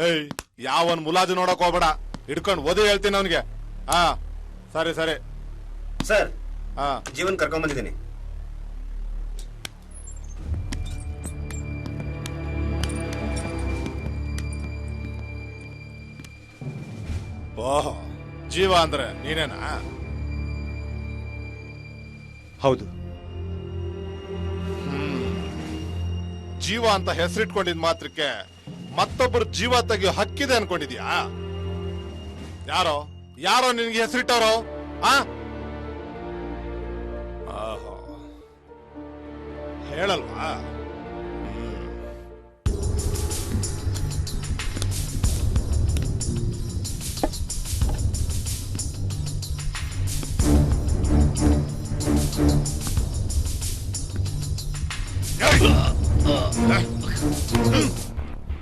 ಏಯ್ ಯಾವನ್ ಮುಲಾಜು ನೋಡಕ್ ಹೋಗ್ಬೇಡ, ಹಿಡ್ಕೊಂಡು ಓದಿ ಹೇಳ್ತೀನಿ ಅವನಿಗೆ. ಹಾ ಸರಿ ಸರಿ ಸರ್. ಹಾ ಜೀವನ್ ಕರ್ಕೊಂಡ್ ಬಂದಿದ್ದೀನಿ. ಓಹೋ, ಜೀವ ಅಂದ್ರೆ ನೀನೇನಾ? ಹೌದು. ಜೀವ ಅಂತ ಹೆಸರಿಟ್ಕೊಂಡಿದ್ ಮಾತ್ರಕ್ಕೆ ಮತ್ತೊಬ್ಬರು ಜೀವ ತೆಗಿಯೋ ಹಕ್ಕಿದೆ ಅನ್ಕೊಂಡಿದ್ಯಾ? ಯಾರೋ ಯಾರೋ ನಿನ್ಗೆ ಹೆಸರಿಟ್ಟವರು? ಆಹೋ, ಹೇಳಲ್ವಾ?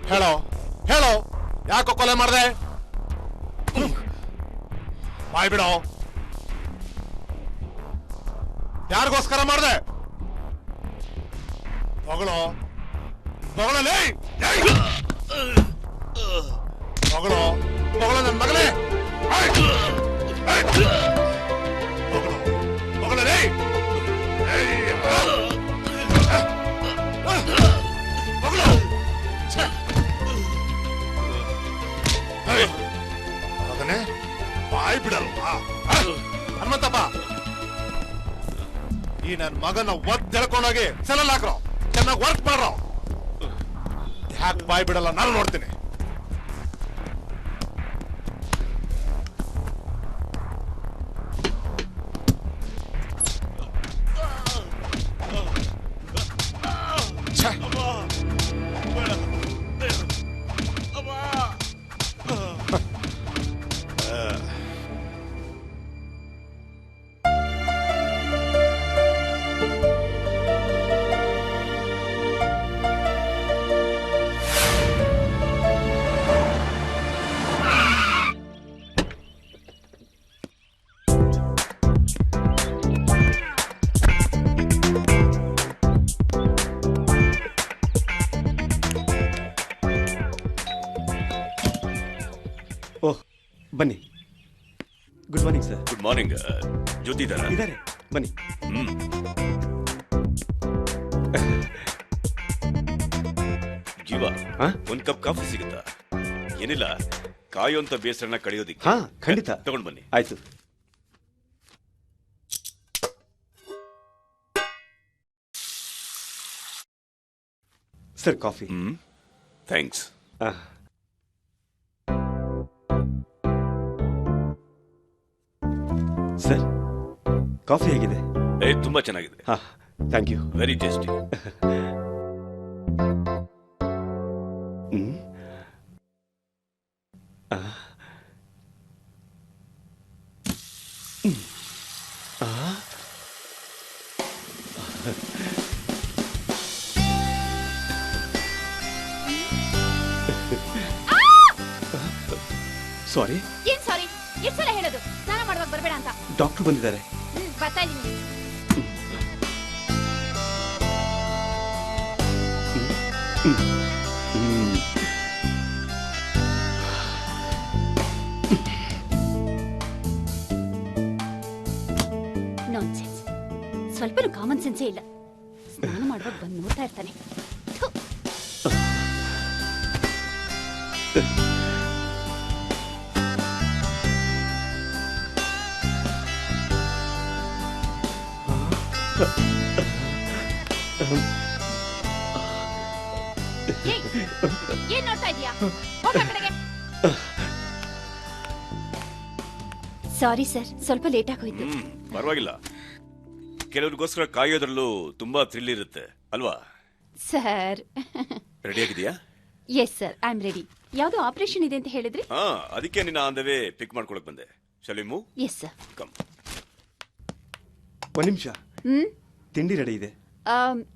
ಹೇಳೋ ಹೇಳೋ, ಯಾಕೋ ಕೊಲೆ ಮಾಡ್ದೆ? ಬಾಯ್ ಬಿಡೋ. ಯಾರಿಗೋಸ್ಕರ ಮಾಡ್ದೆ? ಹೊಗಳೋ ಹೊಗಳಲೇ, ಹೊಗಳೋ ಹೊಗಳೋ ನನ್ನ ಮಗನೇ. ಹೊಗಳಲೇ. ಮಗನೇ ಬಾಯ್ ಬಿಡಲ್ವಾ ಹನುಮಂತಪ್ಪ? ಈ ನನ್ ಮಗನ ಒದ್ದೆಳ್ಕೊಂಡೋಗಿ ಸೆಲಲ್ಲಿ ಹಾಕ್ರೋ, ಚೆನ್ನಾಗಿ ವರ್ಕ್ ಮಾಡ್ರೋ. ಯಾಕೆ ಬಾಯ್ ಬಿಡಲ್ಲ ನಾನು ನೋಡ್ತೀನಿ. ಓಹ್, ಬನ್ನಿ. Good morning sir. Good morning. Jyothi ಇದ್ದಾರೆ, ಬನ್ನಿ. ಜೀವ, ಒಂದ್ ಕಪ್ ಕಾಫಿ ಸಿಗುತ್ತಾ? ಏನಿಲ್ಲ, ಕಾಯುವಂತ ಬೇಸರನ್ನ ಕಳೆಯೋದಿಕ್ಕೆ. ಹಾ, ಖಂಡಿತ ತಗೊಂಡ್ ಬನ್ನಿ. ಆಯ್ತು. Sir coffee. Thanks. Sir coffee ಹೇಗಿದೆ? ತುಂಬಾ ಚೆನ್ನಾಗಿದೆ. ಹಾ, thank you. Very tasty. Sorry. ಏನ್ ಸಾರಿ? ಎಷ್ಟು ಸಲ ಹೇಳೋದು ಸ್ನಾನ ಮಾಡುವಾಗ ಬರಬೇಡ ಅಂತ? ಡಾಕ್ಟರ್ ಬಂದಿದ್ದಾರೆ. ಬರ್ತಾ ಇದೀನಿ. ನಾನ್ಸೆನ್ಸ್. ಸ್ವಲ್ಪನೂ ಕಾಮನ್ ಸೆನ್ಸೇ ಇಲ್ಲ. ಸ್ನಾನ ಮಾಡುವಾಗ ಬಂದು ನೋಡ್ತಾ ಇರ್ತಾನೆ. ಏನ್ ನೋಡ್ತಾ ಇದೀಯಾ? ಸಾರಿ ಸರ್, ಸ್ವಲ್ಪ ಲೇಟ್ ಆಗೋಯ್ತು. ಪರವಾಗಿಲ್ಲ, ಕೆಲವ್ರಿಗೋಸ್ಕರ ಕಾಯೋದ್ರಲ್ಲೂ ತುಂಬಾ ಥ್ರಿಲ್ ಇರುತ್ತೆ ಅಲ್ವಾ? ಸರ್ ರೆಡಿ ಆಗಿದೆಯಾ? Yes sir, I am ready. ಯಾವ್ದೋ ಆಪರೇಷನ್ ಇದೆ ಅಂತ ಹೇಳಿದ್ರಿ? ಅದಕ್ಕೆ ನಿನ್ನ ಆನ್ ದ ವೇ ಪಿಕ್ ಮಾಡ್ಕೊಳಕ್ ಬಂದೆ. Shawl we move? Yes sir. Come. ಒಂದ್ ನಿಮಿಷ, ತಿಂಡಿ ರೆಡಿ ಇದೆ.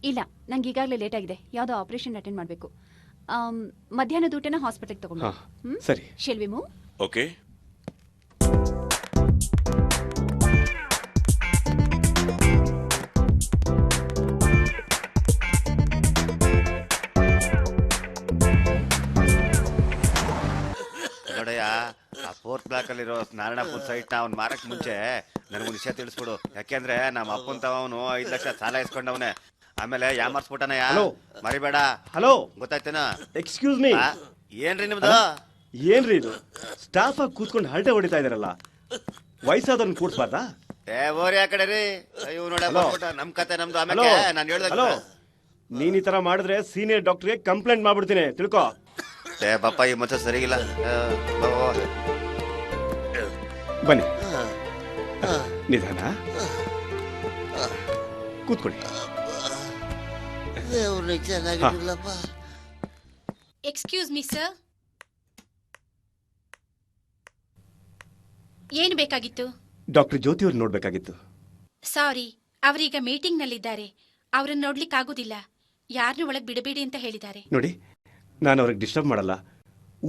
ಇಲ್ಲ, ನಂಗೆ ಈಗಾಗಲೇ ಲೇಟ್ ಆಗಿದೆ. ಯಾವ್ದೋ ಆಪರೇಷನ್ ಅಟೆಂಡ್ ಮಾಡಬೇಕು. ಮಧ್ಯಾಹ್ನದ ಊಟನ ಹಾಸ್ಪಿಟಲ್ಗೆ ತಗೊಂಡು. ಸರಿ. Shall we move? Okay. South block ಅಲ್ಲಿರೋ ನಾರಾಯಣಪುರ ಸೈಟ್ ಅವ್ನ್ ಮಾರಕ್ ಮುಂಚೆ ನನಗೊಂದು ವಿಷಯ ತಿಳಿಸ್ಬಿಡು. ಯಾಕೆಂದ್ರೆ ನಮ್ಮ ಅಪ್ಪನ್ ತಾವ ಅವನು 5 ಲಕ್ಷ ಸಾಲ ಇಸ್ಕೊಂಡವನೆ. ಆಮೇಲೆ ಯಾಮರ್ಸ್ಬಿಟ್ಟನಯ್ಯ. ಹಲೋ. ಮರಿಬೇಡ. ಹಲೋ, ಗೊತ್ತಾಯ್ತೇನಾ? Excuse me. ಏನ್ರಿ ನಿಮ್ದು? ಏನ್ರಿ ಇದು? ಸ್ಟಾಫ್ ಆಗಿ ಕೂತ್ಕೊಂಡು ಹರಟೆ ಹೊಡಿತಾ ಇದಾರಲ್ಲ, ವಯಸ್ಸಾದವ್ರನ್ನ ಕೂಡ್ಸ್ಬಾರ್ದಾ? ಓರಿ ಆ ಕಡೆ ರೀ. ಇವ್ ನೋಡ ನಮ್ ಕತೆ ನಮ್ದು. ಆಮೇಲೆ ನಾನು ಹೇಳ್ದಾಗ ಹಲೋ, ನೀನ್ ಈ ತರ ಮಾಡಿದ್ರೆ ಸೀನಿಯರ್ ಡಾಕ್ಟರ್ಗೆ ಕಂಪ್ಲೇಂಟ್ ಮಾಡ್ಬಿಡ್ತೀನಿ, ತಿಳ್ಕೊ. ಬಪ್ಪ ಈ ಮಚ್ಚ ಸರಿಗಿಲ್ಲ. ಬನ್ನಿ, ನಿಧಾನ ಕೂತ್ಕೊಳ್ಳಿ. ಎಕ್ಸ್ಕ್ಯೂಸ್ ಮೀ ಸರ್, ಏನು ಬೇಕಾಗಿತ್ತು? ಡಾಕ್ಟರ್ ಜ್ಯೋತಿ ಅವ್ರು ನೋಡ್ಬೇಕಾಗಿತ್ತು. ಸಾರಿ, ಅವರೀಗ ಮೀಟಿಂಗ್ನಲ್ಲಿದ್ದಾರೆ. ಅವರನ್ನು ನೋಡ್ಲಿಕ್ಕಾಗೋದಿಲ್ಲ. ಯಾರನ್ನೂ ಒಳಗೆ ಬಿಡಬೇಡಿ ಅಂತ ಹೇಳಿದ್ದಾರೆ. ನೋಡಿ, ನಾನು ಅವ್ರಿಗೆ ಡಿಸ್ಟರ್ಬ್ ಮಾಡಲ್ಲ,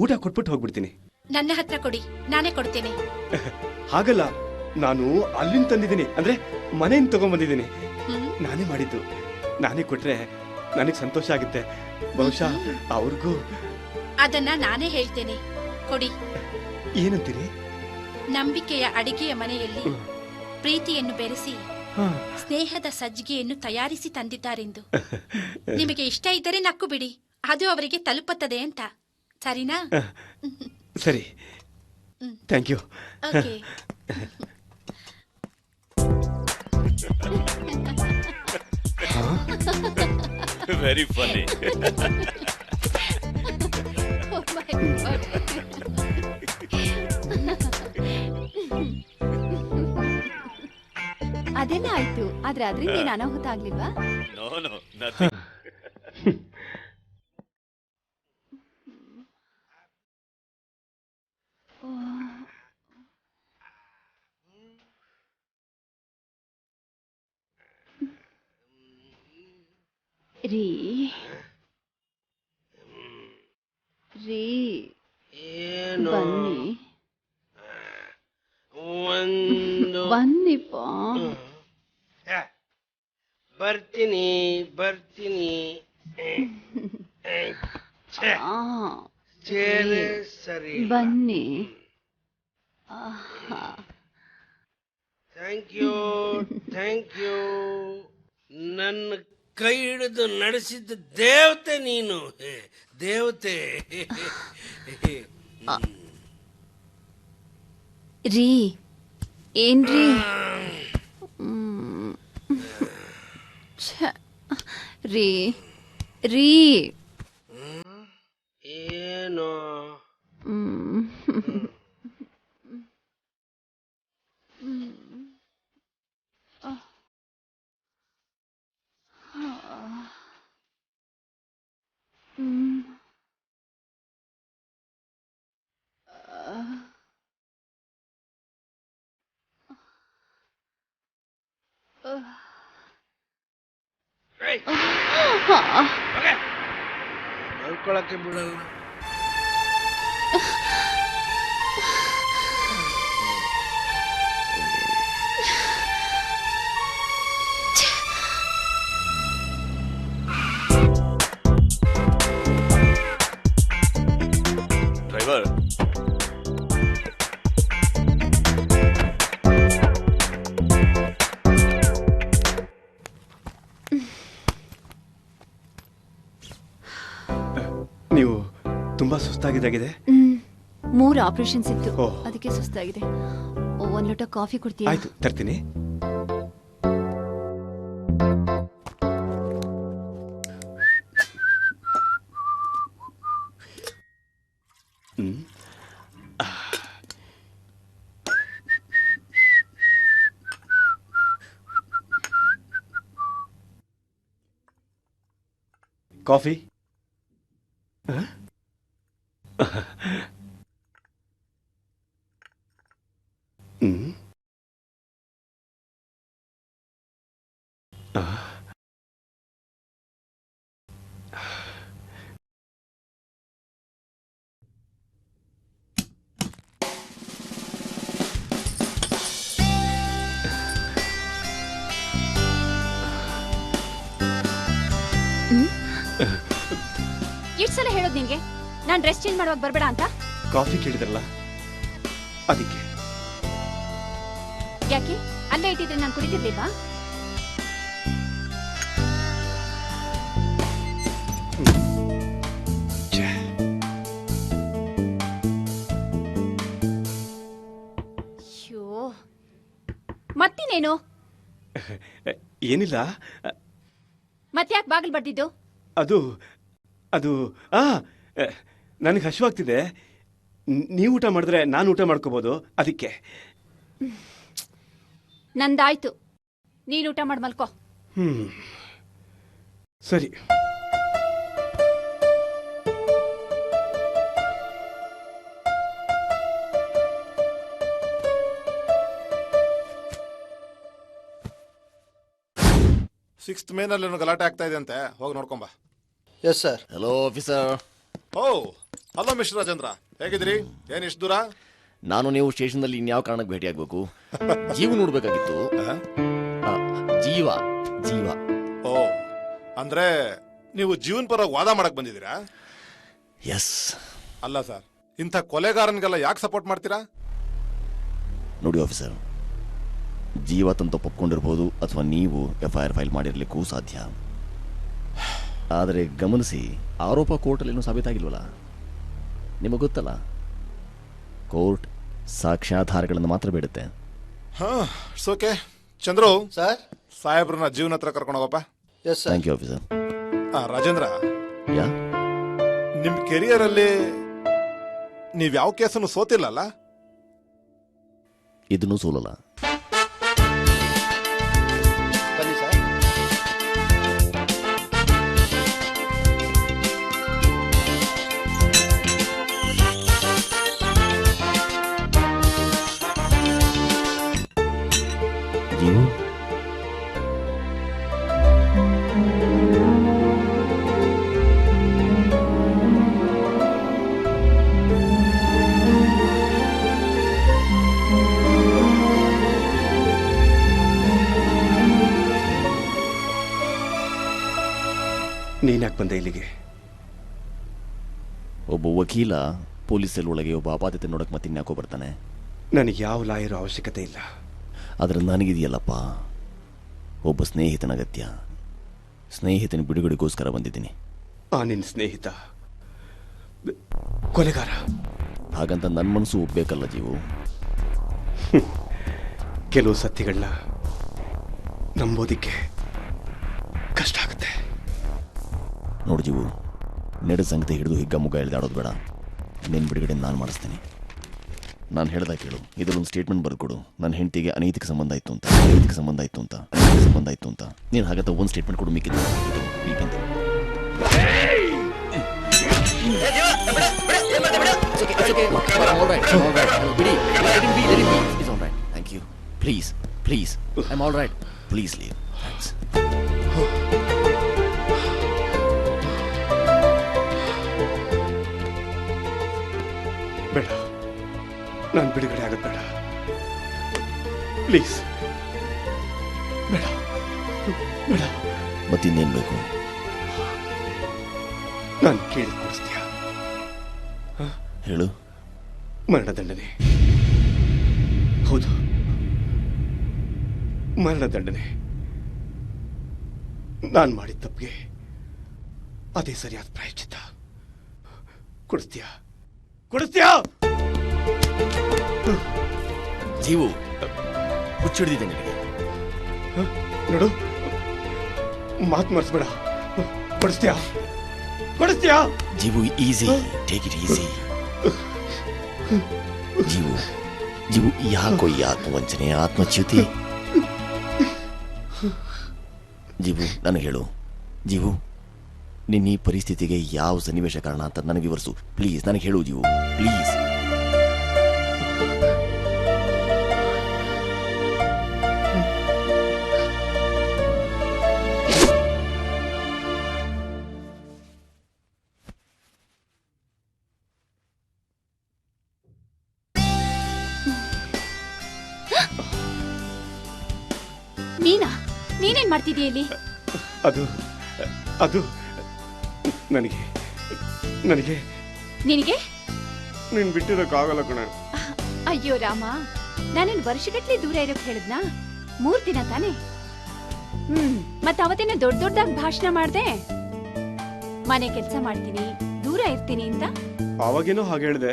ಊಟ ಕೊಟ್ಬಿಟ್ಟು ಹೋಗ್ಬಿಡ್ತೀನಿ. ನನ್ನ ಹತ್ರ ಕೊಡಿ, ನಾನೇ ಕೊಡ್ತೇನೆ. ಹಾಗಲ್ಲ, ನಾನು ಅಲ್ಲಿಂದ ತಂದಿದ್ದೀನಿ, ಅಂದ್ರೆ ಮನೆಯಿಂದ ತಗೊಂಡ್ಬಂದಿದ್ದೀನಿ. ನಾನೇ ಮಾಡಿದ್ದು. ನಾನೇ ಕೊಟ್ರೆ ನನಗೆ ಸಂತೋಷ ಆಗುತ್ತೆ. ಬಹುಶಃ ಅವ್ರಿಗೂ. ಅದನ್ನ ನಾನೇ ಹೇಳ್ತೇನೆ, ಕೊಡಿ. ಏನಂತೀರಿ? ನಂಬಿಕೆಯ ಅಡಿಗೆಯ ಮನೆಯಲ್ಲಿ ಪ್ರೀತಿಯನ್ನು ಬೆರೆಸಿ ಹಾ. ಸ್ನೇಹದ ಸಜ್ಜಿಗೆಯನ್ನು ತಯಾರಿಸಿ ತಂದಿದ್ದಾರೆಂದು. ನಿಮಗೆ ಇಷ್ಟ ಇದ್ದರೆ ನಕ್ಕು ಬಿಡಿ, ಅದು ಅವರಿಗೆ ತಲುಪುತ್ತದೆ ಅಂತ. ಸರಿನಾ? ಸರಿ, thank you. Okay. Very funny. ಅದೆಲ್ಲ ಆಯ್ತು, ಆದ್ರೆ ಅದರಿಂದ ಏನು ಅನಾಹುತ ಆಗ್ಲಿಲ್ವಾ? No no, nothing. ರೀ ರೀ ಬನ್ನಿ ಬನ್ನಿಪ್ಪ. ಬರ್ತೀನಿ ಬರ್ತೀನಿ. ಚೇರೆ ಸರಿ. ಬನ್ನಿ. Thank you thank you. ನನ್ನ ಕೈ ಹಿಡಿದು ನಡೆಸಿದ್ದ ದೇವತೆ ನೀನು, ದೇವತೆ. ರೀ ಏನ್ರಿ? ರೀ ರೀ ಏನು? ಮಲ್ಕೊಳಕ್ಕೆ ಬಿಡಲ್ಲ. ಡ್ರೈವರ್, ನೀವು ತುಂಬಾ ಸುಸ್ತಾಗಿದ್ದಾಗಿದೆ. 3 ಆಪರೇಷನ್ಸ್ ಇತ್ತು, ಓಹ್. ಅದಕ್ಕೆ ಸುಸ್ತಾಗಿದೆ. ಒಂದ್ ಲೋಟ ಕಾಫಿ ಕೊಡ್ತೀಯಾ? ಆಯ್ತು, ತರ್ತೀನಿ. ಕಾಫಿ? ಎಷ್ಟು ಸಲ ಹೇಳೋದು ನಿನ್ಗೆ ನಾನ್ ಡ್ರೆಸ್ ಚೇಂಜ್ ಮಾಡುವಾಗ ಬರ್ಬೇಡ ಅಂತ? ಕಾಫಿ ಕೇಳಿದ್ರಲ್ಲ, ಅದಕ್ಕೆ. ಯಾಕೆ ಅಲ್ಲೇ ಇಟ್ಟಿದ್ರೆ ನಾನು ಕುಡಿತಿರ್ಲಿಲ್ವಾ? ಛೆ. ಅಯ್ಯೋ, ಮತ್ತಿನೇನು? ಏನಿಲ್ಲ, ಮತ್ತ್ಯಾಕೆ ಬಾಗಿಲು ಬರ್ದಿದ್ದು? ಅದು ಅದು ಆ ನನಗೆ ಹಶ್ವಾಗ್ತಿದೆ. ನೀವು ಊಟ ಮಾಡಿದ್ರೆ ನಾನು ಊಟ ಮಾಡ್ಕೋಬೋದು, ಅದಕ್ಕೆ. ನಂದಾಯ್ತು, ನೀನು ಊಟ ಮಾಡಿ ಮಲ್ಕೋ. ಸರಿ. ಸಿಕ್ಸ್ತ್ ಮೇನಲ್ಲಿ ಏನೋ ಗಲಾಟೆ ಆಗ್ತಾ ಇದೆ ಅಂತೆ, ಹೋಗಿ ನೋಡ್ಕೊಂಬ. Yes sir. Hello officer. Oh hello mister Rajendra, ಹೇಗಿದ್ರಿ? ಏನ್ ಇಷ್ಟು ದೂರ? ನಾನು ನೀವು ಸ್ಟೇಷನ್ನಲ್ಲಿ ಇನ್ಯಾವ ಕಾರಣಕ್ಕೆ ಭೇಟಿಯಾಗಬೇಕು? ಜೀವ ನೋಡ್ಬೇಕಾಗಿತ್ತು. ಜೀವ ಜೀವ. ಓ ಅಂದ್ರೆ ನೀವು ಜೀವನ್ ಪರ ವಾದ ಮಾಡಕ್ ಬಂದಿದ್ದೀರಾ? ಎಸ್. ಅಲ್ಲ ಸರ್, ಇಂಥ ಕೊಲೆಗಾರನ್ಗೆಲ್ಲ ಯಾಕೆ ಸಪೋರ್ಟ್ ಮಾಡ್ತೀರಾ? ನೋಡಿ ಆಫೀಸರ್, ಜೀವ ತಂತ ಒಪ್ಕೊಂಡಿರ್ಬೋದು, ಅಥವಾ ನೀವು FIR ಫೈಲ್ ಮಾಡಿರ್ಲಿಕ್ಕೂ ಸಾಧ್ಯ. ಆದರೆ ಗಮನಿಸಿ, ಆರೋಪ ಕೋರ್ಟಲ್ಲಿ ಇನ್ನೂ ಸಾಬೀತಾಗಿಲ್ವಲ್ಲ. ನಿಮಗೆ ಗೊತ್ತಲ್ಲ, ಕೋರ್ಟ್ ಸಾಕ್ಷ್ಯಾಧಾರಗಳನ್ನು ಮಾತ್ರ ಬೇಡುತ್ತೆ. ಹಾ ಇಟ್ಸ್ ಓಕೆ. ಚಂದ್ರು ಸರ್. ಸಾಹೇಬ್ರನ್ನ ಜೀವನ ಹತ್ರ ಕರ್ಕೊಂಡು ಹೋಗಪ್ಪ. Yes sir. Thank you officer. Rajendra, ಯಾ ನಿಮ್ ಕೆರಿಯರ್ ಅಲ್ಲಿ ನೀವ್ ಯಾವ ಕೇಸನ್ನು ಸೋತಿಲ್ಲಲ್ಲ? ಇದನ್ನು ಸೋಲಲ್ಲ. ಬನ್ನಿ ಸರ್. ಜೀವು, ನೀನ್ಯಾಕೆ ಬಂದೆ ಇಲ್ಲಿಗೆ? ಒಬ್ಬ ವಕೀಲ ಪೊಲೀಸ್ ಸೆಲ್ ಒಳಗೆ ಒಬ್ಬ ಅಪಾದತೆ ನೋಡಕ್ ಮತ್ತಿನ್ಯಾಕೋ ಬರ್ತಾನೆ. ನನಗೆ ಯಾವ ಲಾಯರ್ ಅವಶ್ಯಕತೆ ಇಲ್ಲ. ಆದರೆ ನನಗಿದೆಯಲ್ಲಪ್ಪ, ಒಬ್ಬ ಸ್ನೇಹಿತನ ಅಗತ್ಯ. ಸ್ನೇಹಿತನ ಬಿಡುಗಡೆಗೋಸ್ಕರ ಬಂದಿದ್ದೀನಿ. ಆ ನಿನ್ನ ಸ್ನೇಹಿತ ಕೊಲೆಗಾರ. ಹಾಗಂತ ನನ್ನ ಮನಸ್ಸು ಒಪ್ಬೇಕಲ್ಲ ಜೀವು. ಕೆಲವು ಸತ್ಯಗಳನ್ನ ನಂಬೋದಿಕ್ಕೆ ಕಷ್ಟ ಆಗುತ್ತೆ. ನೋಡು ಜೀವು, ನಡೆದ ಸಂಗತಿ ಹಿಡಿದು ಹಿಗ್ಗಮುಗ್ಗ ಎಳ್ದಾಡೋದು ಬೇಡ. ನಿನ್ನ ಬಿಡುಗಡೆ ನಾನು ಮಾಡಿಸ್ತೀನಿ. ನಾನು ಹೇಳ್ದಾಗ ಕೇಳು. ಇದರೊಂದು ಸ್ಟೇಟ್ಮೆಂಟ್ ಬರ್ಕೊಡು. ನನ್ನ ಹೆಂಡತಿಗೆ ಅನೈತಿಕ ಸಂಬಂಧ ಇತ್ತು ಅಂತ, ಅನೈತಿಕ ಸಂಬಂಧ ಇತ್ತು ಅಂತ, ಅನೈತಿಕ ಸಂಬಂಧ ಇತ್ತು ಅಂತ. ನೀನು ಹಾಗಂತ ಒಂದು ಸ್ಟೇಟ್ಮೆಂಟ್ ಕೊಡು, ಮಿಕ್ಕಿದ್ದು ಇದು weekend. Thank you. Please please, I am all right. Please leave. Thanks. ಬೇಡ, ನಾನು ಬಿಡುಗಡೆ ಆಗೋದು ಬೇಡ. ಪ್ಲೀಸ್ ಬೇಡ ಬೇಡ. ಮತ್ತಿನ್ನೇನು ಬೇಕು? ನಾನು ಕೇಳಿ ಕೊಡಿಸ್ತೀಯ? ಹೇಳು. ಮರಣದಂಡನೆ. ಹೌದು, ಮರಣದಂಡನೆ. ನಾನು ಮಾಡಿದ ತಪ್ಪಿಗೆ ಅದೇ ಸರಿಯಾದ ಪ್ರಾಯಶ್ಚಿತ್ತ. ಕೊಡಿಸ್ತೀಯಾ? ಕೊಡಿಸ್ತೀಯಾ? ಜೀವು, ಹುಚ್ಚಿಡ್ದಿದೆ ನಿನಗೆ. ನೋಡು, ಮಾತು ಮರ್ಸ್ಬೇಡ. ಕೊಡಿಸ್ತೀಯಾ? ಕೊಡಿಸ್ತೀಯಾ? ಜೀವು, ಈಸಿ, ಟೇಕ್ ಇಟ್ ಈಸಿ. ಜೀವು ಜೀವು, ಯಾಕೋ ಈ ಆತ್ಮವಂಚನೆ, ಆತ್ಮಚ್ಯುತಿ? ಜೀವು, ನನಗೆ ಹೇಳು. ಜೀವು, ನಿನ್ನ ಈ ಪರಿಸ್ಥಿತಿಗೆ ಯಾವ ಸನ್ನಿವೇಶ ಕಾರಣ ಅಂತ ನನಗೆ ವಿವರಿಸು ಪ್ಲೀಸ್. ನನಗೆ ಹೇಳು ಜೀವು, ಪ್ಲೀಸ್. ನೀನೇನ್ ಮಾಡ್ತಿದೀಯ ಇಲ್ಲಿ? ಅದು ಅದು ನನಗೆ ನಿನಗೆ ನೀನ್ ಬಿಟ್ಟಿರೋಕ್ಕಾಗಲ್ಲ ಕಣ. ಅಯ್ಯೋ ರಾಮ, ನಾನೇನ್ ವರ್ಷಗಟ್ಲೆ ದೂರ ಇರೋಕ್ ಹೇಳಿದ್ನಾ? 3 ದಿನ ತಾನೆ. ಮತ್ತ ಅವತ್ತೇನೆ ದೊಡ್ಡ ದೊಡ್ಡದಾಗಿ ಭಾಷಣ ಮಾಡ್ದೆ. ಮನೆ ಕೆಲ್ಸ ಮಾಡ್ತೀನಿ, ದೂರ ಇರ್ತೀನಿ ಅಂತ. ಅವಾಗೇನೋ ಹಾಗೆ ಹೇಳಿದೆ,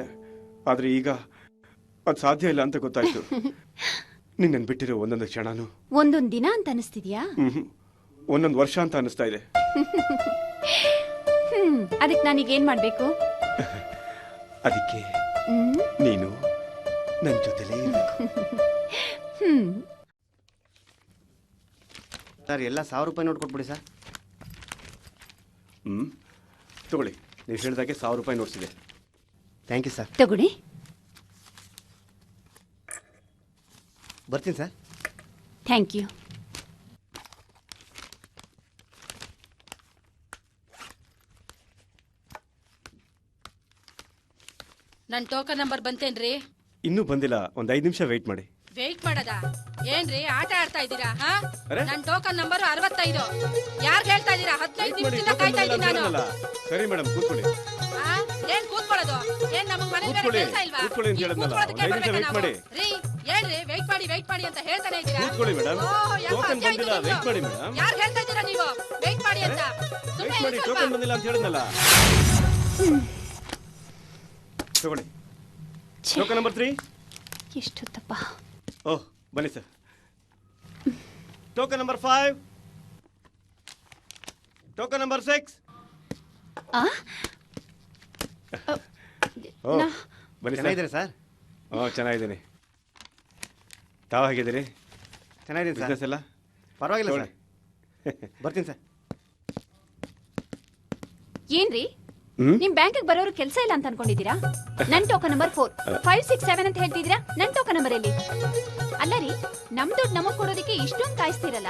ಆದ್ರೆ ಈಗ ಅದು ಸಾಧ್ಯ ಇಲ್ಲ ಅಂತ ಗೊತ್ತಾಯ್ತು. ನಿನ್ನನ್ ಬಿಟ್ಟಿರೋ ಒಂದೊಂದು ಕ್ಷಣನು ಒಂದೊಂದ್ ದಿನ ಅಂತ ಅನಿಸ್ತಿದ್ಯಾ? ಒಂದೊಂದು ವರ್ಷ ಅಂತ ಅನಿಸ್ತಾ ಇದೆ. ಅದಕ್ಕೆ ನಾನೀಗೇನ್ ಮಾಡ್ಬೇಕು? ಅದಕ್ಕೆ ನೀನು ನನ್ನ ಜೊತೆಲೇ ಇರ್ಬೇಕು. ಸರ್ ಎಲ್ಲ 1000 ರೂಪಾಯಿ ನೋಟ್ ಕೊಟ್ಬಿಡಿ ಸರ್. ತಗೊಳ್ಳಿ, ನೀವು ಹೇಳಿದಾಗೆ 1000 ರೂಪಾಯಿ ನೋಟ್ಸ್ ಇದೆ. Thank you sir. ತಗೊಳ್ಳಿ. ಬರ್ತೀನಿ ಸರ್. Thank you. ನನ್ ಟೋಕನ್ ನಂಬರ್ ಬಂತೇನ್ರಿ? ಇನ್ನೂ ಬಂದಿಲ್ಲ, ಒಂದು 5 ನಿಮಿಷ ವೆಯ್ಟ್ ಮಾಡಿ. ವೇಟ್ ಮಾಡದ? ಏನ್ರಿ ಆಟ ಆಡ್ತಾ ಇದ್ದೀರಾ? ಅರೆ? ನನ್ ಟೋಕನ್ ನಂಬರ್ 65. ಯಾರ್ ಹೇಳ್ತಾ ಇದ್ದೀರಾ? 15 ನಿಮಿಷದಿಂದ ಕಾಯ್ತಾ ಇದ್ದೀನಿ ನಾನು. ಸರಿ ಮೇಡಮ್, ಕೂತ್ಕೊಳ್ಳಿ. ಏನ್ ಕೂತ್ಕೊಳ್ಳೋದು? ಏನ್ ನಮಗ್ ಮನೆ ಬೇರೆ ಕೂತ್ಕೊಳ್ಳಿ. ಕೆಲಸ ಇಲ್ವಾ? ಕೂತ್ಕೊಳ್ಳಿ ಅಂತ ಈ ಹೇಳಿದ್ನಲ್ಲ, ಕೂತ್ಕೊಳ್ಳೋದಕ್ಕೆ ಒಂದು 5 ನಿಮಿಷ ಬರ್ಬೇಕಾ ವೇಟ್ ನಾವು? ಮಾಡಿ. ರೀ, ಏನ್ರಿ ವೇಟ್ ಮಾಡಿ ಅಂತ ಹೇಳ್ತಾನೆ ಇದ್ದೀರಾ? ಕೂತ್ಕೊಳ್ಳಿ ಮೇಡಮ್, ಟೋಕನ್ ಬಂದಿಲ್ಲ, ವೆಯ್ಟ್ ಮಾಡಿ ಮೇಡಮ್. ಯಾರ್ ಹೇಳ್ತಾ ಇದ್ದೀರಾ ನೀವು ವೇಟ್ ಮಾಡಿ ಅಂತ? ವೆಯ್ಟ್ ಮಾಡಿ, ಟೋಕನ್ ಬಂದಿಲ್ಲ ಅಂತ ಹೇಳಿದ್ನಲ್ಲ. ತಗೊಳ್ಳಿ, ಟೋಕನ್ ನಂಬರ್ 3. ಎಷ್ಟೊತ್ತಪ್ಪ? ಓಹ್, ಬನ್ನಿ sir. Token number 5. Token number 6. ಓಹ್, ಬನ್ನಿ ಸರ್. ಚೆನ್ನಾಗಿದ್ದೀರಾ ಸರ್? ಚೆನ್ನಾಗಿದ್ದೀನಿ. ತಾವು ಹೇಗಿದ್ದೀರಿ? ಚೆನ್ನಾಗಿದ್ದೀನಿ ಸರ್. ಬಿಸ್ನೆಸ್ ಎಲ್ಲ ಪರವಾಗಿಲ್ಲ ತಗೊಳ್ಳಿ. ಸರ್. ಬರ್ತೀನಿ ಸರ್. ಏನ್ರಿ, ನಿಮ್ ಬ್ಯಾಂಕಿಗೆ ಬರೋರು ಕೆಲಸ ಇಲ್ಲ ಅಂತ ಅನ್ಕೊಂಡಿದ್ದೀರಾ? ನನ್ ಟೋಕನ್ ನಂಬರ್ 4, 5, 6, 7 ಅಂತ ಹೇಳ್ತಿದ್ದೀರಾ. ನನ್ ಟೋಕನ್ ನಂಬರ್ ಎಲ್ಲಿ? ಅಲ್ಲ ರೀ, ನಮ್ ದುಡ್ಡು ನಮಗ್ ಕೊಡೋದಕ್ಕೆ ಇಷ್ಟೊಂದು ಕಾಯಿಸ್ತಿರಲ್ಲ,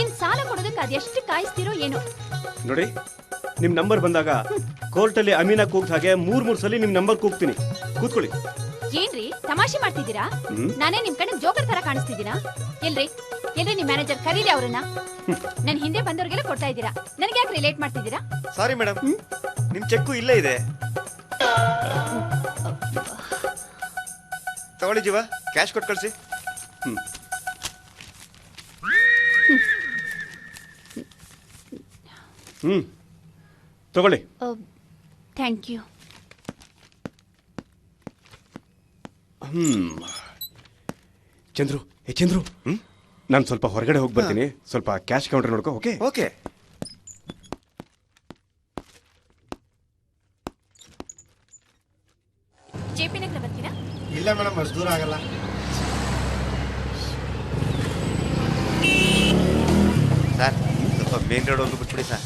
ಇನ್ ಸಾಲ ಕೊಡೋದಕ್ಕೆ ಅದೆಷ್ಟು ಕಾಯಿಸ್ತಿರೋ ಏನೋ. ನೋಡಿ, ನಿಮ್ ನಂಬರ್ ಬಂದಾಗ ಕೋರ್ಟಲ್ಲಿ ಅಮೀನಾ ಕೂಗ್ದ ಹಾಗೆ 3 ಸಲ ನಿಮ್ ನಂಬರ್ ಕೂಗ್ತೀನಿ. ಕೂತ್ಕೊಳ್ಳಿ. ಏನ್ರಿ, ತಮಾಷೆ ಮಾಡ್ತಿದ್ದೀರಾ? ನಾನೇ ನಿಮ್ ಕಡೆ ಜೋಕರ್ ತರ ಕಾಣಿಸ್ತಿದ್ದೀರಾ? ಎಲ್ರಿ ನಿಮ್ ಮ್ಯಾನೇಜರ್, ಕರೀರಿ ಅವ್ರನ್ನ. ನನ್ ಹಿಂದೆ ಬಂದವ್ರಿಗೆಲ್ಲ ಕೊಡ್ತಾ ಇದ್ದೀರಾ, ನನಗೆ ಯಾಕೆ ರಿಲೇಟ್ ಮಾಡ್ತಿದ್ದೀರಾ? ಸಾರಿ ಮೇಡಮ್, ನಿಮ್ ಚೆಕ್ಕು ಇಲ್ಲೇ ಇದೆ. ತಗೊಳ್ಳಿ ಜೀವ, ಕ್ಯಾಶ್ ಕೊಟ್ಟು ಕಳಿಸಿ. ತಗೊಳ್ಳಿ. Thank you. ಚಂದ್ರು, ಚಂದ್ರು, ನಾನು ಸ್ವಲ್ಪ ಹೊರಗಡೆ ಹೋಗಿ ಬರ್ತೀನಿ. ಸ್ವಲ್ಪ ಕ್ಯಾಶ್ ಕೌಂಟರ್ ನೋಡ್ಕೋ. Okay okay. ಜೆಪಿ ನಗರ ಬರ್ತೀರಾ? ಇಲ್ಲ ಮೇಡಮ್, ಅಷ್ಟು ದೂರ ಆಗಲ್ಲ. ಸರ್, ಸ್ವಲ್ಪ ಮೇನ್ ರೋಡ್ ಒಂದು ಬಿಟ್ಬಿಡಿ ಸರ್.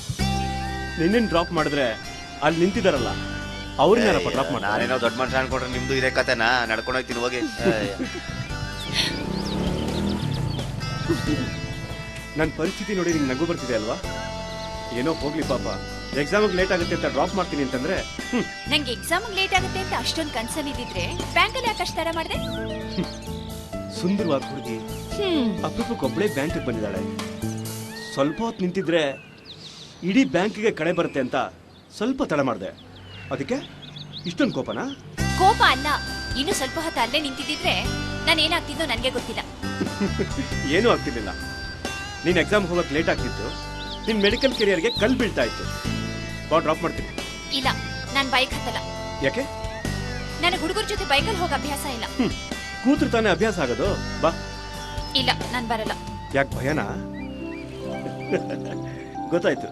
ನಿನ್ನೇನು ಡ್ರಾಪ್ ಮಾಡಿದ್ರೆ ಅಲ್ಲಿ ನಿಂತಿದಾರಲ್ಲ, ಅವ್ರನ್ನೇನಪ್ಪ ಡ್ರಾಪ್ ಮಾಡಿ? ನಾನೇನೋ ದೊಡ್ಡ ಮನುಷ್ಯ ಅನ್ಕೊಂಡ್ರೆ ನಿಮ್ದು ಇದೇ ಕತೆನಾ? ನಡ್ಕೊಂಡು ಹೋಗ್ತೀನಿ, ಹೋಗಿ. ನನ್ನ ಪರಿಸ್ಥಿತಿ ನೋಡಿ ನಿಂಗೆ ನಗು ಬರ್ತಿದೆ ಅಲ್ವಾ? ಏನೋ ಹೋಗ್ಲಿ ಪಾಪ, ಎಕ್ಸಾಮಿಗೆ ಲೇಟ್ ಆಗುತ್ತೆ ಅಂತ ಡ್ರಾಪ್ ಮಾಡ್ತೀನಿ ಅಂತಂದ್ರೆ ನಂಗೆ ಎಕ್ಸಾಮ್ ಲೇಟ್ ಆಗುತ್ತೆ ಅಂತ ಅಷ್ಟೊಂದು ಕನ್ಸಲ್ಲಿದ್ದಿದ್ರೆ ಬ್ಯಾಂಕಲ್ಲಿ ಯಾಕೆ ಅಷ್ಟು ತರ ಮಾಡಿದೆ? ಸುಂದರವಾದ ಹುಡುಗಿ ಅಪರೂಪಕ್ಕೊಬ್ಬಳೇ ಬ್ಯಾಂಕಿಗೆ ಬಂದಿದ್ದಾಳೆ. ಸ್ವಲ್ಪ ಹೊತ್ತು ನಿಂತಿದ್ರೆ ಇಡೀ ಬ್ಯಾಂಕಿಗೆ ಕಳೆ ಬರುತ್ತೆ ಅಂತ ಸ್ವಲ್ಪ ತಡ ಮಾಡಿದೆ. ಅದಕ್ಕೆ ಇಷ್ಟೊಂದು ಕೋಪನಾ? ಕೋಪ ಅಲ್ಲ, ಇನ್ನು ಸ್ವಲ್ಪ ಹೊತ್ತು ಅಲ್ಲೇ ನಿಂತಿದ್ದಿದ್ರೆ ನಾನು ಏನಾಗ್ತಿದ್ದೋ ನನಗೆ ಗೊತ್ತಿಲ್ಲ. ಏನೂ ಆಗ್ತಿರ್ಲಿಲ್ಲ. ನೀನು ಎಕ್ಸಾಮ್ ಹೋಗಕ್ಕೆ ಲೇಟ್ ಆಗ್ತಿತ್ತು, ನಿನ್ನ ಮೆಡಿಕಲ್ ಕೆರಿಯರ್ಗೆ ಕಲ್ಲು ಬೀಳ್ತಾ ಇತ್ತು. ಬಾ, ಡ್ರಾಪ್ ಮಾಡ್ತೀನಿ. ಇಲ್ಲ, ನಾನು ಬೈಕ್ ಹತ್ತಲ್ಲ. ಯಾಕೆ? ನನಗೆ ಹುಡುಗರ ಜೊತೆ ಬೈಕಲ್ಲಿ ಹೋಗೋ ಅಭ್ಯಾಸ ಇಲ್ಲ. ಕೂತ್ರು ತಾನೇ ಅಭ್ಯಾಸ ಆಗೋದು. ಬಾ. ಇಲ್ಲ, ನಾನು ಬರಲ್ಲ. ಯಾಕೆ, ಭಯನಾ? ಗೊತ್ತಾಯ್ತು,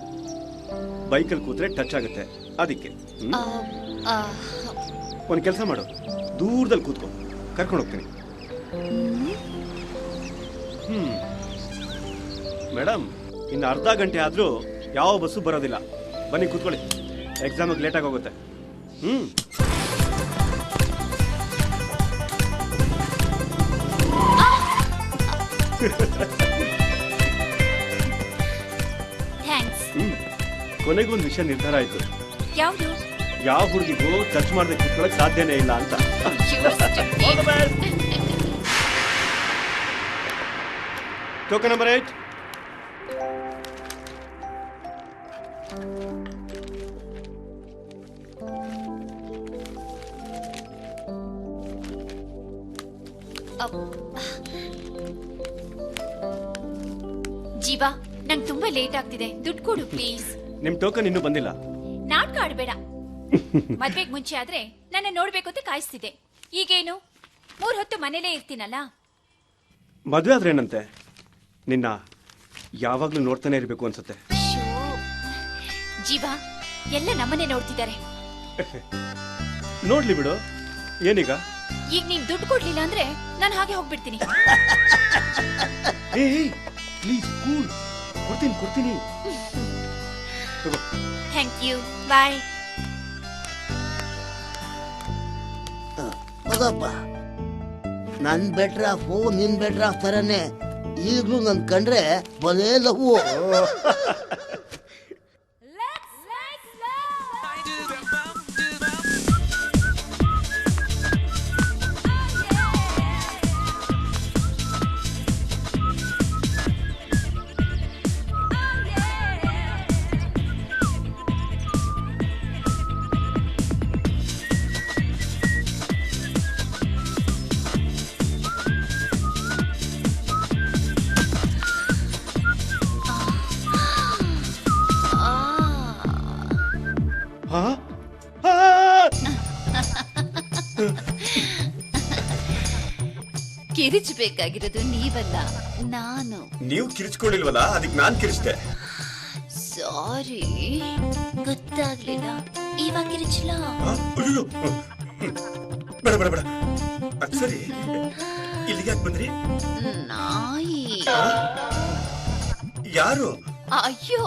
ಬೈಕಲ್ಲಿ ಕೂತ್ರೆ ಟಚ್ ಆಗುತ್ತೆ, ಅದಕ್ಕೆ. ಒಂದು ಕೆಲಸ ಮಾಡು, ದೂರದಲ್ಲಿ ಕೂತ್ಕೊ, ಕರ್ಕೊಂಡು ಹೋಗ್ತೀನಿ. ಮೇಡಮ್, ಇನ್ನು ಅರ್ಧ ಗಂಟೆ ಆದರೂ ಯಾವ ಬಸ್ಸು ಬರೋದಿಲ್ಲ. ಬನ್ನಿ ಕೂತ್ಕೊಳ್ಳಿ, ಎಕ್ಸಾಮಿಗೆ ಲೇಟಾಗಿ ಹೋಗುತ್ತೆ. ಥ್ಯಾಂಕ್ಸ್. ಕೊನೆಗೊಂದು ವಿಷಯ ನಿರ್ಧಾರ ಆಯ್ತು. ಯಾವುದು? ಯಾವ ಹುಡುಗಿಗೂ ಟಚ್ ಮಾಡದೆ ಕೂತ್ಕೊಳ್ಳೋಕೆ ಸಾಧ್ಯನೇ ಇಲ್ಲ ಅಂತ. Token number 8. ಜೀವ, ನಂಗೆ ತುಂಬಾ ಲೇಟ್ ಆಗ್ತಿದೆ, ದುಡ್ಡು ಕೊಡು ಪ್ಲೀಸ್. ನಿಮ್ ಟೋಕನ್ ಇನ್ನೂ ಬಂದಿಲ್ಲ. ನಾಟಕ ಆಡ್ಬೇಡ. ಮದ್ವೆಗ್ ಮುಂಚೆ ಆದ್ರೆ ನನ್ನ ನೋಡ್ಬೇಕು ಅಂತ ಕಾಯಿಸ್ತಿದೆ. ಈಗೇನು 3 ಹೊತ್ತು ಮನೇಲೇ ಇರ್ತೀನಲ್ಲ. ಮದುವೆ ಆದ್ರೆ ಏನಂತೆ, ನಿನ್ನ ಯಾವಾಗ್ಲೂ ನೋಡ್ತಾನೆ ಇರ್ಬೇಕು ಅನ್ಸುತ್ತೆ. ಶೋ. ಜೀವ, ಎಲ್ಲ ನಮ್ಮನೆ ನೋಡ್ತಿದ್ದಾರೆ. ನೋಡ್ಲಿ ಬಿಡು, ಏನೀಗ? ಈಗ ನೀನ್ ದುಡ್ಡು ಕೊಡ್ಲಿಲ್ಲ ಅಂದ್ರೆ ನಾನು ಹಾಗೆ ಹೋಗ್ಬಿಡ್ತೀನಿ. ಪ್ಲೀಸ್ ಕೂಲ್, ಕೊಡ್ತೀನಿ. ಥ್ಯಾಂಕ್ ಯು, ಬಾಯ್. ಹೋಗಪ್ಪ. ನನ್ ಬೆಟ್ರ್ ಆಫ್ ನಿನ್ ಬೆಟ್ರ್ ಆಫ್ ತರನೇ ಈಗ್ಲೂ ನನ್ ಕಂಡ್ರೆ ಬಲೇ ಲವ್. ಹಾ? ಕಿರಿಚಬೇಕಾಗಿರೋದು ನೀವಲ್ಲ, ನಾನು. ನೀವು ಕಿರಿಚ್ಕೊಳ್ಳಿಲ್ವಲ್ಲ, ಅದಕ್ಕೆ ನಾನ್ ಕಿರಿಚ್ದೆ. ಸಾರಿ, ಗೊತ್ತಾಗ್ಲಿಲ್ಲ. ಇವಾಗ ಕಿರಿಚಲ. ಬೇಡ ಅದ್ ಸರಿ, ಇಲ್ಲಿಗೆ ಯಾಕೆ ಬಂದ್ರಿ? ನಾಯಿ. ಯಾರು? ಅಯ್ಯೋ,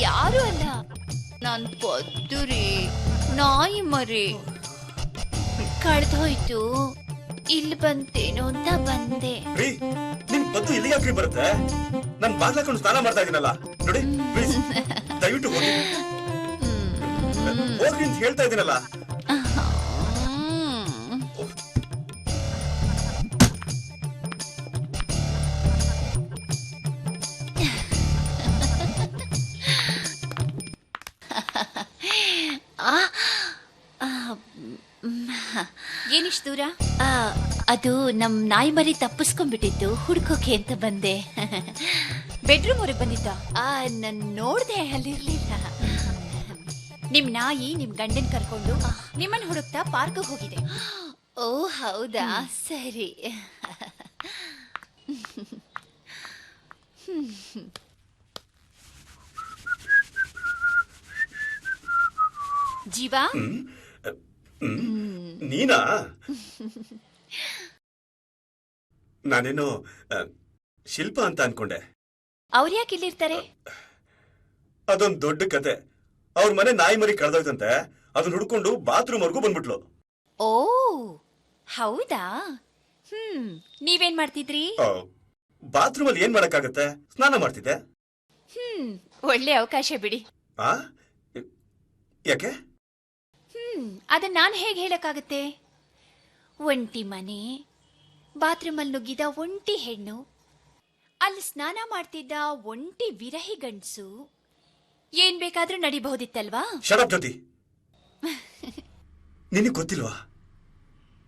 ಯಾರು ಅಲ್ಲ, ನಾನ್ ಪದ್ದುರಿ, ನಾಯಿ ಮರಿ. ಕಳ್ದೋಯ್ತು, ಇಲ್ಲಿ ಬಂತೇನೋ ಅಂತ ಬಂದೆ. ರೀ, ನಿಮ್ ಪದ್ದು ಇಲ್ಲಿಗೆ ಯಾಕ್ರಿ ಬರುತ್ತೆ? ನನ್ ಬಾಗ್ಲಾಕೊಂಡು ಸ್ನಾನ ಮಾಡ್ತಾ ಇದೀನಲ್ಲ, ನೋಡಿ ಪ್ಲೀಸ್ ದಯವಿಟ್ಟು ಹೋಗಿ. ಹೋಗ್ರಿ ಅಂತ ಹೇಳ್ತಾ ಇದೀನಲ್ಲ. ಏನಿಷ್ಟು ದೂರ? ಅದು ನಮ್ ನಾಯಿ ಮರಿ ತಪ್ಪಿಸ್ಕೊಂಡ್ಬಿಟ್ಟಿತ್ತು, ಹುಡ್ಕೋಕೆ ಅಂತ ಬಂದೆ. ಬೆಡ್ರೂಮ್ ವರೆಗೆ ಬಂದಿದ್ದ. ನನ್ ನೋಡ್ದೆ, ಅಲ್ಲಿರ್ಲಿಲ್ಲ. ನಿಮ್ ನಾಯಿ ನಿಮ್ ಗಂಡನ್ ಕರ್ಕೊಂಡು ನಿಮ್ಮನ್ ಹುಡುಕ್ತಾ ಪಾರ್ಕ್ ಹೋಗಿದೆ. ಓ ಹೌದಾ, ಸರಿ. ಜೀವ, ನೀನಾ? ನಾನೇನೋ ಶಿಲ್ಪ ಅಂತ ಅನ್ಕೊಂಡೆ. ಅವ್ರು ಯಾಕೆ ಇಲ್ಲಿರ್ತಾರೆ? ಅದೊಂದ್ ದೊಡ್ಡ ಕತೆ. ಅವ್ರ ಮನೆ ನಾಯಿ ಮರಿ ಕಳೆದೋಯ್ತಂತೆ, ಅದನ್ನ ಹುಡ್ಕೊಂಡು ಬಾತ್ರೂಮ್ ವರ್ಗೂ ಬಂದ್ಬಿಟ್ಲು. ಓ ಹೌದಾ? ನೀವೇನ್ ಮಾಡ್ತಿದ್ರಿ? ಬಾತ್ರೂಮ್ ಅಲ್ಲಿ ಏನ್ ಮಾಡಕ್ಕಾಗತ್ತೆ, ಸ್ನಾನ ಮಾಡ್ತಿದ್ದೆ. ಒಳ್ಳೆ ಅವಕಾಶ ಬಿಡಿ. ಯಾಕೆ? ಅದನ್ನ ನಾನು ಹೇಗೆ ಹೇಳಕ್ಕಾಗತ್ತೆ? ಒಂಟಿ ಮನೆ, ಬಾತ್ರೂಮಲ್ಲಿ ನುಗ್ಗಿದ ಒಂಟಿ ಹೆಣ್ಣು, ಅಲ್ಲಿ ಸ್ನಾನ ಮಾಡ್ತಿದ್ದ ಒಂಟಿ ವಿರಹಿ ಗಂಡ್ಸು, ಏನ್ ಬೇಕಾದ್ರೂ ನಡಿಬಹುದಿತ್ತಲ್ವಾ? ಶರಬ್ ಜ್ಯೋತಿ, ನಿನಗ್ ಗೊತ್ತಿಲ್ವಾ,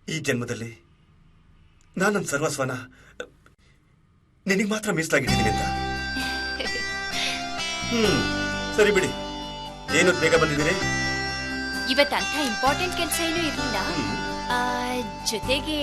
ಈ ಜನ್ಮದಲ್ಲಿ ನಾನು ನನ್ನ ಸರ್ವಸ್ವನ ನಿನಗ್ ಮಾತ್ರ ಮೀಸಲಾಗಿಟ್ಟಿದ್ದೀನಿ ಅಂತ. ಸರಿ ಬಿಡಿ, ಏನು ಬೇಗ ಬಂದಿದ್ದೀರಿ? ಇವತ್ತಂಥ ಇಂಪಾರ್ಟೆಂಟ್ ಕೆಲಸ ಏನೂ ಇರಲಿಲ್ಲ. ಜೊತೆಗೆ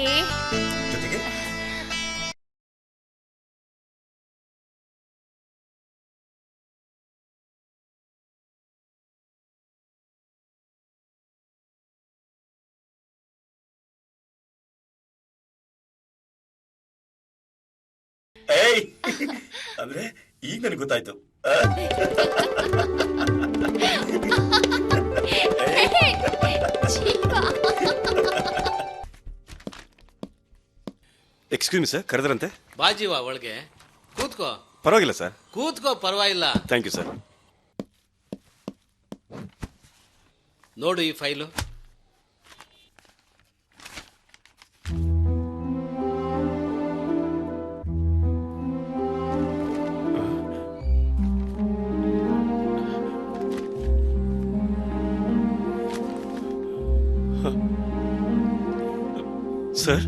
ಅಂದ್ರೆ ಈಗ ನನಗೆ ಗೊತ್ತಾಯ್ತು. Excuse me sir, ಕರೆದ್ರಂತೆ? ಬಾಜಿವಾ ಒಳಗೆ ಕೂತ್ಕೋ. ಪರವಾಗಿಲ್ಲ ಸರ್. ಕೂತ್ಕೋ, ಪರವಾಗಿಲ್ಲ. Thank you sir. ನೋಡು ಈ ಫೈಲು. ಸರ್,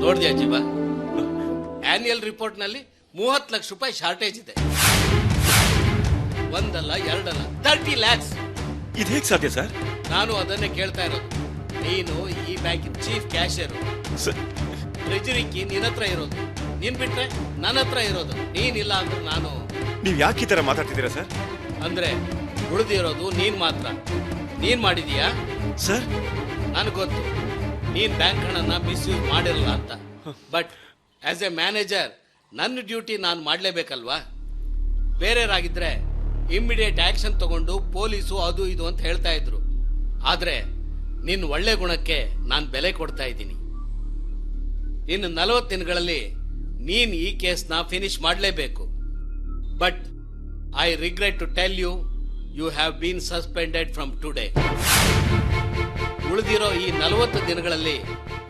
ನೋಡ್ದ್ಯಾ ಜೀವ, ಆನ್ಯುಯಲ್ ರಿಪೋರ್ಟ್ ನಲ್ಲಿ 30 ಲಕ್ಷ ರೂಪಾಯಿ ಶಾರ್ಟೇಜ್ ಇದೆ. ಒಂದಲ್ಲ ಎರಡಲ್ಲ 30 ಲ್ಯಾಕ್ಸ್. ಇದು ಹೇಗೆ ಸಾಧ್ಯ ಸರ್? ನಾನು ಅದನ್ನೇ ಕೇಳ್ತಾ ಇರೋದು. ನೀನು ಈ ಬ್ಯಾಂಕಿನ ಚೀಫ್ ಕ್ಯಾಶಿಯರ್, ಟ್ರೆಜರಿ ಕೀ ನಿನ್ನ ಹತ್ರ ಇರೋದು, ನೀನ್ ಬಿಟ್ರೆ ನನ್ನ ಹತ್ರ ಇರೋದು. ನೀನಿಲ್ಲ ಅಂದ್ರೆ ನಾನು. ನೀವು ಯಾಕೆ ಈ ತರ ಮಾತಾಡ್ತಿದ್ದೀರಾ ಸರ್? ಅಂದ್ರೆ ಉಳಿದಿರೋದು ನೀನ್ ಮಾತ್ರ. ನೀನ್ ಮಾಡಿದೀಯಾ ಸರ್? ನನಗೆ ಗೊತ್ತು ನೀನ್ ಬ್ಯಾಂಕ್ ಹಣನ ಮಿಸ್ಯೂಸ್ ಮಾಡಿರಲ್ಲ ಅಂತ. ಬಟ್ ಆಸ್ ಎ ಮ್ಯಾನೇಜರ್ ನನ್ನ ಡ್ಯೂಟಿ ನಾನು ಮಾಡಲೇಬೇಕಲ್ವಾ? ಬೇರೆಯವರಾಗಿದ್ರೆ ಇಮ್ಮಿಡಿಯೇಟ್ ಆಕ್ಷನ್ ತಗೊಂಡು ಪೊಲೀಸು ಅದು ಇದು ಅಂತ ಹೇಳ್ತಾ ಇದ್ರು. ಆದ್ರೆ ನಿನ್ನ ಒಳ್ಳೆ ಗುಣಕ್ಕೆ ನಾನು ಬೆಲೆ ಕೊಡ್ತಾ ಇದ್ದೀನಿ. ಇನ್ನು 40 ದಿನಗಳಲ್ಲಿ ನೀನ್ ಈ ಕೇಸ್ನ ಫಿನಿಶ್ ಮಾಡಲೇಬೇಕು. But I regret to tell you, you have been suspended from today. ಉಳಿದಿರೋ ಈ 40 ದಿನಗಳಲ್ಲಿ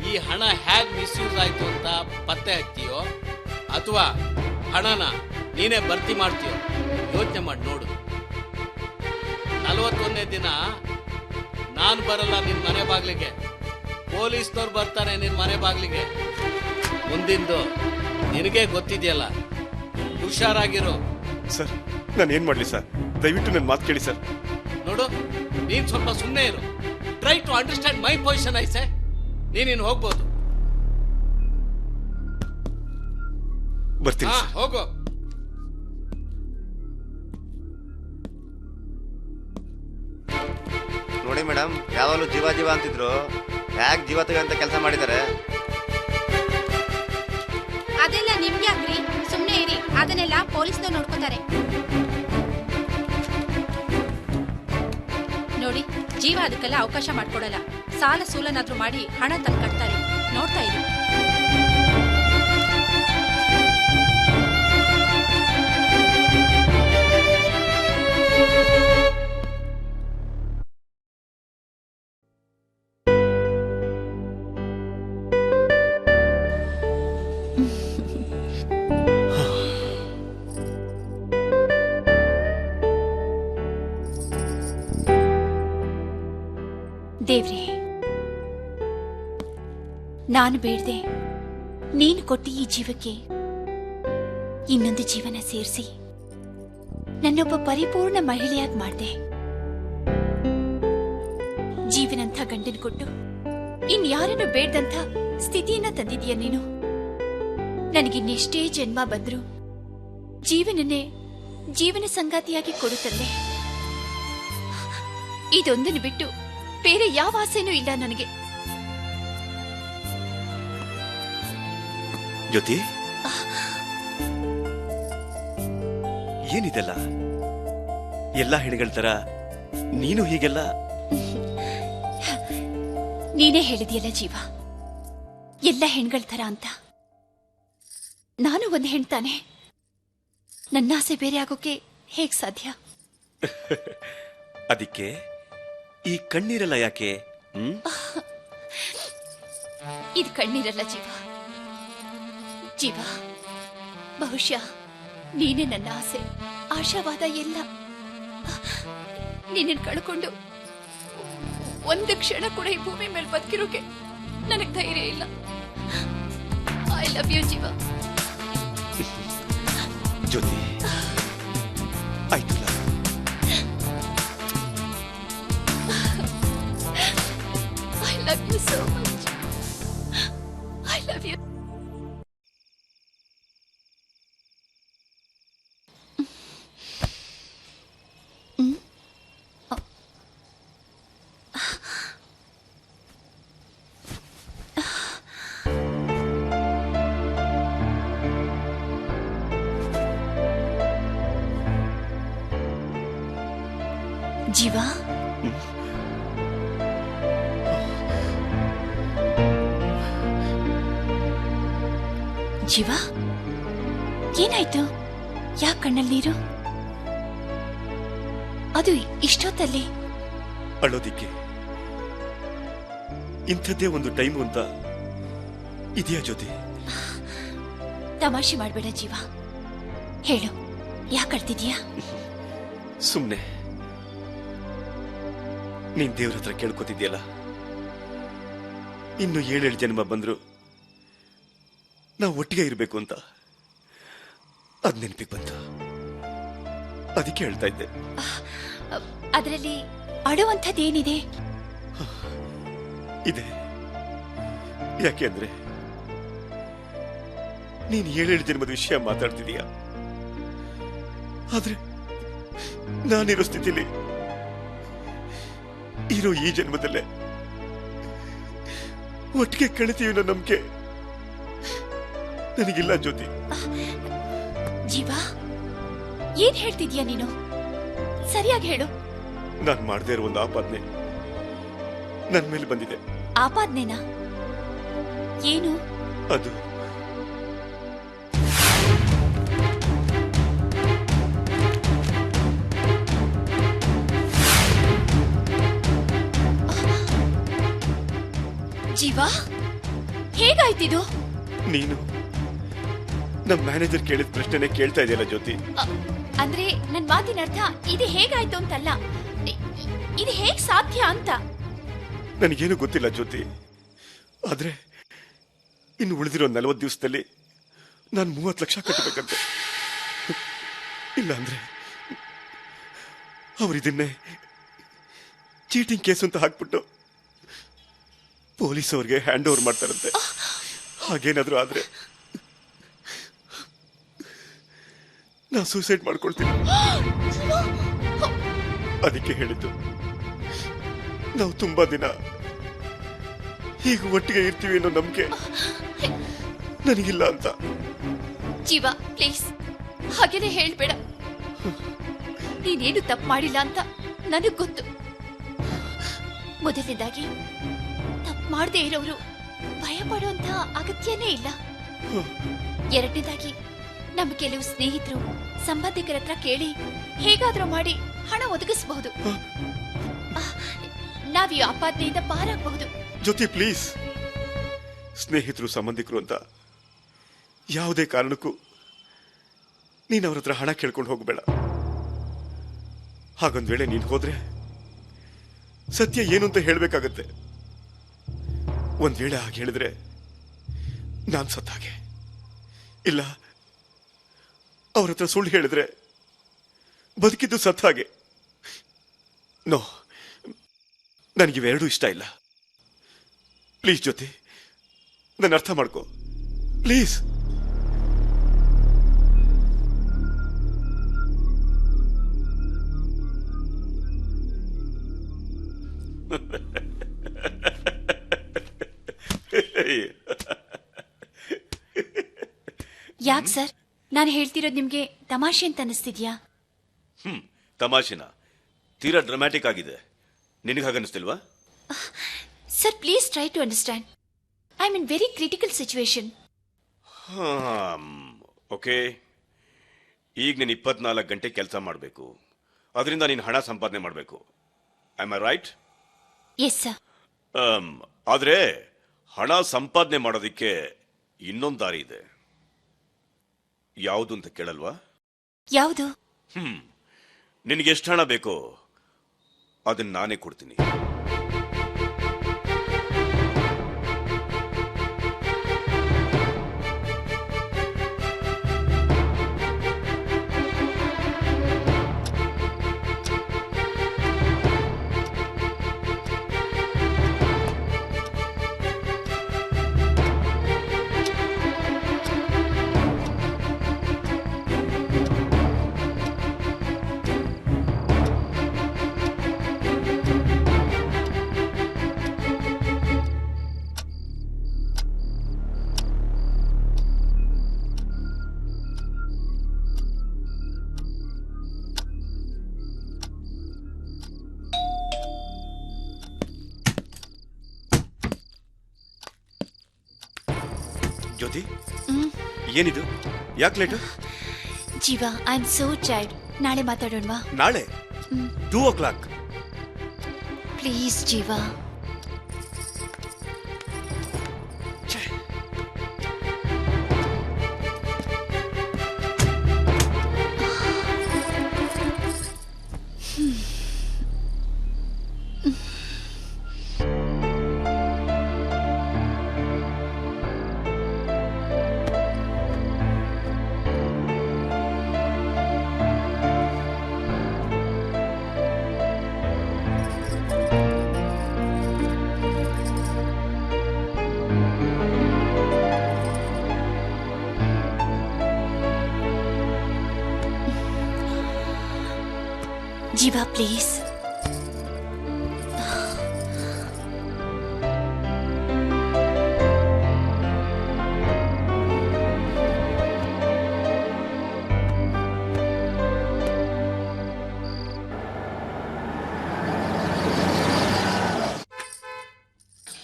ಈ ಹಣ ಹೇಗ್ ಮಿಸ್ಯೂಸ್ ಆಯ್ತು ಅಂತ ಪತ್ತೆ ಹಚ್ತೀಯೋ ಅಥವಾ ಹಣನ ನೀನೇ ಭರ್ತಿ ಮಾಡ್ತೀಯೋ ಯೋಚನೆ ಮಾಡಿ ನೋಡು. 41ನೇ ದಿನ ನಾನು ಬರಲ್ಲ ನಿನ್ ಮನೆ ಬಾಗ್ಲಿಗೆ, ಪೊಲೀಸ್ನವ್ರು ಬರ್ತಾರೆ ನಿನ್ ಮನೆ ಬಾಗ್ಲಿಗೆ. ಮುಂದಿಂದು ನಿನಗೆ ಗೊತ್ತಿದೆಯಲ್ಲ, ಹುಷಾರಾಗಿರೋ. ಸರ್ ನಾನು ಏನ್ ಮಾಡ್ಲಿ ಸರ್? ದಯವಿಟ್ಟು ನನ್ನ ಮಾತು ಕೇಳಿ ಸರ್. ನೋಡು, ನೀನ್ ಸ್ವಲ್ಪ ಸುಮ್ಮನೆ ಇರು. Try to understand my position. ಐಸೆ ನೀನಿನ್ ಹೋಗ್ಬೋದು. ಬರ್ತೀನಿ ಹಾ, ಸರ್. ಹೋಗು. ನೋಡಿ ಮೇಡಮ್, ಯಾವಾಗಲೂ ಜೀವ ಜೀವ ಅಂತಿದ್ರು, ಯಾಕೆ ಜೀವ ತೆಗೆಂತ ಕೆಲಸ ಮಾಡಿದ್ದಾರೆ? ಅದೆಲ್ಲ ನಿಮ್ಗೆ ಯಾಕ್ರಿ? ಸುಮ್ನೆ ಇರಿ, ಅದನ್ನೆಲ್ಲ ಪೊಲೀಸ್ನವ್ರು ನೋಡ್ಕೋತಾರೆ. ನೋಡಿ, ಜೀವ ಅದಕ್ಕೆಲ್ಲ ಅವಕಾಶ ಮಾಡ್ಕೊಡಲ್ಲ. ಸಾಲ ಸೂಲನಾದ್ರೂ ಮಾಡಿ ಹಣ ತಂದು ಕಟ್ತಾರೆ. ನೋಡ್ತಾ ಇರಿ. ದೇವ್ರೆ, ನಾನು ಬೇಡ್ದೆ, ನೀನು ಕೊಟ್ಟ ಈ ಜೀವಕ್ಕೆ ಇನ್ನೊಂದು ಜೀವನ ಸೇರಿಸಿ ನನ್ನೊಬ್ಬ ಪರಿಪೂರ್ಣ ಮಹಿಳೆಯಾಗಿ ಮಾಡ್ದೆ. ಜೀವನಂಥ ಗಂಡನ್ ಕೊಟ್ಟು ಇನ್ಯಾರನ್ನು ಬೇಡ್ದಂಥ ಸ್ಥಿತಿಯನ್ನ ತಂದಿದೀಯ ನೀನು. ನನಗಿನ್ನೆಷ್ಟೇ ಜನ್ಮ ಬಂದ್ರು ಜೀವನನೇ ಜೀವನ ಸಂಗಾತಿಯಾಗಿ ಕೊಡುತ್ತಂದೆ. ಇದೊಂದನ್ನು ಬಿಟ್ಟು ಬೇರೆ ಯಾವ ಆಸೆನೂ ಇಲ್ಲ ನನಗೆ. ಜ್ಯೋತಿ, ಏನಿದೆಲ್ಲ? ಎಲ್ಲ ಹೆಣ್ಗಳ ತರ ನೀನು ಹೀಗೆಲ್ಲ? ನೀನೇ ಹೇಳಿದೆಯಲ್ಲ ಜೀವ, ಎಲ್ಲ ಹೆಣ್ಗಳ ತರ ಅಂತ. ನಾನು ಒಂದು ಹೆಣ್ತಾನೆ. ನನ್ನ ಆಸೆ ಬೇರೆ ಆಗೋಕೆ ಹೇಗ್ ಸಾಧ್ಯ? ಅದಕ್ಕೆ ಈ ಕಣ್ಣೀರೆಲ್ಲ ಯಾಕೆ? ಇದು ಕಣ್ಣೀರಲ್ಲ ಜೀವ. ಜೀವ, ಬಹುಶಃ ನೀನೇ ನನ್ನ ಆಸೆ, ಆಶಾವಾದ ಎಲ್ಲ. ನಿನ್ನ ಕಳ್ಕೊಂಡು ಒಂದು ಕ್ಷಣ ಕೂಡ ಈ ಭೂಮಿ ಮೇಲೆ ಬದುಕಿರೋಕೆ ನನಗೆ ಧೈರ್ಯ ಇಲ್ಲ. ಐ ಲವ್ ಯು ಜೀವ. ಜ್ಯೋತಿ, ಆಯ್ತು. I love you so much. I love you. ಜೀವ, ಜೀವ, ಏನಾಯ್ತು? ಯಾಕೆ ಕಣ್ಣಲ್ಲಿ ನೀರು? ಅದು ಇಷ್ಟೊತ್ತಲ್ಲಿ? ಅಳೋದಿಕ್ಕೆ ಇಂಥದ್ದೇ ಒಂದು ಟೈಮ್ ಅಂತ ಇದೆಯಾ ಜ್ಯೋತಿ? ತಮಾಷೆ ಮಾಡ್ಬೇಡ ಜೀವ, ಹೇಳು, ಯಾಕೆ ಅಳ್ತಿದ್ಯಾ? ಸುಮ್ನೆ ನೀನ್ ದೇವ್ರ ಹತ್ರ ಕೇಳ್ಕೊತಿದ್ಯಲ್ಲ, ಇನ್ನು 7 ಜನ್ಮ ಬಂದ್ರು ನಾವು ಒಟ್ಟಿಗೆ ಇರಬೇಕು ಅಂತ ಅದ್ ನೆನಪಿಗೆ ಬಂತು. ಅದಕ್ಕೆ ಹೇಳ್ತಾ ಇದ್ದೆ. ಅದರಲ್ಲಿ ಅಡುವಂಥದ್ದೇನಿದೆ? ಇದೆ. ಯಾಕೆಂದ್ರೆ ನೀನ್ 7 ಜನ್ಮದ ವಿಷಯ ಮಾತಾಡ್ತಿದೀಯ. ಆದ್ರೆ ನಾನಿರೋ ಸ್ಥಿತಿಲಿ ಇರೋ ಈ ಜನ್ಮದಲ್ಲೇ ಒಟ್ಟಿಗೆ ಕಳಿತೀವಿ ಅನ್ನೋ ನಂಬಿಕೆ ನನಗಿಲ್ಲ ಜ್ಯೋತಿ. ಜೀವ, ಏನ್ ಹೇಳ್ತಿದ್ಯಾ ನೀನು? ಸರಿಯಾಗಿ ಹೇಳು. ನಾನ್ ಮಾಡದೇ ಇರೋ ಒಂದು ಆಪಾದನೆ ನನ್ ಮೇಲೆ ಬಂದಿದೆ. ಆಪಾದನೆನಾ? ಏನು? ಅದು ಜೀವ, ಹೇಗಾಯ್ತಿದು? ನೀನು ನಮ್ ಮ್ಯಾನೇಜರ್ ಕೇಳಿದ ಪ್ರಶ್ನೆನೆ ಕೇಳ್ತಾ ಇದೆಯಲ್ಲ ಜ್ಯೋತಿ. ಅಂದ್ರೆ ನನ್ ಮಾತಿನ ಅರ್ಥ ಇದು ಹೇಗಾಯ್ತು ಅಂತಲ್ಲ, ಇದು ಹೇಗ್ ಸಾಧ್ಯ ಅಂತ. ನನಗೇನು ಗೊತ್ತಿಲ್ಲ ಜ್ಯೋತಿ. ಆದ್ರೆ ಇನ್ನು ಉಳಿದಿರೋ 40 ದಿವಸದಲ್ಲಿ ನಾನು 30 ಲಕ್ಷ ಕಟ್ಟಬೇಕಂತೆ. ಇಲ್ಲ ಅಂದ್ರೆ ಅವರಿದನ್ನೇ ಚೀಟಿಂಗ್ ಕೇಸ್ ಅಂತ ಹಾಕ್ಬಿಟ್ಟು ಪೊಲೀಸ್ ಅವ್ರಿಗೆ ಹ್ಯಾಂಡ್ ಓವರ್ ಮಾಡ್ತಾರಂತೆ. ಹಾಗೇನಾದ್ರೂ ಆದ್ರೆ ನಾ ಸೂಸೈಡ್ ಮಾಡ್ಕೊಳ್ತೀನಿ. ಅದಕ್ಕೆ ಹೇಳಿದ್ದು ನಾವು ತುಂಬಾ ದಿನ ಈಗ ಒಟ್ಟಿಗೆ ಇರ್ತೀವಿ ಅನ್ನೋ ನಂಬಿಕೆ ನನಗಿಲ್ಲ ಅಂತ. ಜೀವ, ಪ್ಲೀಸ್ ಹಾಗೇನೆ ಹೇಳ್ಬೇಡ. ನೀನೇನು ತಪ್ಪು ಮಾಡಿಲ್ಲ ಅಂತ ನನಗ್ ಗೊತ್ತು. ಮೊದಲನೇದಾಗಿ ತಪ್ಪು ಮಾಡದೇ ಇರೋರು ಭಯ ಪಡುವಂತ ಅಗತ್ಯನೇ ಇಲ್ಲ. ಎರಡನೇದಾಗಿ ನಮ್ಮ ಕೆಲವು ಸ್ನೇಹಿತರು ಸಂಬಂಧಿಕರ ಹತ್ರ ಕೇಳಿ ಹೇಗಾದ್ರೂ ಮಾಡಿ ಹಣ ಒದಗಿಸಬಹುದು. ನಾವ್ ಈ ಆಪಾದನೆಯಿಂದ ಪಾರಾಗಬಹುದು. ಜ್ಯೋತಿ ಪ್ಲೀಸ್, ಸ್ನೇಹಿತರು ಸಂಬಂಧಿಕರು ಅಂತ ಯಾವುದೇ ಕಾರಣಕ್ಕೂ ನೀನ್ ಅವ್ರ ಹತ್ರ ಹಣ ಕೇಳ್ಕೊಂಡು ಹೋಗಬೇಡ. ಹಾಗೊಂದ್ ವೇಳೆ ನೀನ್ ಹೋದ್ರೆ ಸತ್ಯ ಏನು ಅಂತ ಹೇಳ್ಬೇಕಾಗತ್ತೆ. ಒಂದ್ ವೇಳೆ ಹಾಗೆ ಹೇಳಿದ್ರೆ ನಾನ್ ಸತ್ತ ಹಾಗೆ. ಇಲ್ಲ ಅವ್ರ ಹತ್ರ ಸುಳ್ಳು ಹೇಳಿದ್ರೆ ಬದುಕಿದ್ದು ಸತ್ತ ಹಾಗೆ. ನೋ, ನನಗಿವೆರಡೂ ಇಷ್ಟ ಇಲ್ಲ. ಪ್ಲೀಸ್ ಜ್ಯೋತಿ, ನನ್ನ ಅರ್ಥ ಮಾಡ್ಕೋ ಪ್ಲೀಸ್. ಯಾಕ್ ಸರ್, ನಾನು ಹೇಳ್ತಿರೋದು ನಿಮ್ಗೆ ತಮಾಷೆ ಅಂತ ಅನಿಸ್ತಿದ್ಯಾ? ತಮಾಷೆನ? ತೀರಾ ಡ್ರಾಮ್ಯಾಟಿಕ್ ಆಗಿದೆ. ನಿನಗೆ ಹಾಗನ್ನಿಸ್ತಿಲ್ವಾ? Sir please try to understand. I am in very critical situation. Okay, ಈಗ ನೀನು 24 ಗಂಟೆ ಕೆಲಸ ಮಾಡಬೇಕು. ಅದರಿಂದ ನೀನು ಹಣ ಸಂಪಾದನೆ ಮಾಡಬೇಕು. Am I right? Yes sir. ಆದ್ರೆ ಹಣ ಸಂಪಾದನೆ ಮಾಡೋದಿಕ್ಕೆ ಇನ್ನೊಂದು ದಾರಿ ಇದೆ. ಯಾವುದು ಅಂತ ಕೇಳಲ್ವಾ? ಯಾವುದು? ನಿನಗೆ ಎಷ್ಟು ಹಣ ಬೇಕೋ ಅದನ್ನ ನಾನೇ ಕೊಡ್ತೀನಿ. ಜ್ಯೋತಿ, ಏನಿದು? ಯಾಕೆ ಲೇಟು? ಜೀವ, ಐ ಆಮ್ ಸೋ ಟೈರ್ಡ್. ನಾಳೆ ಮಾತಾಡೋಣವಾ? ನಾಳೆ 2 o'clock. ಪ್ಲೀಸ್ ಜೀವ. ಜೀವಾ ಪ್ಲೀಸ್.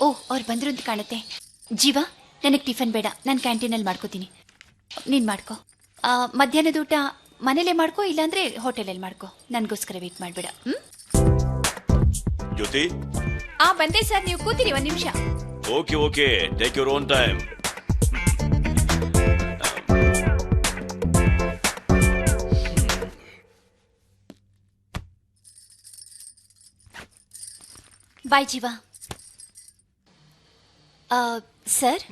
ಓ, ಅವ್ರು ಬಂದ್ರು ಅಂತ ಕಾಣುತ್ತೆ. ಜೀವಾ, ನನಗೆ ಟಿಫನ್ ಬೇಡ, ನಾನು ಕ್ಯಾಂಟೀನಲ್ಲಿ ಮಾಡ್ಕೋತೀನಿ. ನೀನು ಮಾಡ್ಕೋ. ಮಧ್ಯಾಹ್ನದ ಊಟ ಮನೇಲೇ ಮಾಡ್ಕೋ, ಇಲ್ಲಾಂದ್ರೆ ಹೋಟೆಲಲ್ಲಿ ಮಾಡ್ಕೋ. ನನಗೋಸ್ಕರ ವೇಟ್ ಮಾಡಬೇಡ. ಜ್ಯೋತಿ. ಬಂದೆ ಸರ್, ನೀವು ಕೂತಿರಿ ಒಂದು ನಿಮಿಷ. Okay okay, take your own time. Bye Jeeva. Sir,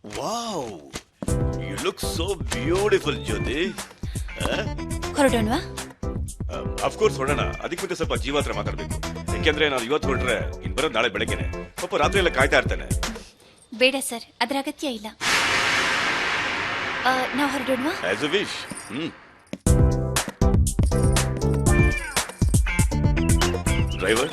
wow, you look so beautiful Jyothi. ಹೊರಡೋಣವಾ? ಅಫ್ಕೋರ್ಸ್ ಹೊರಡೋಣ. ಅದಕ್ಕೆ ಮುಂದೆ ಸ್ವಲ್ಪ ಜೀವ ಹತ್ರ ಮಾತಾಡ್ಬೇಕು. ಯಾಕೆಂದ್ರೆ ನಾನು ಇವತ್ತು ಹೊರಟ್ರೆ ಇನ್ ಬರೋದು ನಾಳೆ ಬೆಳಗ್ಗೆನೆ. ಪಾಪ ರಾತ್ರಿ ಎಲ್ಲ ಕಾಯ್ತಾ ಇರ್ತಾನೆ. ಬೇಡ ಸರ್, ಅದ್ರ ಅಗತ್ಯ ಇಲ್ಲ. ನಾವು ಹೊರಡೋಣವಾ? As a wish. Driver.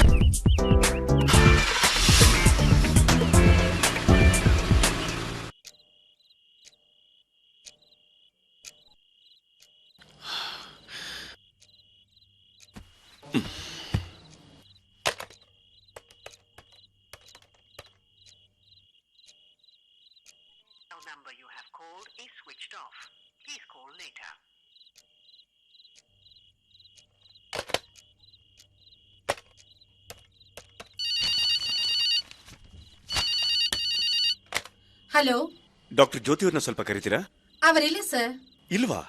Number you have called is switched off. Please call later. Hello, doctor Jyothi ಅವ್ರನ್ನ ಸ್ವಲ್ಪ ಕರಿತೀರಾ? ಅವರಿಲ್ಲ ಸರ್. ಇಲ್ವಾ?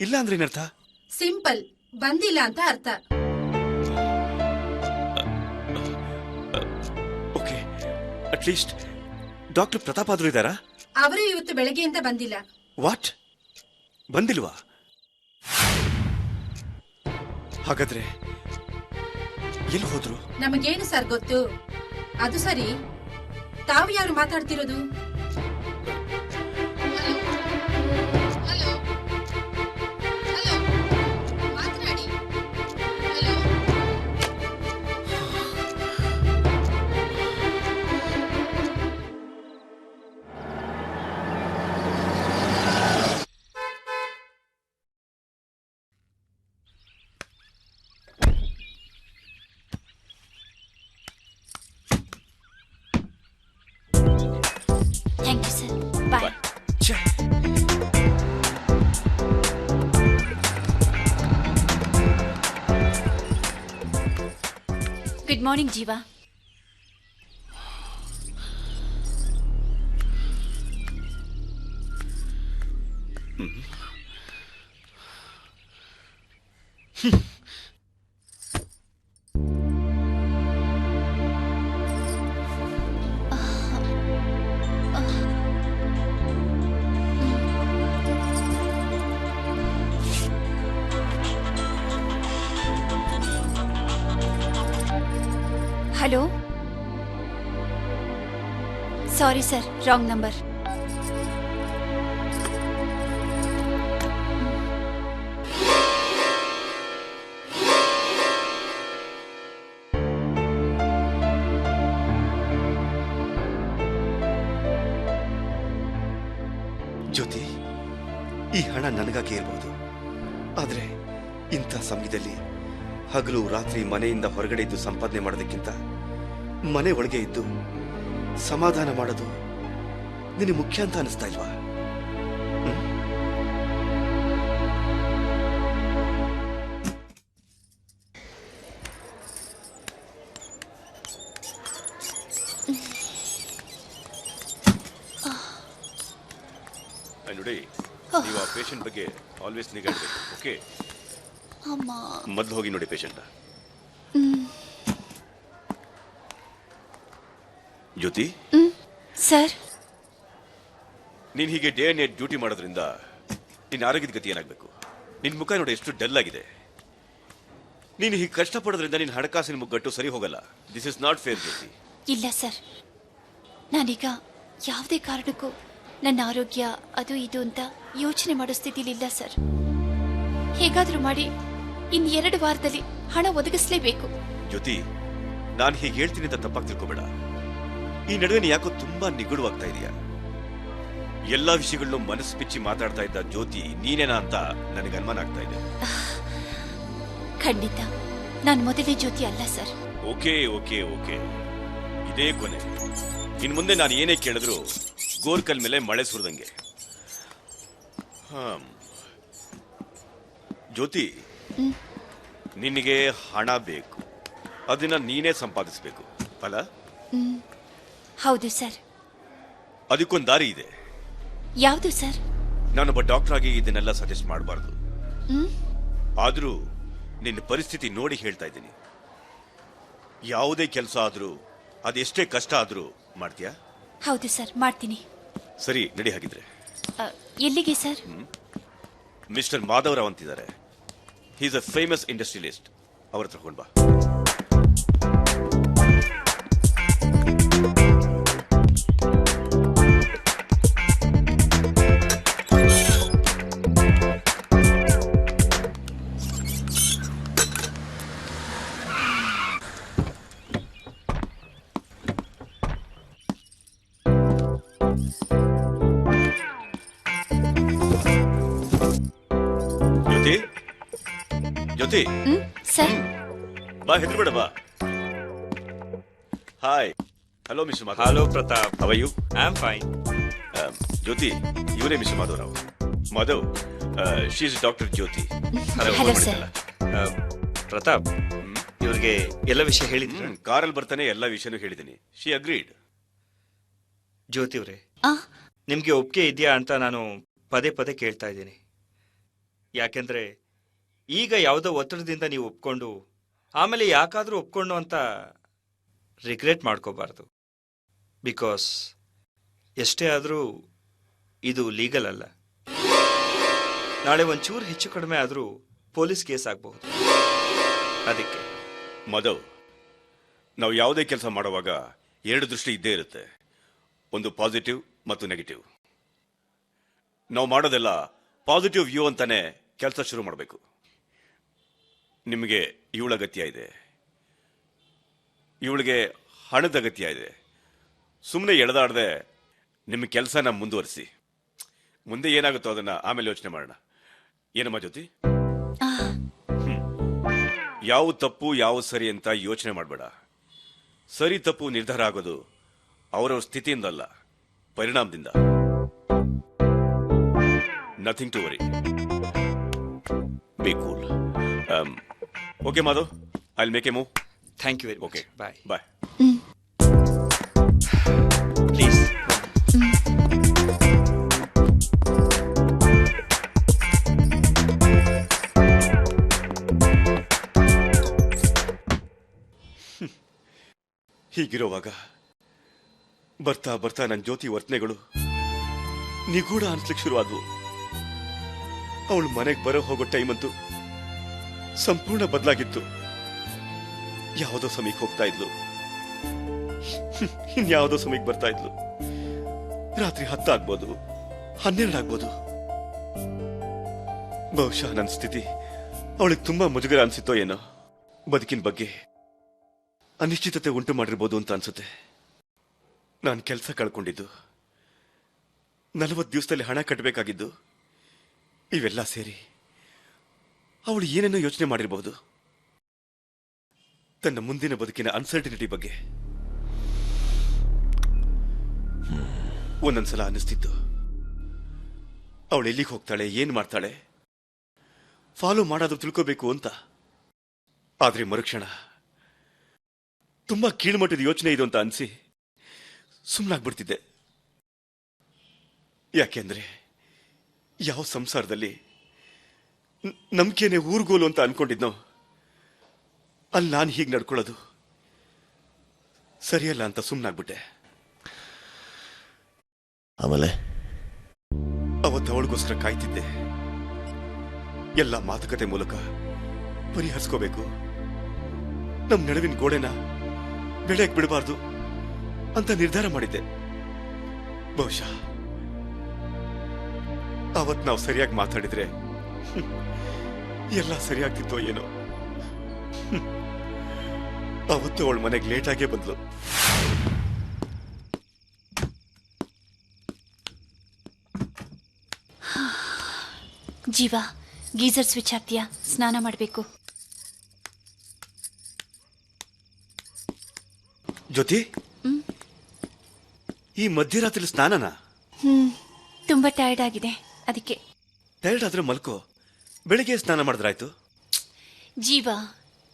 ಇಲ್ಲ ಅಂದ್ರೆ ಏನರ್ಥ? ಸಿಂಪಲ್, ಬಂದಿಲ್ಲ ಅಂತ ಅರ್ಥ. ಓಕೆ, ಅಟ್ಲೀಸ್ಟ್ ಡಾಕ್ಟರ್ ಪ್ರತಾಪ್ ಆದ್ರೂ ಇದ್ದಾರಾ? ಅವರು ಇವತ್ತು ಬೆಳಗ್ಗೆಯಿಂದ ಬಂದಿಲ್ಲ. ವಾಟ್? ಬಂದಿಲ್ವಾ? ಹಾಗಾದ್ರೆ ಎಲ್ಲಿ ಹೋದ್ರು? ನಮಗೇನು ಸರ್ ಗೊತ್ತು. ಅದು ಸರಿ, ತಾವು ಯಾರು ಮಾತಾಡ್ತಿರೋದು? ಮಾತನಾಡಿ. Thank you sir. Bye. Good morning Jeeva. Hello, sorry sir, wrong number. Jyothi, ಈ ಹಣ ನನಗಾಗೆ ಇರಬಹುದು, ಆದ್ರೆ ಇಂಥ ಸಮಯದಲ್ಲಿ ಹಗಲು ರಾತ್ರಿ ಮನೆಯಿಂದ ಹೊರಗಡೆ ಇದ್ದು ಸಂಪಾದನೆ ಮಾಡೋದಕ್ಕಿಂತ ಮನೆ ಒಳಗೆ ಇದ್ದು ಸಮಾಧಾನ ಮಾಡೋದು ನಿನಗೆ ಮುಖ್ಯ ಅಂತ ಅನಿಸ್ತಾ ಇಲ್ವಾ? ನೋಡಿ, ನೀವು ಆ ಪೇಷಂಟ್ ಬಗ್ಗೆ ಆಲ್ವೇಸ್ ನಿಗಾ ಇಡಬೇಕು. ಓಕೆ, ಮೊದಲು ಹೋಗಿ ನೋಡಿ ಪೇಷಂಟ್. ಜ್ಯೋತಿ ಸರ್, ನೀನ್ ಹೀಗೆ ಡೇ ಅಂಡ್ ನೈಟ್ ಡ್ಯೂಟಿ ಮಾಡೋದ್ರಿಂದ ನಿನ್ನ ಆರೋಗ್ಯದ ಗತಿ ಏನಾಗಬೇಕು? ನಿನ್ ಮುಖ ನೋಡಿ ಎಷ್ಟು ಡಲ್ ಆಗಿದೆ. ನೀನು ಹೀಗೆ ಕಷ್ಟಪಡೋದ್ರಿಂದ ನಿನ್ನ ಹಣಕಾಸಿನ ಮುಗ್ಗಟ್ಟು ಸರಿ ಹೋಗಲ್ಲ. ದಿಸ್ ಇಸ್ ನಾಟ್ ಫೇರ್ ಜ್ಯೋತಿ. ಇಲ್ಲ ಸರ್, ನಾನೀಗ ಯಾವುದೇ ಕಾರಣಕ್ಕೂ ನನ್ನ ಆರೋಗ್ಯ ಅದು ಇದು ಅಂತ ಯೋಚನೆ ಮಾಡೋ ಸ್ಥಿತಿಲಿಲ್ಲ ಸರ್. ಹೇಗಾದ್ರೂ ಮಾಡಿ ಇನ್ 2 ವಾರದಲ್ಲಿ ಹಣ ಒದಗಿಸ್ಲೇಬೇಕು. ಜ್ಯೋತಿ, ನಾನು ಹೀಗೆ ಹೇಳ್ತೀನಿ ಅಂತ ತಪ್ಪಾಗಿ ತಿಳ್ಕೊಬೇಡ. ಈ ನಡುವೆ ನೀ ಯಾಕೋ ತುಂಬಾ ನಿಗೂಢವಾಗ್ತಾ ಇದೀಯ. ಎಲ್ಲಾ ವಿಷಯಗಳನ್ನು ಮನಸ್ಸು ಬಿಚ್ಚಿ ಮಾತಾಡ್ತಾ ಇದ್ದ ಜ್ಯೋತಿ ನೀನೇನಾ ಅಂತ ನನಗೆ ಅನುಮಾನ ಆಗ್ತಾ ಇದೆ. ಖಂಡಿತ ನಾನು ಮೊದಲೇ ಜ್ಯೋತಿ ಅಲ್ಲ ಸರ್. ಓಕೆ ಓಕೆ ಓಕೆ, ಇದೇ ಕೊನೆ. ಇನ್ ಮುಂದೆ ನಾನು ಏನೇ ಕೇಳಿದ್ರು ಗೋರ್ಕಲ್ ಮೇಲೆ ಮಳೆ ಸುರಿದಂಗೆ. ಜ್ಯೋತಿ, ನಿನಗೆ ಹಣ ಬೇಕು, ಅದನ್ನ ನೀನೇ ಸಂಪಾದಿಸಬೇಕು ಅಲ್ಲ? ಹೌದು ಸರ್. ಅದಕ್ಕೊಂದು ದಾರಿ ಇದೆ. ಯಾವುದು ಸರ್? ನಾನೊಬ್ಬ ಡಾಕ್ಟರ್ ಆಗಿ ಇದನ್ನೆಲ್ಲ ಸಜೆಸ್ಟ್ ಮಾಡಬಾರ್ದು. ಆದ್ರೂ ನಿನ್ನ ಪರಿಸ್ಥಿತಿ ನೋಡಿ ಹೇಳ್ತಾ ಇದ್ದೀನಿ. ಯಾವುದೇ ಕೆಲಸ ಆದ್ರೂ ಅದೆಷ್ಟೇ ಕಷ್ಟ ಆದ್ರೂ ಮಾಡ್ತೀಯಾ? ಹೌದು ಸರ್, ಮಾಡ್ತೀನಿ. ಸರಿ, ನಡಿ ಹಾಗಿದ್ರೆ. ಎಲ್ಲಿಗೆ ಸರ್? ಮಿಸ್ಟರ್ ಮಾಧವರಾವ್ ಅಂತಿದ್ದಾರೆ. He is a famous industrialist. ಅವ್ರ ಹತ್ರ ಕೊಂಡು ಬಾ. ಜ್ಯೋತಿ, ಜ್ಯೋತಿ, ಸರ್. ಬಾ, ಹೆದರ್ಬೇಡ ಬಾ. Hi, hello mister Madhav. Hello Pratap, how are you? I am fine. Jyothi, ಇವರೇ mister Madhavarao. Madhav, she is doctor Jyothi. Hello sir. Pratap, ಇವ್ರಿಗೆ ಎಲ್ಲ ವಿಷಯ ಹೇಳಿದ್ರು. ಕಾರಲ್ಲಿ ಬರ್ತಾನೆ ಎಲ್ಲ ವಿಷಯನೂ ಹೇಳಿದ್ದೀನಿ. She agreed. ಜ್ಯೋತಿ ಅವರೇ, ನಿಮ್ಗೆ ಒಪ್ಪಿಗೆ ಇದೆಯಾ ಅಂತ ನಾನು ಪದೇ ಪದೇ ಕೇಳ್ತಾ ಇದ್ದೀನಿ. ಯಾಕೆಂದ್ರೆ ಈಗ ಯಾವುದೋ ಒತ್ತಡದಿಂದ ನೀವು ಒಪ್ಕೊಂಡು ಆಮೇಲೆ ಯಾಕಾದ್ರೂ ಒಪ್ಕೊಂಡು ಅಂತ ರಿಗ್ರೆಟ್ ಮಾಡ್ಕೋಬಾರ್ದು. ಬಿಕಾಸ್ ಎಷ್ಟೇ ಆದರೂ ಇದು ಲೀಗಲ್ ಅಲ್ಲ. ನಾಳೆ ಒಂಚೂರು ಹೆಚ್ಚು ಕಡಿಮೆ ಆದರೂ ಪೊಲೀಸ್ ಕೇಸ್ ಆಗಬಹುದು. ಅದಕ್ಕೆ ಮಾಧವ್, ನಾವು ಯಾವುದೇ ಕೆಲಸ ಮಾಡುವಾಗ 2 ದೃಷ್ಟಿ ಇದ್ದೇ ಇರುತ್ತೆ. ಒಂದು ಪಾಸಿಟಿವ್ ಮತ್ತು ನೆಗೆಟಿವ್. ನಾವು ಮಾಡೋದೆಲ್ಲ ಪಾಸಿಟಿವ್ ವ್ಯೂ ಅಂತಾನೆ ಕೆಲಸ ಶುರು ಮಾಡಬೇಕು. ನಿಮಗೆ ಇವಳ ಅಗತ್ಯ ಇದೆ, ಇವಳಿಗೆ ಹಣದ ಅಗತ್ಯ ಇದೆ. ಸುಮ್ಮನೆ ಎಳೆದಾಡದೆ ನಿಮ್ಮ ಕೆಲಸನ ಮುಂದುವರಿಸಿ. ಮುಂದೆ ಏನಾಗುತ್ತೋ ಅದನ್ನ ಆಮೇಲೆ ಯೋಚನೆ ಮಾಡೋಣ. ಏನಮ್ಮ ಜ್ಯೋತಿ? ಯಾವ ತಪ್ಪು ಯಾವ ಸರಿ ಅಂತ ಯೋಚನೆ ಮಾಡಬೇಡ. ಸರಿ ತಪ್ಪು ನಿರ್ಧಾರ ಆಗೋದು ಅವರವ್ರ ಸ್ಥಿತಿಯಿಂದಲ್ಲ, ಪರಿಣಾಮದಿಂದ. Nothing to worry. Be cool. Okay Madhav, I will make a move. Thank you very much. Okay, bye bye. Please. ಹೀಗಿರುವಾಗ ಬರ್ತಾ ಬರ್ತಾ ನನ್ನ ಜ್ಯೋತಿ ವರ್ತನೆಗಳು ನಿಗೂಢ ಅನ್ಸ್ಲಿಕ್ಕೆ ಶುರುವಾದ್ವು. ಅವಳು ಮನೆಗೆ ಬರೋ ಹೋಗೋ ಟೈಮ್ ಅಂತೂ ಸಂಪೂರ್ಣ ಬದಲಾಗಿತ್ತು. ಯಾವುದೋ ಸಮಯಕ್ಕೆ ಹೋಗ್ತಾ ಇದ್ಲು, ಇನ್ಯಾವುದೋ ಸಮಯಕ್ಕೆ ಬರ್ತಾ ಇದ್ಲು. ರಾತ್ರಿ 10 ಆಗ್ಬೋದು, 12 ಆಗ್ಬೋದು. ಬಹುಶಃ ನನ್ನ ಸ್ಥಿತಿ ಅವಳಿಗೆ ತುಂಬಾ ಮುಜುಗರ ಅನ್ಸಿತ್ತೋ ಏನೋ. ಬದುಕಿನ ಬಗ್ಗೆ ಅನಿಶ್ಚಿತತೆ ಉಂಟು ಮಾಡಿರ್ಬೋದು ಅಂತ ಅನ್ಸುತ್ತೆ. ನಾನು ಕೆಲಸ ಕಳ್ಕೊಂಡಿದ್ದು, 40 ದಿವಸದಲ್ಲಿ ಹಣ ಕಟ್ಟಬೇಕಾಗಿದ್ದು, ಇವೆಲ್ಲ ಸೇರಿ ಅವಳು ಏನೇನೋ ಯೋಚನೆ ಮಾಡಿರಬಹುದು. ತನ್ನ ಮುಂದಿನ ಬದುಕಿನ ಅನ್ಸರ್ಟಿನಿಟಿ ಬಗ್ಗೆ ಒಂದೊಂದ್ಸಲ ಅನ್ನಿಸ್ತಿತ್ತು. ಅವಳು ಎಲ್ಲಿಗೆ ಹೋಗ್ತಾಳೆ, ಏನ್ ಮಾಡ್ತಾಳೆ, ಫಾಲೋ ಮಾಡೋದು ತಿಳ್ಕೋಬೇಕು ಅಂತ. ಆದ್ರೆ ಮರುಕ್ಷಣ ತುಂಬಾ ಕೀಳ್ಮಟ್ಟದ ಯೋಚನೆ ಇದು ಅಂತ ಅನ್ಸಿ ಸುಮ್ಮನಾಗ್ಬಿಡ್ತಿದ್ದೆ. ಯಾಕೆಂದ್ರೆ ಯಾವ ಸಂಸಾರದಲ್ಲಿ ನಂಬಿಕೆನೆ ಊರ್ಗೋಲು ಅಂತ ಅನ್ಕೊಂಡಿದ್ನೋ ಅಲ್ಲಿ ನಾನು ಹೀಗೆ ನಡ್ಕೊಳ್ಳೋದು ಸರಿಯಲ್ಲ ಅಂತ ಸುಮ್ಮನಾಗ್ಬಿಟ್ಟೆ. ಆಮೇಲೆ ಅವತ್ತು ಅವಳಿಗೋಸ್ಕರ ಕಾಯ್ತಿದ್ದೆ. ಎಲ್ಲ ಮಾತುಕತೆ ಮೂಲಕ ಪರಿಹರಿಸ್ಕೋಬೇಕು, ನಮ್ ನಡುವಿನ ಗೋಡೆನ ಬೆಳೆಯಕ್ ಬಿಡಬಾರ್ದು ಅಂತ ನಿರ್ಧಾರ ಮಾಡಿದ್ದೆ. ಬಹುಶಃ ಅವತ್ ನಾವು ಸರಿಯಾಗಿ ಮಾತಾಡಿದ್ರೆ ಎಲ್ಲ ಸರಿಯಾಗ್ತಿತ್ತೋ ಏನೋ. ಅವತ್ತು ಅವಳ ಮನೆಗೆ ಲೇಟಾಗೇ ಬಂದ್ಲು. ಜೀವ, ಗೀಸರ್ ಸ್ವಿಚ್ ಹಾಕ್ತೀಯಾ? ಸ್ನಾನ ಮಾಡಬೇಕು. ಜ್ಯೋತಿ, ಈ ಮಧ್ಯರಾತ್ರಿ ಸ್ನಾನನ? ತುಂಬಾ ಟೈರ್ಡ್ ಆಗಿದೆ, ಅದಕ್ಕೆ. ಟೈರ್ಡ್ ಆದ್ರೆ ಮಲ್ಕೋ, ಬೆಳಿಗ್ಗೆ ಸ್ನಾನ ಮಾಡಿದ್ರಾಯ್ತು. ಜೀವ,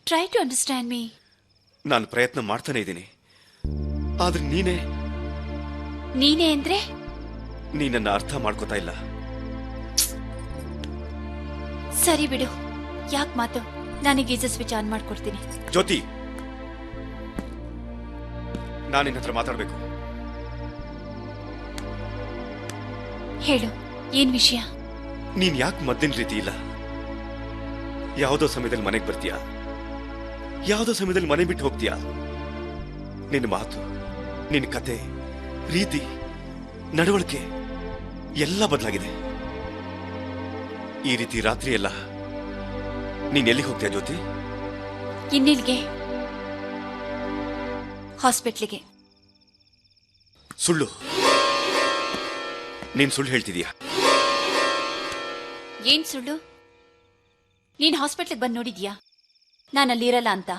ಟ್ರೈ ಟು ಅಂಡರ್ಸ್ಟ್ಯಾಂಡ್ ಮೀ. ನಾನು ಪ್ರಯತ್ನ ಮಾಡ್ತಾನೆ ಇದ್ದೀನಿ, ಆದ್ರೆ ನೀನೇ ಅಂದ್ರೆ ನೀನನ್ನ ಅರ್ಥ ಮಾಡ್ಕೋತಾ ಇಲ್ಲ. ಸರಿ ಬಿಡು, ಯಾಕೆ ಮಾತು? ನಾನು ಗೀಸರ್ ಸ್ವಿಚ್ ಆನ್ ಮಾಡ್ಕೊಡ್ತೀನಿ. ಜ್ಯೋತಿ, ನಾನು ನಿನ್ನ ಹತ್ರ ಮಾತಾಡ್ಬೇಕು. ಹೇಳು, ಏನ್ ವಿಷಯ? ನೀನ್ ಯಾಕೆ ಮೊದ್ಲಿನ ರೀತಿ ಇಲ್ಲ? ಯಾವುದೋ ಸಮಯದಲ್ಲಿ ಮನೆಗೆ ಬರ್ತೀಯಾ, ಯಾವುದೋ ಸಮಯದಲ್ಲಿ ಮನೆ ಬಿಟ್ಟು ಹೋಗ್ತೀಯಾ. ನಿನ್ನ ಮಾತು, ನಿನ್ನ ಕತೆ, ರೀತಿ, ನಡವಳಿಕೆ ಎಲ್ಲ ಬದಲಾಗಿದೆ. ಈ ರೀತಿ ರಾತ್ರಿ ಎಲ್ಲ ನೀನ್ ಎಲ್ಲಿಗೆ ಹೋಗ್ತೀಯಾ ಜ್ಯೋತಿ? ಇನ್ನಿಲ್ಗೆ, ಹಾಸ್ಪಿಟ್ಲಿಗೆ. ಸುಳ್ಳು. ನೀನ್ ಸುಳ್ಳು ಹೇಳ್ತಿದೀಯಾ? ಏನ್ ಸುಳ್ಳು? ನೀನ್ ಹಾಸ್ಪಿಟ್ಲಿಗೆ ಬಂದು ನೋಡಿದ್ಯಾ ನಾನು ಅಲ್ಲಿರಲ್ಲ ಅಂತ?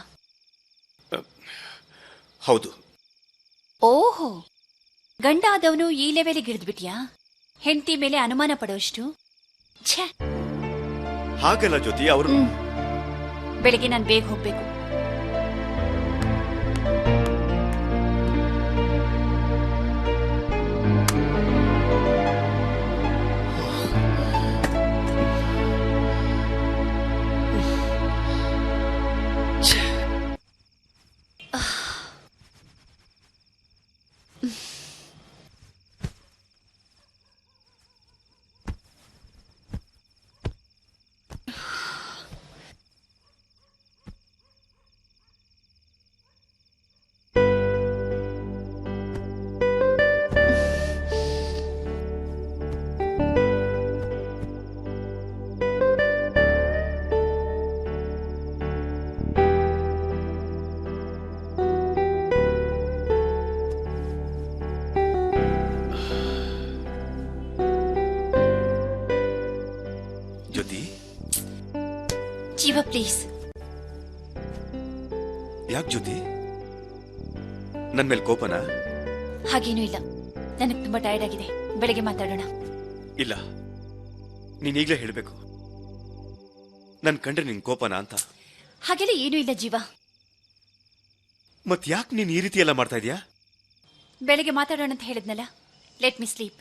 ಹೌದು. ಓಹೋ, ಗಂಡ ಆದವನು ಈ ಲೆವೆಲ್ಗೆ ಇಳಿದ್ಬಿಟ್ಯಾ? ಹೆಂಡತಿ ಮೇಲೆ ಅನುಮಾನ ಪಡೋಷ್ಟು? ಛೇ, ಹಾಗಲ್ಲ ಜ್ಯೋತಿ, ಅವರು ಬೆಳಿಗ್ಗೆ ನಾನು ಬೇಗ ಹೋಗ್ಬೇಕು. ಜೀವ, ಪ್ಲೀಸ್. ಯಾಕೆ ಜ್ಯೋತಿ, ನನ್ ಮೇಲೆ ಕೋಪನ? ಹಾಗೇನೂ ಇಲ್ಲ, ನನಗೆ ತುಂಬಾ ಟೈರ್ಡ್ ಆಗಿದೆ. ಬೆಳಗ್ಗೆ ಮಾತಾಡೋಣ. ಇಲ್ಲ, ನೀನೀಗ್ಲೇ ಹೇಳ್ಬೇಕು. ನನ್ ಕಂಡ್ರೆ ನಿನ್ ಕೋಪನ ಅಂತ. ಹಾಗೆಲ್ಲ ಏನೂ ಇಲ್ಲ ಜೀವ. ಮತ್ ಯಾಕೆ ನೀನ್ ಈ ರೀತಿ ಎಲ್ಲ ಮಾಡ್ತಾ ಇದೀಯಾ? ಬೆಳಗ್ಗೆ ಮಾತಾಡೋಣ ಅಂತ ಹೇಳಿದ್ನಲ್ಲ. Let me sleep.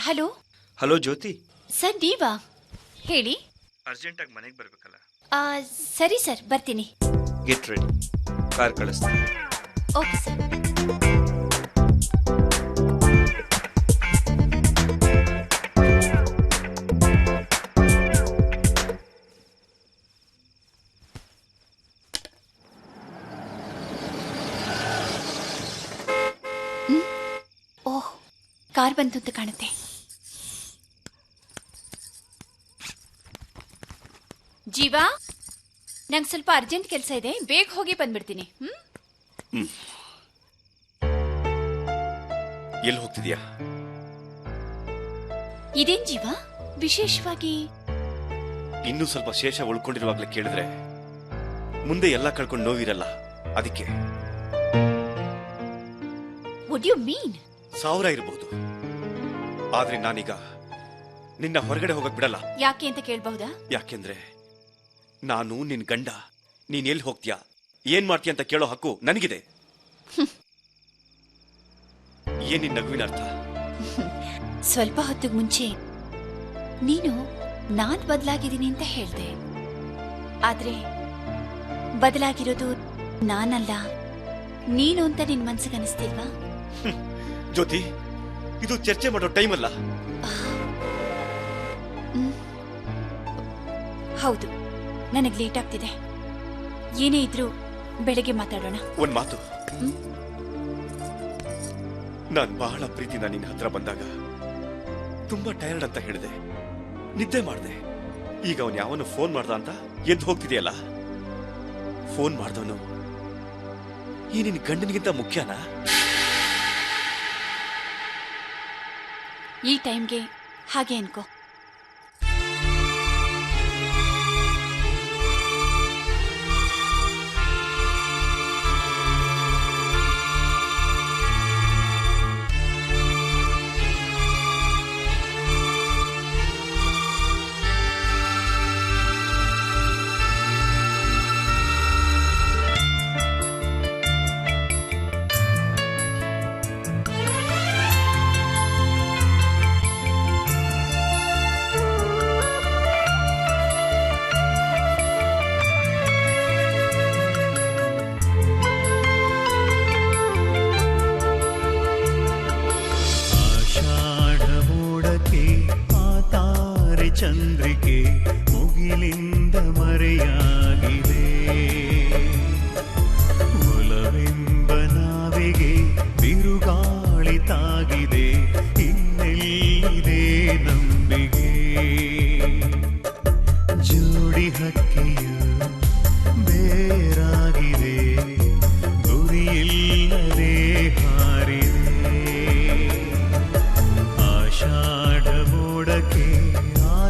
Hello. Hello Jyothi. Sir, ನೀವಾ? ಹೇಳಿ. ಅರ್ಜೆಂಟಾಗಿ ಮನೆಗೆ ಬರ್ಬೇಕಲ್ಲ? ಸರಿ ಸರ್, ಬರ್ತೀನಿ. ಗೆಟ್ ರೆಡಿ, ಕಾರ್ ಕಳಿಸ್ತೀನಿ. Okay sir. ಓಹ್, ಕಾರ್ ಬಂತು ಅಂತ ಕಾಣುತ್ತೆ. ಜೀವಾ, ನಂಗೆ ಸ್ವಲ್ಪ ಅರ್ಜೆಂಟ್ ಕೆಲಸ ಇದೆ, ಬೇಗ ಹೋಗಿ ಬಂದ್ಬಿಡ್ತೀನಿ. ಎಲ್ಲಿ ಹೋಗ್ತಿದ್ಯಾ? ಇದೇನ್ ಜೀವ ವಿಶೇಷವಾಗಿ? ಇನ್ನೂ ಸ್ವಲ್ಪ ಶೇಷ ಉಳ್ಕೊಂಡಿರುವಾಗ್ಲೇ ಕೇಳಿದ್ರೆ ಮುಂದೆ ಎಲ್ಲ ಕಳ್ಕೊಂಡು ನೋವಿರಲ್ಲ, ಅದಕ್ಕೆ. What you mean? 1000 ಇರಬಹುದು, ಆದ್ರೆ ನಾನೀಗ ನಿನ್ನ ಹೊರಗಡೆ ಹೋಗಕ್ ಬಿಡಲ್ಲ. ಯಾಕೆ ಅಂತ ಕೇಳಬಹುದಾ? ಯಾಕೆಂದ್ರೆ ನಾನು ನಿನ್ ಗಂಡ. ನೀನ್ ಎಲ್ಲಿ ಹೋಗ್ತೀಯಾ, ಏನ್ ಮಾಡ್ತೀಯ ಅಂತ ಕೇಳೋ ಹಕ್ಕು ನನಗಿದೆ. ಏನ್ ನಿನ್ ನಗುವಿನ ಅರ್ಥ? ಸ್ವಲ್ಪ ಹೊತ್ತಿಗೆ ಮುಂಚೆ ನೀನು ನಾನ್ ಬದಲಾಗಿದ್ದೀನಿ ಅಂತ ಹೇಳ್ದೆ, ಆದ್ರೆ ಬದಲಾಗಿರೋದು ನಾನಲ್ಲ, ನೀನು ಅಂತ ನಿನ್ ಮನ್ಸಿಗೆ ಅನಿಸ್ತಿಲ್ವಾ? ಜ್ಯೋತಿ, ಇದು ಚರ್ಚೆ ಮಾಡೋ ಟೈಮ್ ಅಲ್ಲ. ಹೌದು, ನನಗೆ ಲೇಟ್ ಆಗ್ತಿದೆ. ಏನೇ ಇದ್ರೂ ಬೆಳಗ್ಗೆ ಮಾತಾಡೋಣ. ಒಂದ್ ಮಾತು, ನಾನ್ ಬಹಳ ಪ್ರೀತಿನ ನಿನ್ನ ಹತ್ರ ಬಂದಾಗ ತುಂಬಾ ಟೈರ್ಡ್ ಅಂತ ಹೇಳಿದೆ, ನಿದ್ದೆ ಮಾಡಿದೆ. ಈಗ ಅವನ್ ಯಾವನು ಫೋನ್ ಮಾಡ್ದ ಅಂತ ಎದ್ದು ಹೋಗ್ತಿದೆಯಲ್ಲ, ಫೋನ್ ಮಾಡ್ದವನು ಈ ನಿನ್ ಗಂಡನಿಗಿಂತ ಮುಖ್ಯನಾ? ಈ ಟೈಮ್ಗೆ ಹಾಗೆ ಅನ್ಕೋ. ಚಂದ್ರಿಕೆ ಮುಗಿಲಿಂದ ಮರೆಯಾಗಿದೆ, ಒಲವೆಂಬ ನಾವಿಗೆ ಬಿರುಗಾಳಿ ತಾಗಿದೆ, ಇನ್ನೆಲ್ಲಿದೆ ನಂಬಿಕೆ? ಜೋಡಿ ಹಕ್ಕಿಯು ಬೇರಾಗಿದೆ, ಗುರಿಯಿಲ್ಲದೆ ಹಾರಿದೆ, ಆಷಾಢ ಮೋಡಕ್ಕೆ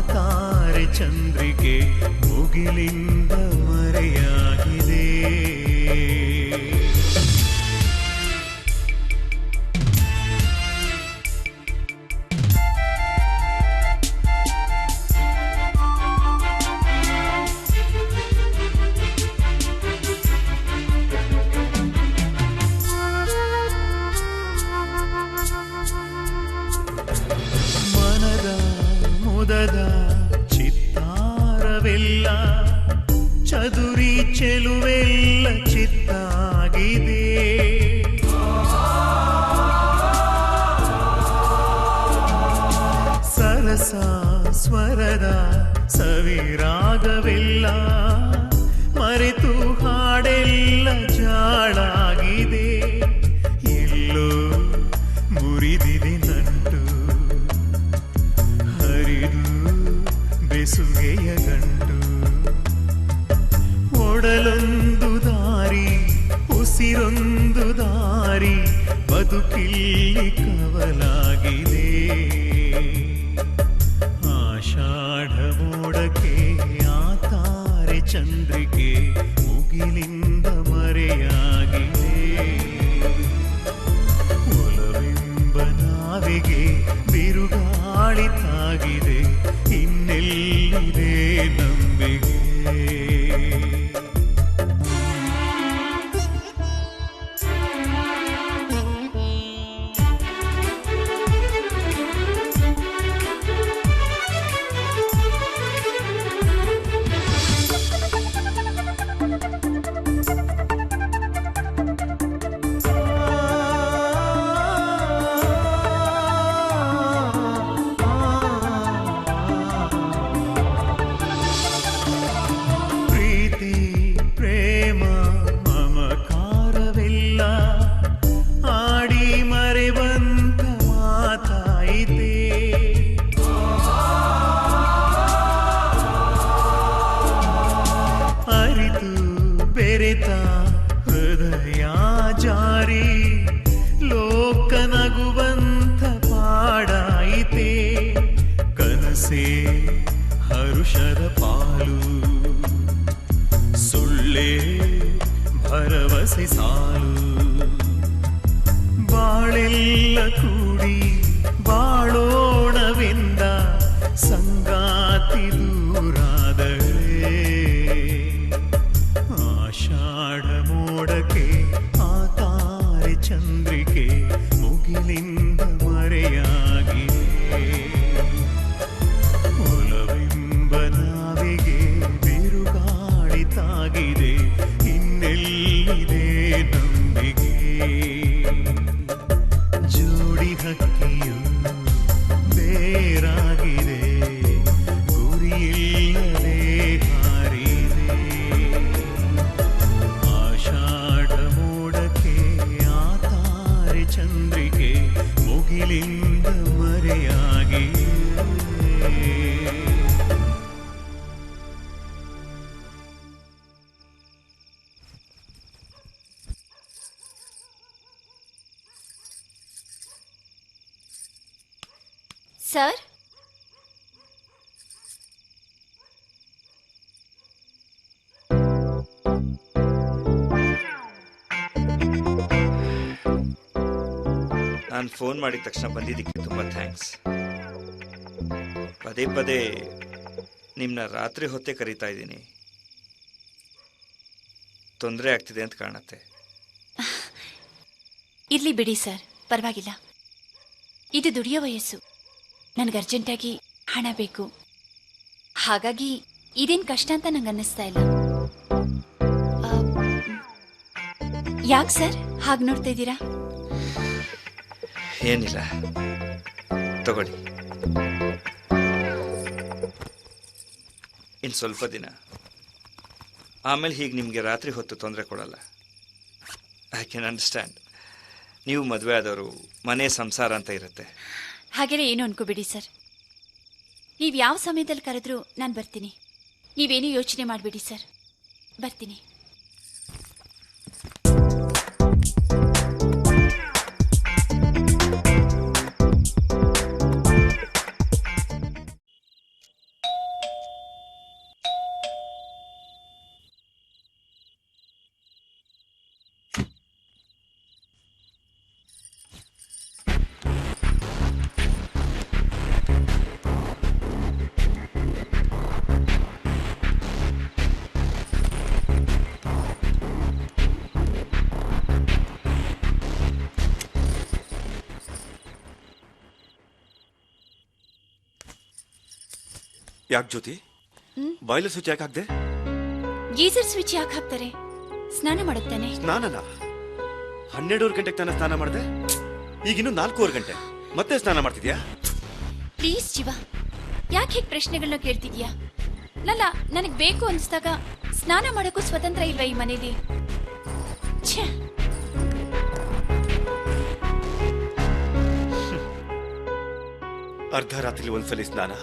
ತಾರೆ ಚಂದ್ರಿಕೆ ಮುಗಿಲಿಂದ ಮರೆಯಾಗಿದೆ. ಮನದ ಮುದದ ಚಿತ್ತಾರವೆಲ್ಲ ಚದುರಿ ಚೆಲುವೆಲ್ಲ ಚಿತ್ತಾಗಿದೆ, ಸರಸ ಸ್ವರದ ಸವಿರಾಗವೆಲ್ಲ ಮರೆತು ಹಾಡೆಲ್ಲ ಜಾಳಾಗಿದೆ, ಎಲ್ಲೋ ಮುರಿದಿದೆ ನಂಟು ಹರಿದು ಬೆಸುಗೆಯ ಗಂಟು, ಒಡಲೊಂದು ದಾರಿ ಉಸಿರೊಂದು ದಾರಿ ಬದುಕಿಲ್ಲಿ ಕವಲಾಗಿದೆ, ಆಷಾಢ ಮೋಡಕ್ಕೆ ಆ ತಾರೆ ಚಂದ್ರಿಕೆ ಮುಗಿಲಿಂದ ಮರೆಯಾಗಿದೆ, ಒಲವೆಂಬ ನಾವಿಗೆ ಬಿರುಗಾಳಿ ತಾಗಿದೆ, ಇನ್ನೆಲ್ಲಿದೆ ನಂಬಿಕೆ? ಹೃದಯ ಜಾರಿ ಲೋಕ ನಗುವಂತ ಪಾಡಾಯಿತೆ, ಕನಸೇ ಹರುಷದ ಪಾಲು ಸುಳ್ಳೇ ಭರವಸೆ ಸಾಲು, ಬಾಳೆಲ್ಲ ಕೂಡಿ ಬಾಳೋಣವೆಂದ ಸಂಗಾತಿ ದೂರಾದಳೇ, ಆಷಾಢ ಮೋಡಕ್ಕೆ ಆ ತಾರೆ ಚಂದ್ರಿಕೆ ಮುಗಿಲಿಂದ ಮರೆಯಾಗಿದೆ, ಒಲವೆಂಬ ನಾವಿಗೆ ಬಿರುಗಾಳಿ ತಾಗಿದೆ, ಇನ್ನೆಲ್ಲಿದೆ ನಂಬಿಕೆ? ಜೋಡಿ ಹಕ್ಕಿಯು ಬೇರಾಗಿದೆ, ಸರ್ ನಾನು ಫೋನ್ ಮಾಡಿದ ತಕ್ಷಣ ಬಂದಿದ್ದಕ್ಕೆ ತುಂಬ ಥ್ಯಾಂಕ್ಸ್. ಪದೇ ಪದೇ ನಿಮ್ಮನ್ನ ರಾತ್ರಿ ಹೊತ್ತೇ ಕರೀತಾ ಇದ್ದೀನಿ. ತೊಂದರೆ ಆಗ್ತಿದೆ ಅಂತ ಕಾಣುತ್ತೆ. ಇರ್ಲಿ ಬಿಡಿ ಸರ್, ಪರವಾಗಿಲ್ಲ. ಇದು ದುಡಿಯೋ ವಯಸ್ಸು. ನನಗೆ ಅರ್ಜೆಂಟಾಗಿ ಹಣ ಬೇಕು. ಹಾಗಾಗಿ ಇದೇನು ಕಷ್ಟ ಅಂತ ನಂಗೆ ಅನ್ನಿಸ್ತಾ ಇಲ್ಲ. ಯಾಕೆ ಸರ್ ಹಾಗೆ ನೋಡ್ತಾ ಇದ್ದೀರಾ? ಏನಿಲ್ಲ, ತಗೊಳ್ಳಿ. ಇನ್ನು ಸ್ವಲ್ಪ ದಿನ ಆಮೇಲೆ ಹೀಗೆ ನಿಮಗೆ ರಾತ್ರಿ ಹೊತ್ತು ತೊಂದರೆ ಕೊಡಲ್ಲ. I can understand. ನೀವು ಮದುವೆ ಆದವರು, ಮನೆ ಸಂಸಾರ ಅಂತ ಇರುತ್ತೆ. ಹಾಗೆಲ್ಲ ಏನು ಅನ್ಕೋಬೇಡಿ ಸರ್. ನೀವು ಯಾವ ಸಮಯದಲ್ಲಿ ಕರೆದ್ರೂ ನಾನು ಬರ್ತೀನಿ. ನೀವೇನೂ ಯೋಚನೆ ಮಾಡಬೇಡಿ ಸರ್, ಬರ್ತೀನಿ. ಯಾಕೆ ಜ್ಯೋತಿ, ಬಾಯ್ಲರ್ ಸ್ವಿಚ್ ಯಾಕೆ ಹಾಕ್ದೆ? ಗೀಸರ್ ಸ್ವಿಚ್ ಯಾಕೆ ಹಾಕ್ತಾರೆ? ಸ್ನಾನ ಮಾಡುತ್ತಾನೆ. ಸ್ನಾನನ 12 ಗಂಟೆಗೆ ತಾನೇ ಸ್ನಾನ ಮಾಡಿದೆ. ಈಗಿನ್ನು 4 ಗಂಟೆ, ಮತ್ತೆ ಸ್ನಾನ ಮಾಡ್ತಿದ್ಯಾ? ಪ್ಲೀಸ್ ಜೀವ, ಯಾಕೆ ಹೀಗೆ ಪ್ರಶ್ನೆಗಳನ್ನ ಕೇಳ್ತಿದ್ಯಾ? ಲಲ್ಲ, ನನಗೆ ಬೇಕು ಅನಿಸ್ದಾಗ ಸ್ನಾನ ಮಾಡೋಕ್ಕೂ ಸ್ವತಂತ್ರ ಇಲ್ವಾ ಈ ಮನೇಲಿ? ಛೇ, ಅರ್ಧ ರಾತ್ರಿ ಒಂದ್ಸಲಿ ಸ್ನಾನ,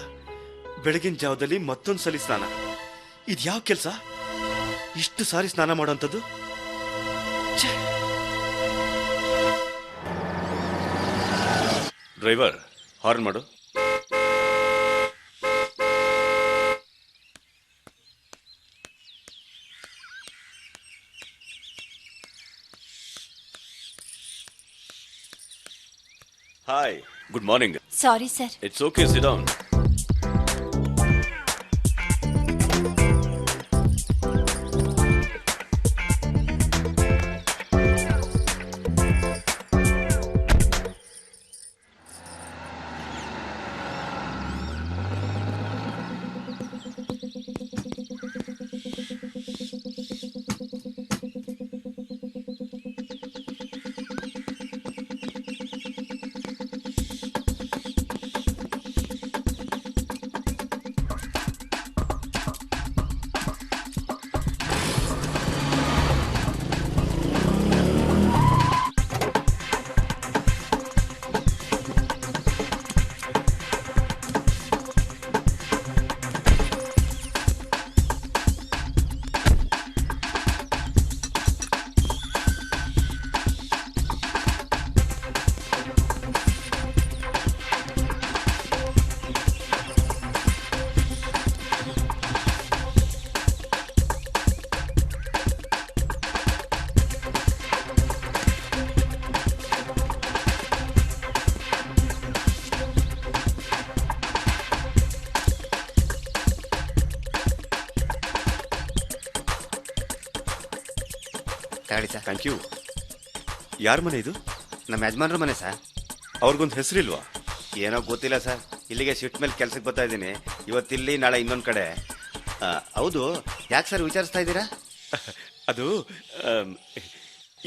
ಬೆಳಗಿನ ಜಾವದಲ್ಲಿ ಮತ್ತೊಂದ್ಸಲಿ ಸ್ನಾನ. ಇದ್ಯಾವ ಕೆಲಸ? ಇಷ್ಟು ಸಾರಿ ಸ್ನಾನ ಮಾಡೋಂಥದ್ದು? ಡ್ರೈವರ್, ಹಾರ್ನ್ ಮಾಡು. Hi, good morning. Sorry sir. It's okay, sit down. ಹೇಳಿ ಸರ್. Thank you. ಯಾರ ಮನೆ ಇದು? ನಮ್ಮ ಯಜಮಾನ್ರ ಮನೆ ಸರ್. ಅವ್ರಿಗೊಂದು ಹೆಸರಿಲ್ವಾ? ಏನೋ ಗೊತ್ತಿಲ್ಲ ಸರ್. ಇಲ್ಲಿಗೆ ಶಿಫ್ಟ್ ಮೇಲೆ ಕೆಲ್ಸಕ್ಕೆ ಬರ್ತಾ ಇದ್ದೀನಿ. ಇವತ್ತಿಲ್ಲಿ, ನಾಳೆ ಇನ್ನೊಂದು ಕಡೆ. ಹೌದು, ಯಾಕೆ ಸರ್ ವಿಚಾರಿಸ್ತಾ ಇದ್ದೀರಾ? ಅದು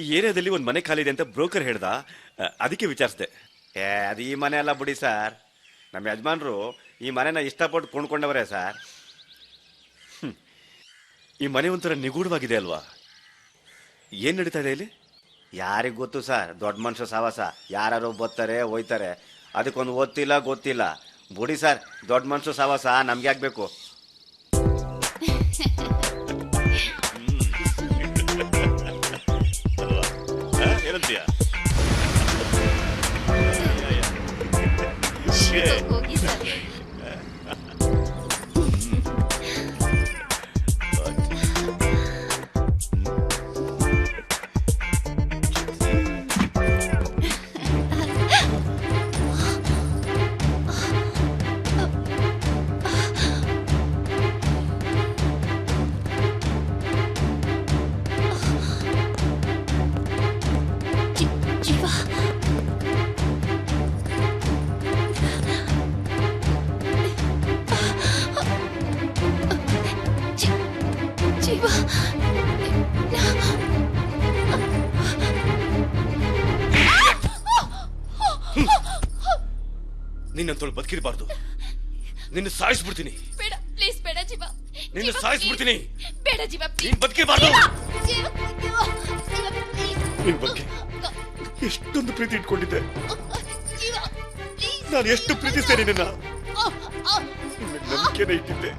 ಈ ಏರಿಯಾದಲ್ಲಿ ಒಂದು ಮನೆ ಖಾಲಿ ಇದೆ ಅಂತ ಬ್ರೋಕರ್ ಹೇಳ್ದ, ಅದಕ್ಕೆ ವಿಚಾರಿಸಿದೆ. ಅದು ಈ ಮನೆ ಅಲ್ಲ ಬಿಡಿ ಸರ್. ನಮ್ಮ ಯಜಮಾನ್ರು ಈ ಮನೆನ ಇಷ್ಟಪಟ್ಟು ಕೊಂಡ್ಕೊಂಡವರೇ ಸರ್. ಈ ಮನೆ ಒಂಥರ ನಿಗೂಢವಾಗಿದೆ ಅಲ್ವಾ? ಏನ್ ನಡೀತಾ ಇದೆ ಇಲ್ಲಿ? ಯಾರಿಗೆ ಗೊತ್ತು ಸರ್, ದೊಡ್ಡ ಮನುಷ್ಯ ಸವಾಸ. ಯಾರು ಬರ್ತಾರೆ ಹೋಯ್ತಾರೆ, ಅದಕ್ಕೊಂದು ಗೊತ್ತಿಲ್ಲ. ಬಿಡಿ ಸರ್, ದೊಡ್ಡ ಮನುಷ್ಯ ಸವಾಸ ನಮ್ಗೆ ಆಗ್ಬೇಕು. ಏನಂತೀಯ? ಜೀವ ನಿನ್ನಂತೋಳು ಬದುಕಿರಬಾರ್ದು. ನಿನ್ನ ಸಾಯಿಸ್ಬಿಡ್ತೀನಿ. ಬೇಡ ಪ್ಲೀಸ್ ಬೇಡ ಜೀವ. ನಿನ್ನ ಸಾಯಿಸ್ಬಿಡ್ತೀನಿ. ಬೇಡ ಜೀವ ನೀನ್ ಬದುಕಿರಬಾರ್ದು. ನಿನ್ ಬಗ್ಗೆ ಎಷ್ಟೊಂದು ಪ್ರೀತಿ ಇಟ್ಕೊಂಡಿದ್ದೆ. ನಾನು ಎಷ್ಟು ಪ್ರೀತಿಸ್ತೇನೆ ನಿನ್ನ. ನಂಬಿಕೆನೇ ಇಟ್ಟಿದ್ದೆ.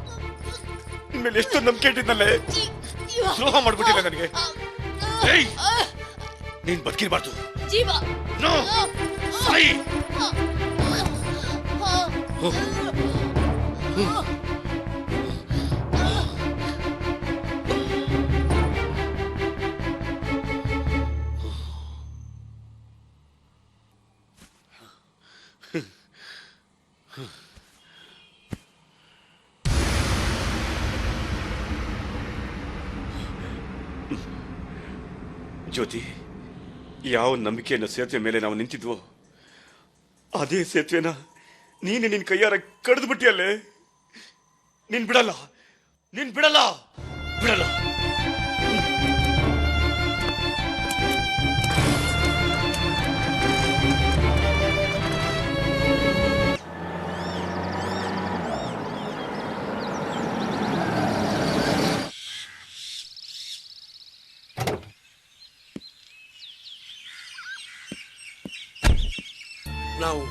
ನಿನ್ಮೇಲೆ ಎಷ್ಟೊಂದು ನಂಬಿಕೆ ಇಟ್ಟಿದ್ನಲ್ಲೇ. ದ್ರೋಹ ಮಾಡ್ಬಿಟ್ಟಿಲ್ಲ ನನಗೆ. ನೀನ್ ಬದುಕಿರಬಾರ್ದು. ಜೀವ ನೋ ಸಾಯಿ. ಜ್ಯೋತಿ, ಯಾವ ನಂಬಿಕೆಯನ್ನು ಸೇತುವೆ ಮೇಲೆ ನಾವು ನಿಂತಿದ್ವೋ ಅದೇ ಸೇತುವೆನ ನೀನೆ ನಿನ್ ಕೈಯಾರ ಕಡ್ದು ಬಿಟ್ಟಿಯಲ್ಲೇ. ನೀನ್ ಬಿಡಲ್ಲ, ನೀನ್ ಬಿಡಲ್ಲ, ಬಿಡಲ್ಲ. ನಾವು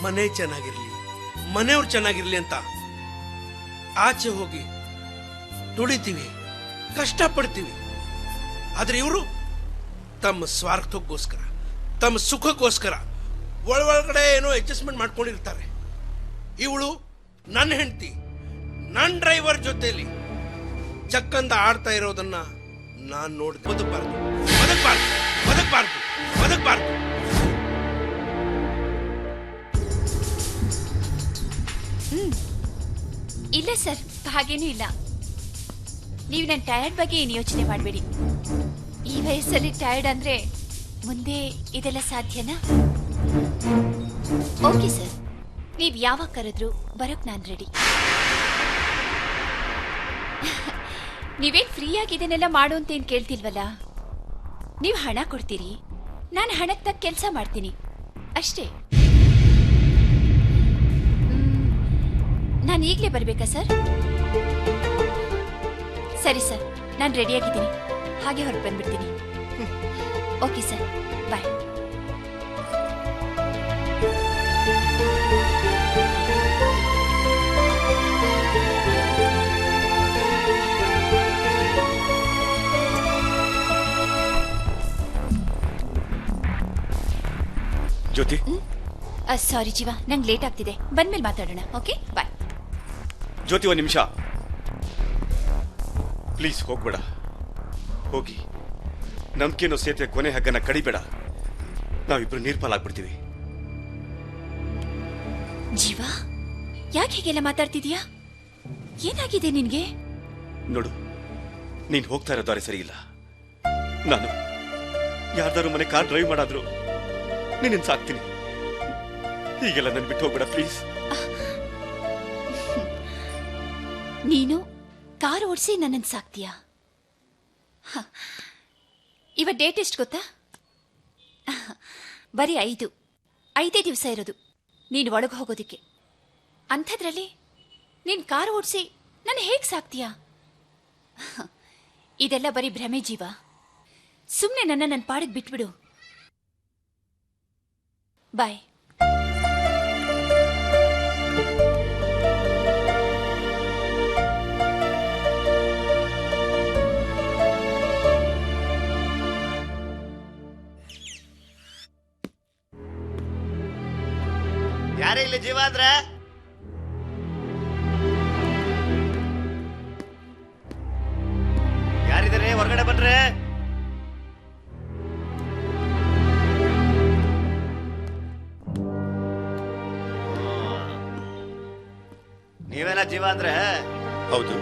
ಮನೆ ಚೆನ್ನಾಗಿರ್ಲಿ, ಮನೆಯವ್ರು ಚೆನ್ನಾಗಿರ್ಲಿ ಅಂತ ಆಚೆ ಹೋಗಿ ದುಡಿತೀವಿ, ಕಷ್ಟಪಡ್ತೀವಿ. ಆದ್ರೆ ಇವರು ತಮ್ಮ ಸ್ವಾರ್ಥಕ್ಕೋಸ್ಕರ, ತಮ್ಮ ಸುಖಕ್ಕೋಸ್ಕರ ಒಳಗಡೆ ಏನೋ ಅಡ್ಜಸ್ಟ್ಮೆಂಟ್ ಮಾಡ್ಕೊಂಡಿರ್ತಾರೆ. ಇವಳು ನನ್ನ ಹೆಂಡತಿ, ನನ್ನ ಡ್ರೈವರ್ ಜೊತೆಲಿ ಚಕ್ಕಂದ ಆಡ್ತಾ ಇರೋದನ್ನ ನಾನು ನೋಡಿ ಬದುಕಬಾರ್ದು, ಬದುಕಬಾರ್ದು, ಬದುಕಬಾರ್ದು, ಬದುಕಬಾರ್ದು. ಇಲ್ಲ ಸರ್, ಹಾಗೇನೂ ಇಲ್ಲ. ನೀವು ನನ್ನ ಟಯರ್ಡ್ ಬಗ್ಗೆ ಏನು ಯೋಚನೆ ಮಾಡಬೇಡಿ. ಈ ವಯಸ್ಸಲ್ಲಿ ಟಯರ್ಡ್ ಅಂದ್ರೆ ಮುಂದೆ ಇದೆಲ್ಲ ಸಾಧ್ಯನಾ? ಓಕೆ ಸರ್, ನೀವು ಯಾವಾಗ ಕರೆದ್ರು ಬರೋಕ್ ನಾನು ರೆಡಿ. ನೀವೇನ್ ಫ್ರೀಯಾಗಿ ಇದನ್ನೆಲ್ಲ ಮಾಡು ಅಂತ ಏನ್ ಕೇಳ್ತಿಲ್ವಲ್ಲ. ನೀವು ಹಣ ಕೊಡ್ತೀರಿ, ನಾನು ಹಣಕ್ಕೆ ತಕ್ಕ ಕೆಲಸ ಮಾಡ್ತೀನಿ ಅಷ್ಟೇ. ನಾನು ಈಗಲೇ ಬರಬೇಕಾ ಸರ್? ಸರಿ ಸರ್, ನಾನು ರೆಡಿಯಾಗಿದ್ದೀನಿ. ಹಾಗೆ ಹೊರಗೆ ಬಂದ್ಬಿಡ್ತೀನಿ. ಓಕೆ ಸರ್, ಬಾಯ್. ಜ್ಯೋತಿ, ಸಾರಿ ಜೀವ, ನಂಗೆ ಲೇಟ್ ಆಗ್ತಿದೆ. ಬಂದ್ಮೇಲೆ ಮಾತಾಡೋಣ. ಓಕೆ, ಬಾಯ್. ಜ್ಯೋತಿ, ಒಂದು ನಿಮಿಷ ಪ್ಲೀಸ್. ಹೋಗ್ಬೇಡ, ಹೋಗಿ ನಂಬಿಕೆನೋ ಸೇತುವೆ ಕೊನೆ ಹಗ್ಗನ ಕಡಿಬೇಡ. ನಾವಿಬ್ರು ನೀರ್ಪಾಲಾಗ್ಬಿಡ್ತೀವಿ. ಜೀವ, ಯಾಕೆ ಹೀಗೆಲ್ಲ ಮಾತಾಡ್ತಿದೀಯಾ? ಏನಾಗಿದೆ ನಿನ್ಗೆ? ನೋಡು, ನೀನ್ ಹೋಗ್ತಾ ಇರೋ ದಾರಿ ಸರಿ ಇಲ್ಲ. ನಾನು ಯಾರ್ದಾರು ಮನೆ ಕಾರ್ ಡ್ರೈವ್ ಮಾಡಾದ್ರು ನೀನಿನ್ ಸಾಕ್ತೀನಿ. ಹೀಗೆಲ್ಲ ನನ್ ಬಿಟ್ಟು ಹೋಗ್ಬೇಡ ಪ್ಲೀಸ್. ನೀನು ಕಾರ್ ಓಡಿಸಿ ನನ್ನನ್ನು ಸಾಕ್ತೀಯಾ? ಇವತ್ತು ಡೇಟ್ ಎಷ್ಟು ಗೊತ್ತಾ? ಬರೀ 5 ದಿವಸ ಇರೋದು ನೀನು ಒಳಗೆ ಹೋಗೋದಿಕ್ಕೆ. ಅಂಥದ್ರಲ್ಲಿ ನೀನು ಕಾರ್ ಓಡಿಸಿ ನನ್ನ ಹೇಗೆ ಸಾಕ್ತೀಯಾ? ಇದೆಲ್ಲ ಬರೀ ಭ್ರಮೆ ಜೀವ. ಸುಮ್ಮನೆ ನನ್ನ ಪಾಡಿಗೆ ಬಿಟ್ಬಿಡು. ಬಾಯ್. ಯಾರೇ ಇಲ್ಲಿ ಜೀವ ಅಂದ್ರೆ? ಯಾರಿದ್ದಾರೆ? ಹೊರಗಡೆ ಬನ್ರೆ. ನೀವೇನ ಜೀವ ಅಂದ್ರೆ? ಹೌದು.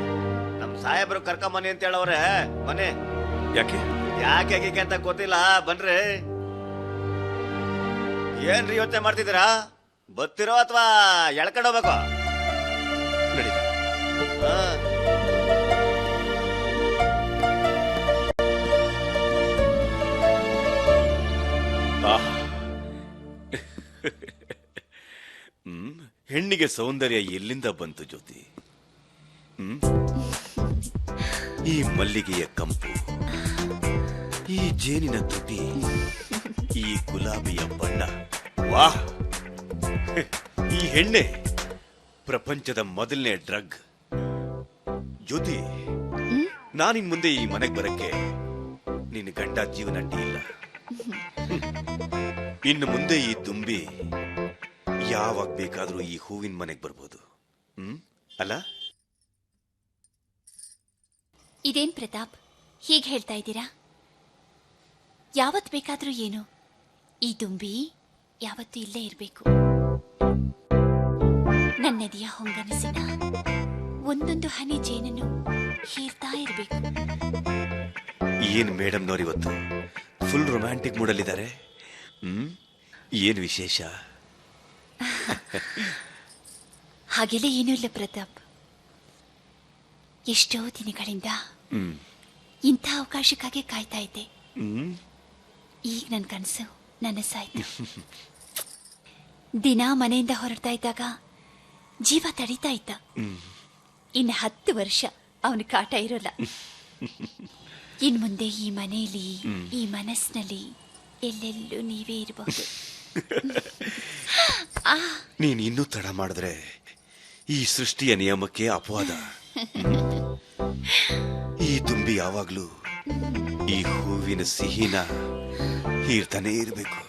ನಮ್ ಸಾಹೇಬ್ರು ಕರ್ಕೊಂಬನ್ನಿ ಅಂತ ಹೇಳವ್ರೆ. ಬನ್ನಿ. ಯಾಕೆ ಯಾಕೆ ಅಂತ ಗೊತ್ತಿಲ್ಲ, ಬನ್ರಿ. ಏನ್ರಿ ಯೋಚನೆ ಮಾಡ್ತಿದ್ದೀರಾ? ಬತ್ತಿರೋ ಅಥವಾ ಎಳ್ಕೊಂಡು ಹೋಗ್ಬೇಕು? ನಡಿ. ಹೆಣ್ಣಿಗೆ ಸೌಂದರ್ಯ ಎಲ್ಲಿಂದ ಬಂತು ಜ್ಯೋತಿ? ಈ ಮಲ್ಲಿಗೆಯ ಕಂಪು, ಈ ಜೇನಿನ ತುಟಿ, ಈ ಗುಲಾಬಿಯ ಬಣ್ಣ, ವಾಹ್! ಈ ಹೆಣ್ಣೆ ಪ್ರಪಂಚದ ಮೊದಲನೇ ಡ್ರಗ್. ಜ್ಯೋತಿ, ನಾನಿನ್ ಮುಂದೆ ಈ ಮನೆಗೆ ಬರಕ್ಕೆ ನಿನ್ನ ಗಂಡ ಜೀವನ ಅಡ್ಡಿ ಇಲ್ಲ. ಇನ್ನು ಮುಂದೆ ಈ ದುಂಬಿ ಯಾವಾಗ ಬೇಕಾದ್ರೂ ಈ ಹೂವಿನ ಮನೆಗೆ ಬರ್ಬೋದು. ಅಲ್ಲ? ಇದೇನ್ ಪ್ರತಾಪ್ ಹೀಗೆ ಹೇಳ್ತಾ ಇದ್ದೀರಾ? ಯಾವತ್ ಬೇಕಾದ್ರೂ ಏನು, ಈ ದುಂಬಿ ಯಾವತ್ತೂ ಇಲ್ಲೇ ಇರಬೇಕು. ನನ್ನದಿಯ ಹೊಂಗನಸಿನ ಒಂದೊಂದು ಹನಿ ಜೇನನ್ನು ಹೀರ್ತಾ ಇರಬೇಕು. ಏನ್ ಮೇಡಮ್ನವ್ರು ಇವತ್ತು ಫುಲ್ ರೊಮ್ಯಾಂಟಿಕ್ ಮೂಡಲ್ಲಿದ್ದಾರೆ. ಏನ್ ವಿಶೇಷ? ಹಾಗೆಲ್ಲ ಏನೂ ಇಲ್ಲ ಪ್ರತಾಪ್. ಎಷ್ಟೋ ದಿನಗಳಿಂದ ಇಂಥ ಅವಕಾಶಕ್ಕಾಗಿ ಕಾಯ್ತಾ ಇದ್ದೆ. ಈಗ ನನ್ನ ಕನಸು ನನಸಾಯ್ತು. ದಿನ ಮನೆಯಿಂದ ಹೊರಡ್ತಾ ಇದ್ದಾಗ ಜೀವ ತಡೀತಾ ಇದ್ದ. ಇನ್ನು 10 ವರ್ಷ ಅವನ ಕಾಟ ಇರೋಲ್ಲ. ಇನ್ ಮುಂದೆ ಈ ಮನೆಯಲ್ಲಿ, ಈ ಮನಸ್ಸಿನಲ್ಲಿ ಎಲ್ಲೆಲ್ಲೂ ನೀವೇ ಇರಬಹುದು. ನೀನ್ ಇನ್ನೂ ತಡ ಮಾಡಿದ್ರೆ ಈ ಸೃಷ್ಟಿಯ ನಿಯಮಕ್ಕೆ ಅಪವಾದ. ಈ ದುಂಬಿ ಯಾವಾಗ್ಲೂ ಈ ಹೂವಿನ ಸಿಹಿನ ಹೀರ್ತಾನೆ ಇರಬೇಕು.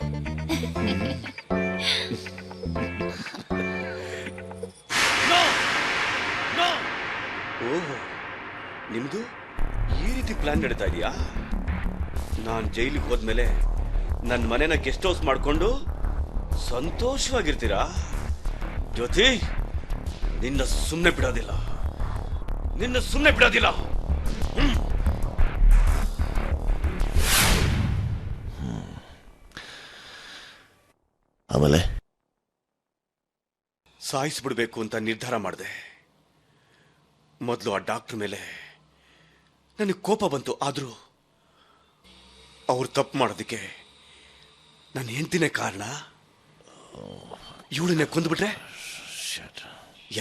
ಓಹ್, ನಿಮ್ದು ಈ ರೀತಿ ಪ್ಲಾನ್ ನಡೀತಾ ಇದೆಯಾ? ನಾನ್ ಜೈಲಿಗೆ ಹೋದ್ಮೇಲೆ ನನ್ನ ಮನೆನ ಗೆಸ್ಟ್ ಹೌಸ್ ಮಾಡ್ಕೊಂಡು ಸಂತೋಷವಾಗಿರ್ತೀರಾ? ಜ್ಯೋತಿ, ನಿನ್ನ ಸುಮ್ಮನೆ ಬಿಡೋದಿಲ್ಲ, ನಿನ್ನ ಸುಮ್ಮನೆ ಬಿಡೋದಿಲ್ಲ. ಆಮೇಲೆ ಸಾಯಿಸ್ಬಿಡ್ಬೇಕು ಅಂತ ನಿರ್ಧಾರ ಮಾಡಿದೆ. ಮೊದಲು ಆ ಡಾಕ್ಟರ್ ಮೇಲೆ ನನಗೆ ಕೋಪ ಬಂತು. ಆದ್ರೂ ಅವ್ರು ತಪ್ಪು ಮಾಡೋದಕ್ಕೆ ನನ್ನ ಹೆಂಡತಿನೇ ಕಾರಣ. ಇವಳನ್ನೇ ಕೊಂದುಬಿಟ್ರೆ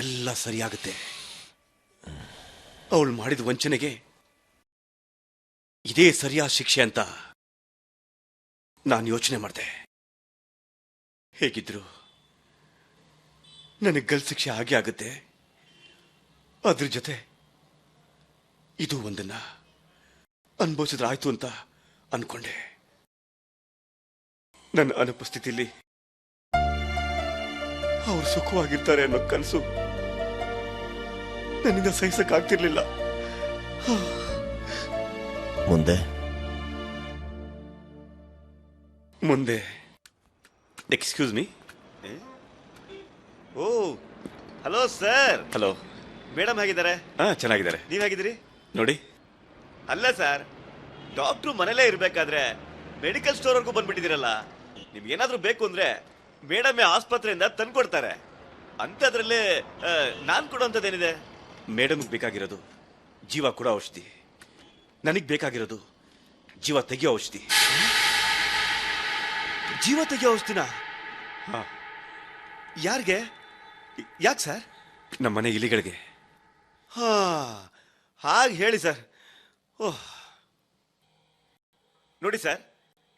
ಎಲ್ಲ ಸರಿಯಾಗುತ್ತೆ. ಅವಳು ಮಾಡಿದ ವಂಚನೆಗೆ ಇದೇ ಸರಿಯಾದ ಶಿಕ್ಷೆ ಅಂತ ನಾನು ಯೋಚನೆ ಮಾಡಿದೆ. ಹೇಗಿದ್ರು ನನಗೆ ಗಲ್ ಶಿಕ್ಷೆ ಹಾಗೆ ಆಗುತ್ತೆ. ಅದ್ರ ಜೊತೆ ಇದು ಒಂದನ್ನ ಅನುಭವಿಸಿದ್ರೆ ಆಯ್ತು ಅಂತ ಅನ್ಕೊಂಡೆ. ನನ್ನ ಅನುಪಸ್ಥಿತಿಯಲ್ಲಿ ಅವರು ಸುಖವಾಗಿರ್ತಾರೆ ಅನ್ನೋ ಕನಸು ನನ್ನಿಂದ ಸಹಿಸಕ್ಕಾಗ್ತಿರ್ಲಿಲ್ಲ. ಮುಂದೆ ಎಕ್ಸ್ಕ್ಯೂಸ್ ಮೀ. ಓ, ಹಲೋ ಸರ್. ಹಲೋ ಮೇಡಮ್, ಹೇಗಿದ್ದಾರೆ? ಚೆನ್ನಾಗಿದ್ದಾರೆ. ನೀವ್ ಹೇಗಿದ್ದೀರಿ? ನೋಡಿ, ಅಲ್ಲ ಸರ್, ಡಾಕ್ಟ್ರು ಮನೇಲೇ ಇರ್ಬೇಕಾದ್ರೆ ಮೆಡಿಕಲ್ ಸ್ಟೋರ್ವರೆಗೂ ಬಂದ್ಬಿಟ್ಟಿದ್ದೀರಲ್ಲ. ನಿಮ್ಗೇನಾದ್ರೂ ಬೇಕು ಅಂದ್ರೆ ಮೇಡಮ್ ಆಸ್ಪತ್ರೆಯಿಂದ ತಂದ್ಕೊಡ್ತಾರೆ. ಅಂಥದ್ರಲ್ಲೇ ನಾನು ಕೊಡೋಂಥದ್ದೇನಿದೆ? ಮೇಡಮ್ಗೆ ಬೇಕಾಗಿರೋದು ಜೀವ ಕೊಡೋ ಔಷಧಿ, ನನಗೆ ಬೇಕಾಗಿರೋದು ಜೀವ ತೆಗಿಯೋ ಔಷಧಿ. ಜೀವ ತೆಗಿಯೋ ಔಷಧಿನ ಯಾರಿಗೆ? ಯಾಕೆ ಸರ್? ನಮ್ಮ ಮನೆ ಇಲಿಗಳಿಗೆ. ಹಾಗೆ ಹೇಳಿ ಸರ್. ಓಹ್, ನೋಡಿ ಸರ್,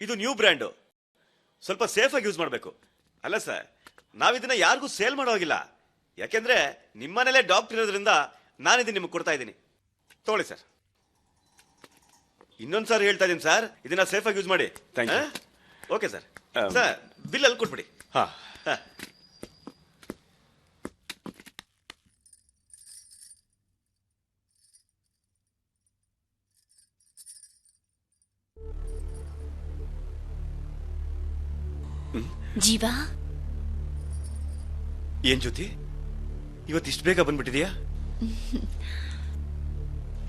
ಇದು ನ್ಯೂ ಬ್ರ್ಯಾಂಡು, ಸ್ವಲ್ಪ ಸೇಫಾಗಿ ಯೂಸ್ ಮಾಡಬೇಕು. ಅಲ್ಲ ಸರ್, ನಾವಿದನ್ನ ಯಾರಿಗೂ ಸೇಲ್ ಮಾಡೋ ಹಾಗಿಲ್ಲ. ಯಾಕೆಂದ್ರೆ ನಿಮ್ಮನೇಲೆ ಡಾಕ್ಟರ್ ಇರೋದ್ರಿಂದ ನಾನಿದನ್ನ ನಿಮಗೆ ಕೊಡ್ತಾ ಇದ್ದೀನಿ. ತಗೊಳ್ಳಿ ಸರ್. ಇನ್ನೊಂದು ಸಾರಿ ಹೇಳ್ತಾ ಇದ್ದೀನಿ ಸರ್, ಇದನ್ನ ಸೇಫಾಗಿ ಯೂಸ್ ಮಾಡಿ. Okay sir. ಸರ್, ಬಿಲ್ ಅಲ್ಲಿ ಕೊಟ್ಬಿಡಿ. ಹಾ. ಜೀವ, ಏನ್ ಜ್ಯೋತಿ, ಇವತ್ತಿಷ್ಟು ಬೇಗ ಬಂದ್ಬಿಟ್ಟಿದೆಯಾ?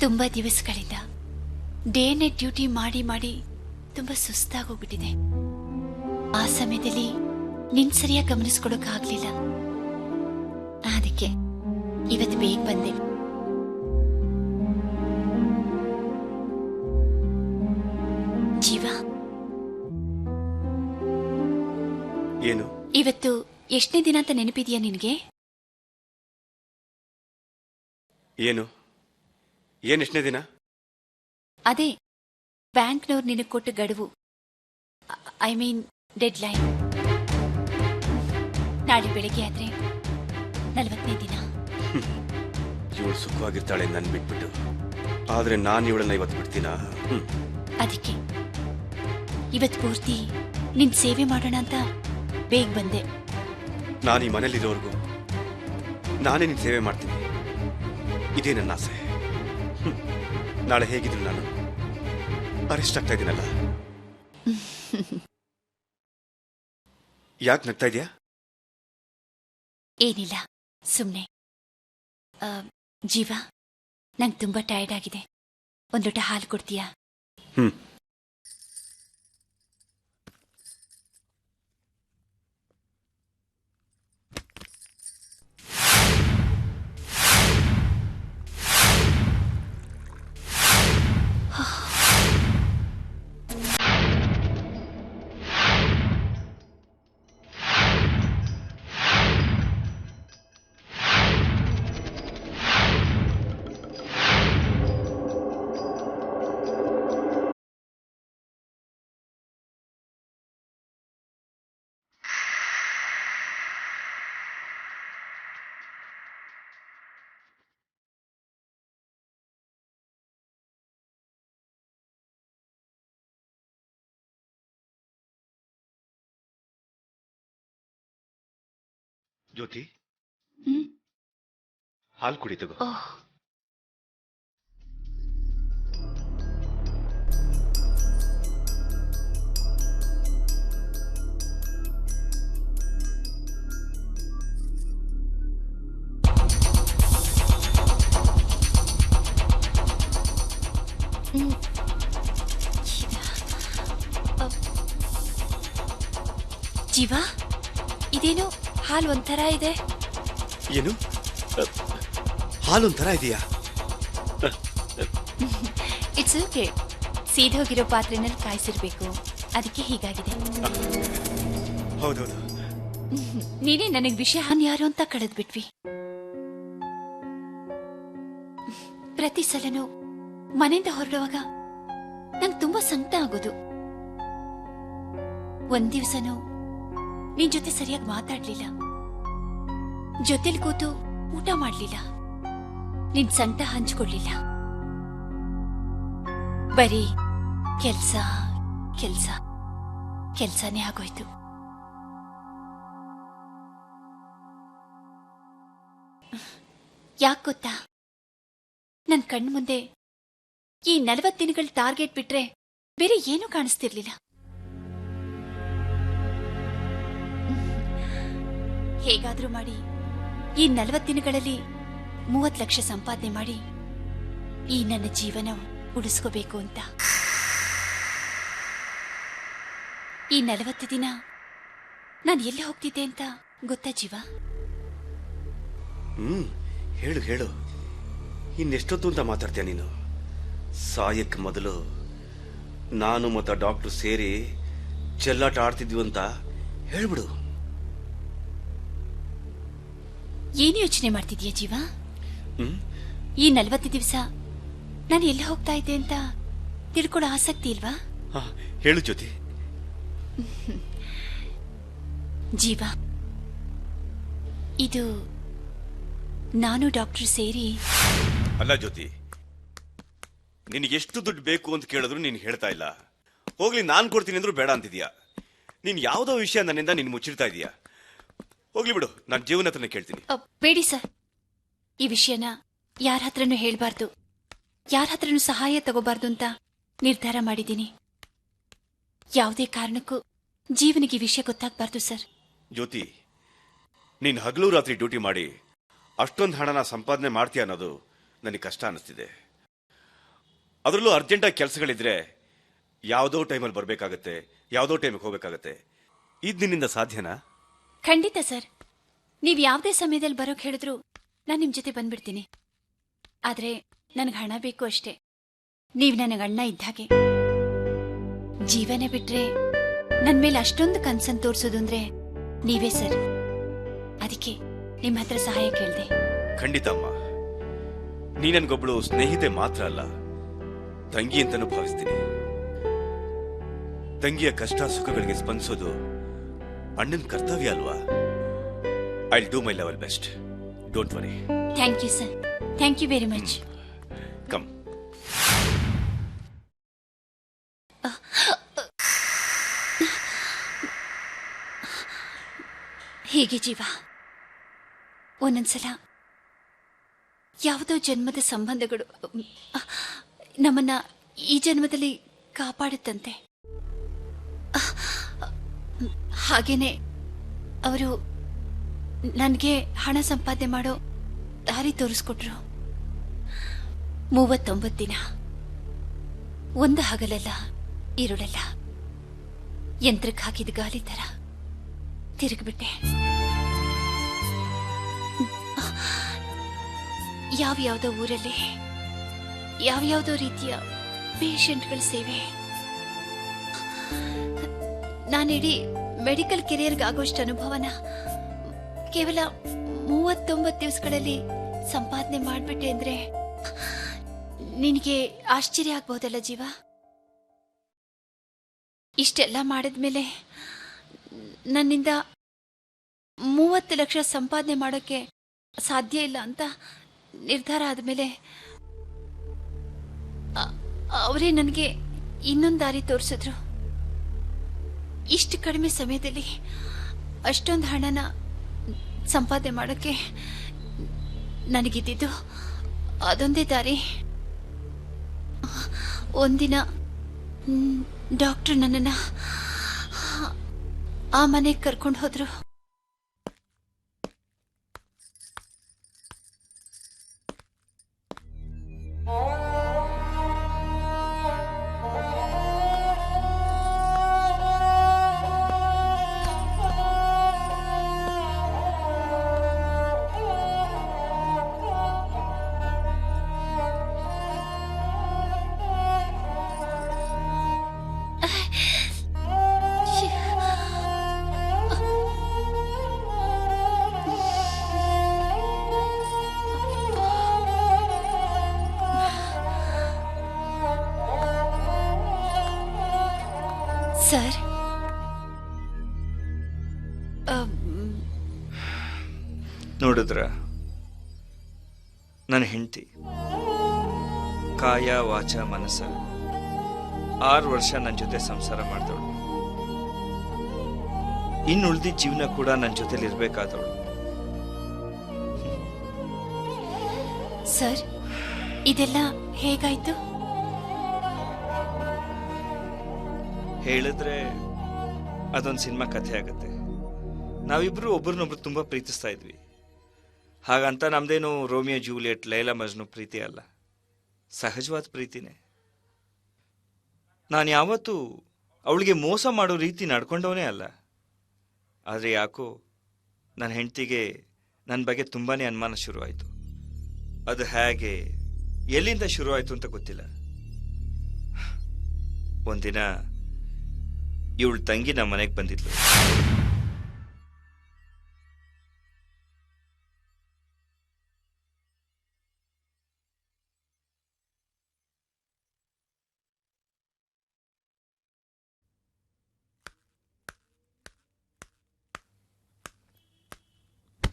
ತುಂಬಾ ದಿವಸಗಳಿಂದ ಡೇ ನೈಟ್ ಡ್ಯೂಟಿ ಮಾಡಿ ಮಾಡಿ ತುಂಬಾ ಸುಸ್ತಾಗೋಗ್ಬಿಟ್ಟಿದೆ. ಆ ಸಮಯದಲ್ಲಿ ನಿನ್ ಸರಿಯಾಗಿ ಗಮನಿಸ್ಕೊಡೋಕ್ಕಾಗ್ಲಿಲ್ಲ. ಅದಕ್ಕೆ ಇವತ್ತು ಬೇಗ ಬಂದೆ. ಜೀವ, ಏನು ಇವತ್ತು ಎಷ್ಟನೇ ದಿನ ಅಂತ ನೆನಪಿದ್ಯಾ ನಿನಗೆ? ಏನು ಏನೆಷ್ಟನೇ ದಿನ? ಅದೇ ಬ್ಯಾಂಕ್ನವ್ರು ನಿನಗೆ ಕೊಟ್ಟ ಗಡುವು, ಐ ಮೀನ್ ಡೆಡ್ ಲೈನ್. ನಾಳೆ ಬೆಳಿಗ್ಗೆ ಆದ್ರೆ 40ನೇ ದಿನ. ಇವಳು ಸುಖವಾಗಿರ್ತಾಳೆ ನನ್ ಬಿಟ್ಬಿಟ್ಟು, ಆದ್ರೆ ನಾನು ಇವಳನ್ನ ಇವತ್ತು ಬಿಡ್ತೀನಾ? ಅದಕ್ಕೆ ಇವತ್ತು ಪೂರ್ತಿ ನಿನ್ ಸೇವೆ ಮಾಡೋಣ ಅಂತ ಬೇಗ ಬಂದೆ. ನಾನು ಈ ಮನೇಲಿರೋರ್ಗು ನಾನೇ ನಿನ್ ಸೇವೆ ಮಾಡ್ತೀನಿ, ಇದೇ ನನ್ನ ಆಸೆ. ನಾಳೆ ಹೇಗಿದ್ರು ನಾನು ಅರೆಸ್ಟ್ ಆಗ್ತಾ ಇದ್ದೀನಲ್ಲ. ಯಾಕೆ ನಗ್ತಾ ಇದೆಯಾ? ಏನಿಲ್ಲ, ಸುಮ್ನೆ. ಜೀವ, ನಂಗೆ ತುಂಬಾ ಟಯರ್ಡ್ ಆಗಿದೆ, ಒಂದ್ ಲೋಟ ಹಾಲು ಕೊಡ್ತೀಯಾ? ಜ್ಯೋತಿ, ಹಾಲು ಕುಡಿ ತಗೋ. ಜೀವ, ಇದೇನು ಹಾಲು ಒಂಥರ ಇದೆ? ಏನು ಹಾಲೊಂಥರ ಇದೆಯಾ? It's okay. ಸೀದೋಗಿರೋ ಪಾತ್ರೆನಲ್ಲಿ ಕಾಯಿಸಿರ್ಬೇಕು, ಅದಕ್ಕೆ ಹೀಗಾಗಿದೆ. ಹೌದೌದು, ನೀನೇ ನನಗೆ ವಿಷಯ ಯಾರು ಅಂತ ಕಳೆದ್ಬಿಟ್ವಿ. ಪ್ರತಿ ಸಲನೂ ಮನೆಯಿಂದ ಹೊರಡುವಾಗ ನಂಗೆ ತುಂಬಾ ಸಂಕಟ ಆಗೋದು. ಒಂದ್ ದಿವ್ಸನೂ ನಿನ್ ಜೊತೆ ಸರಿಯಾಗಿ ಮಾತಾಡ್ಲಿಲ್ಲ, ಜೊತೆಲಿ ಕೂತು ಊಟ ಮಾಡ್ಲಿಲ್ಲ, ನಿನ್ ಸಂಕಟ ಹಂಚ್ಕೊಡ್ಲಿಲ್ಲ. ಬರೀ ಕೆಲ್ಸ ಕೆಲ್ಸ ಕೆಲ್ಸನೇ ಆಗೋಯ್ತು. ಯಾಕೆ ಗೊತ್ತಾ, ನನ್ ಕಣ್ ಮುಂದೆ ಈ 40 ದಿನಗಳ ಟಾರ್ಗೆಟ್ ಬಿಟ್ರೆ ಬೇರೆ ಏನೂ ಕಾಣಿಸ್ತಿರ್ಲಿಲ್ಲ. ಹೇಗಾದ್ರೂ ಮಾಡಿ ಈ 40 ದಿನಗಳಲ್ಲಿ 30 ಲಕ್ಷ ಸಂಪಾದನೆ ಮಾಡಿ ಈ ನನ್ನ ಜೀವನ ಉಳಿಸ್ಕೋಬೇಕು ಅಂತ. ಈ 40 ದಿನ ನಾನು ಎಲ್ಲಿ ಹೋಗ್ತಿದ್ದೆ ಅಂತ ಗೊತ್ತಾ ಜೀವ? ಹೇಳು ಹೇಳು, ಇನ್ನೆಷ್ಟೊತ್ತು ಅಂತ ಮಾತಾಡ್ತೀಯ ನೀನು? ಸಾಯಕ್ಕೆ ಮೊದಲು ನಾನು ಮತ್ತು ಡಾಕ್ಟರ್ ಸೇರಿ ಚೆಲ್ಲಾಟ ಆಡ್ತಿದ್ವಿ ಅಂತ ಹೇಳ್ಬಿಡು. ಏನು ಯೋಚನೆ ಮಾಡ್ತಿದ್ಯಾ ಜೀವ? ಈ 40 ದಿವಸ ನಾನು ಎಲ್ಲಿ ಹೋಗ್ತಾ ಇದ್ದೆ ಅಂತ ತಿಳ್ಕೊಳ್ಳೋ ಆಸಕ್ತಿ ಇಲ್ವಾ? ಹೇಳು ಜ್ಯೋತಿ. ಜೀವ, ಇದು ನಾನು ಡಾಕ್ಟರ್ ಸೇರಿ. ಅಲ್ಲ ಜ್ಯೋತಿ, ನಿನಗೆ ಎಷ್ಟು ದುಡ್ಡು ಬೇಕು ಅಂತ ಕೇಳಿದ್ರು ನೀನು ಹೇಳ್ತಾ ಇಲ್ಲ. ಹೋಗ್ಲಿ, ನಾನು ಕೊಡ್ತೀನಿ ಅಂದ್ರೂ ಬೇಡ ಅಂತಿದ್ಯಾ. ನೀನು ಯಾವುದೋ ವಿಷಯ ನನ್ನಿಂದ ನೀನು ಮುಚ್ಚಿಡ್ತಾ ಇದೀಯಾ. ಹೋಗ್ಲಿ ಬಿಡು, ನಾನು ಜೀವನ ಹತ್ರನೇ ಕೇಳ್ತೀನಿ. ಬೇಡಿ ಸರ್, ಈ ವಿಷಯನ ಯಾರ ಹತ್ರನೂ ಹೇಳ್ಬಾರ್ದು, ಯಾರ ಹತ್ರನೂ ಸಹಾಯ ತಗೋಬಾರ್ದು ಅಂತ ನಿರ್ಧಾರ ಮಾಡಿದ್ದೀನಿ. ಯಾವುದೇ ಕಾರಣಕ್ಕೂ ಜೀವನಿಗೆ ಈ ವಿಷಯ ಗೊತ್ತಾಗಬಾರ್ದು ಸರ್. ಜ್ಯೋತಿ, ನೀನು ಹಗಲು ರಾತ್ರಿ ಡ್ಯೂಟಿ ಮಾಡಿ ಅಷ್ಟೊಂದು ಹಣನ ಸಂಪಾದನೆ ಮಾಡ್ತೀಯ ಅನ್ನೋದು ನನಗೆ ಕಷ್ಟ ಅನ್ನಿಸ್ತಿದೆ. ಅದರಲ್ಲೂ ಅರ್ಜೆಂಟಾಗಿ ಕೆಲಸಗಳಿದ್ರೆ ಯಾವುದೋ ಟೈಮಲ್ಲಿ ಬರಬೇಕಾಗತ್ತೆ, ಯಾವುದೋ ಟೈಮಿಗೆ ಹೋಗಬೇಕಾಗತ್ತೆ. ಇದು ನಿನ್ನಿಂದ ಸಾಧ್ಯನಾ? ಖಂಡಿತ ಸರ್, ನೀವು ಯಾವುದೇ ಸಮಯದಲ್ಲಿ ಬರೋಕ್ ಹೇಳಿದ್ರು ನಾನು ನಿಮ್ ಜೊತೆ ಬಂದ್ಬಿಡ್ತೀನಿ. ಆದ್ರೆ ನನಗೆ ಹಣ ಬೇಕು ಅಷ್ಟೇ. ನೀವು ನನಗೆ ಅಣ್ಣ ಇದ್ದಾಗೆ. ಜೀವನ ಬಿಟ್ರೆ ನನ್ ಮೇಲೆ ಅಷ್ಟೊಂದು ಕನ್ಸನ್ ತೋರ್ಸೋದು ಅಂದ್ರೆ ನೀವೇ ಸರ್. ಅದಕ್ಕೆ ನಿಮ್ಮ ಹತ್ರ ಸಹಾಯ ಕೇಳ್ದೆ. ಖಂಡಿತ ಅಮ್ಮ, ನೀ ನನ್ಗೊಬ್ಳು ಸ್ನೇಹಿತೆ ಮಾತ್ರ ಅಲ್ಲ, ತಂಗಿ ಅಂತಾನೂ ಭಾವಿಸ್ತೀನಿ. ತಂಗಿಯ ಕಷ್ಟ ಸುಖಗಳಿಗೆ ಸ್ಪಂದಿಸೋದು ಅಣ್ಣನ ಕರ್ತವ್ಯ ಅಲ್ವಾ? I will do my level best. Don't worry. Thank you sir, thank you very much. Come. ಹೀಗೆ ಜೀವ ಒಂದೊಂದ್ಸಲ ಯಾವುದೋ ಜನ್ಮದ ಸಂಬಂಧಗಳು ನಮ್ಮನ್ನ ಈ ಜನ್ಮದಲ್ಲಿ ಕಾಪಾಡುತ್ತಂತೆ. ಹಾಗೇನೆ ಅವರು ನನಗೆ ಹಣ ಸಂಪಾದನೆ ಮಾಡೋ ದಾರಿ ತೋರಿಸ್ಕೊಟ್ರು. 39 ದಿನ, ಒಂದು ಹಗಲಲ್ಲ ಇರುಳಲ್ಲ, ಯಂತ್ರಕ್ಕೆ ಹಾಕಿದ ಗಾಲಿ ತರ ತಿರುಗಿಬಿಟ್ಟೆ. ಯಾವ್ಯಾವುದೋ ಊರಲ್ಲಿ ಯಾವ್ಯಾವುದೋ ರೀತಿಯ ಪೇಷಂಟ್ಗಳ ಸೇವೆ. ನಾನಿಡೀ ಮೆಡಿಕಲ್ ಕೆರಿಯರ್ಗೆ ಆಗೋಷ್ಟು ಅನುಭವನ ಕೇವಲ 39 ದಿವಸಗಳಲ್ಲಿ ಸಂಪಾದನೆ ಮಾಡ್ಬಿಟ್ಟೆ ಅಂದ್ರೆ ನಿನಗೆ ಆಶ್ಚರ್ಯ ಆಗ್ಬಹುದಲ್ಲ ಜೀವ? ಇಷ್ಟೆಲ್ಲ ಮಾಡಿದ್ಮೇಲೆ ನನ್ನಿಂದ 30 ಲಕ್ಷ ಸಂಪಾದನೆ ಮಾಡೋಕ್ಕೆ ಸಾಧ್ಯ ಇಲ್ಲ ಅಂತ ನಿರ್ಧಾರ ಆದಮೇಲೆ ಅವರೇ ನನಗೆ ಇನ್ನೊಂದು ದಾರಿ ತೋರಿಸಿದ್ರು. ಇಷ್ಟು ಕಡಿಮೆ ಸಮಯದಲ್ಲಿ ಅಷ್ಟೊಂದು ಹಣನ ಸಂಪಾದನೆ ಮಾಡೋಕ್ಕೆ ನನಗಿದ್ದಿದ್ದು ಅದೊಂದೇ ದಾರಿ. ಒಂದಿನ ಡಾಕ್ಟರ್ ನನ್ನನ್ನು ಆ ಮನೆಗೆ ಕರ್ಕೊಂಡು ಹೋದ್ರು. ಸರ್, ನೋಡಿದ್ರ ನನ್ನ ಹೆಂಡತಿ ಕಾಯ ವಾಚ ಮನಸ್ಸ 6 ವರ್ಷ ನನ್ನ ಜೊತೆ ಸಂಸಾರ ಮಾಡ್ದವಳು. ಇನ್ನುಳಿದ ಜೀವನ ಕೂಡ ನನ್ನ ಜೊತೆಲಿ ಇರ್ಬೇಕಾದವಳು. ಸರ್, ಇದೆಲ್ಲ ಹೇಗಾಯ್ತು? ಹೇಳಿದ್ರೆ ಅದೊಂದು ಸಿನಿಮಾ ಕಥೆ ಆಗುತ್ತೆ. ನಾವಿಬ್ರು ಒಬ್ರನ್ನೊಬ್ರು ತುಂಬಾ ಪ್ರೀತಿಸ್ತಾ ಇದ್ವಿ. ಹಾಗಂತ ನಮ್ದೇನು ರೋಮಿಯೋ ಜೂಲಿಯಟ್, ಲೈಲಾ ಮಜ್ನು ಪ್ರೀತಿ ಅಲ್ಲ, ಸಹಜವಾದ ಪ್ರೀತಿನೇ. ನಾನು ಯಾವತ್ತೂ ಅವಳಿಗೆ ಮೋಸ ಮಾಡೋ ರೀತಿ ನಡ್ಕೊಂಡವನೇ ಅಲ್ಲ. ಆದರೆ ಯಾಕೋ ನನ್ನ ಹೆಂಡತಿಗೆ ನನ್ನ ಬಗ್ಗೆ ತುಂಬಾನೇ ಅನುಮಾನ ಶುರುವಾಯಿತು. ಅದು ಹೇಗೆ, ಎಲ್ಲಿಂದ ಶುರುವಾಯಿತು ಅಂತ ಗೊತ್ತಿಲ್ಲ. ಒಂದಿನ ಇವಳು ತಂಗಿ ನಮ್ಮ ಮನೆಗೆ ಬಂದಿದ್ಲು.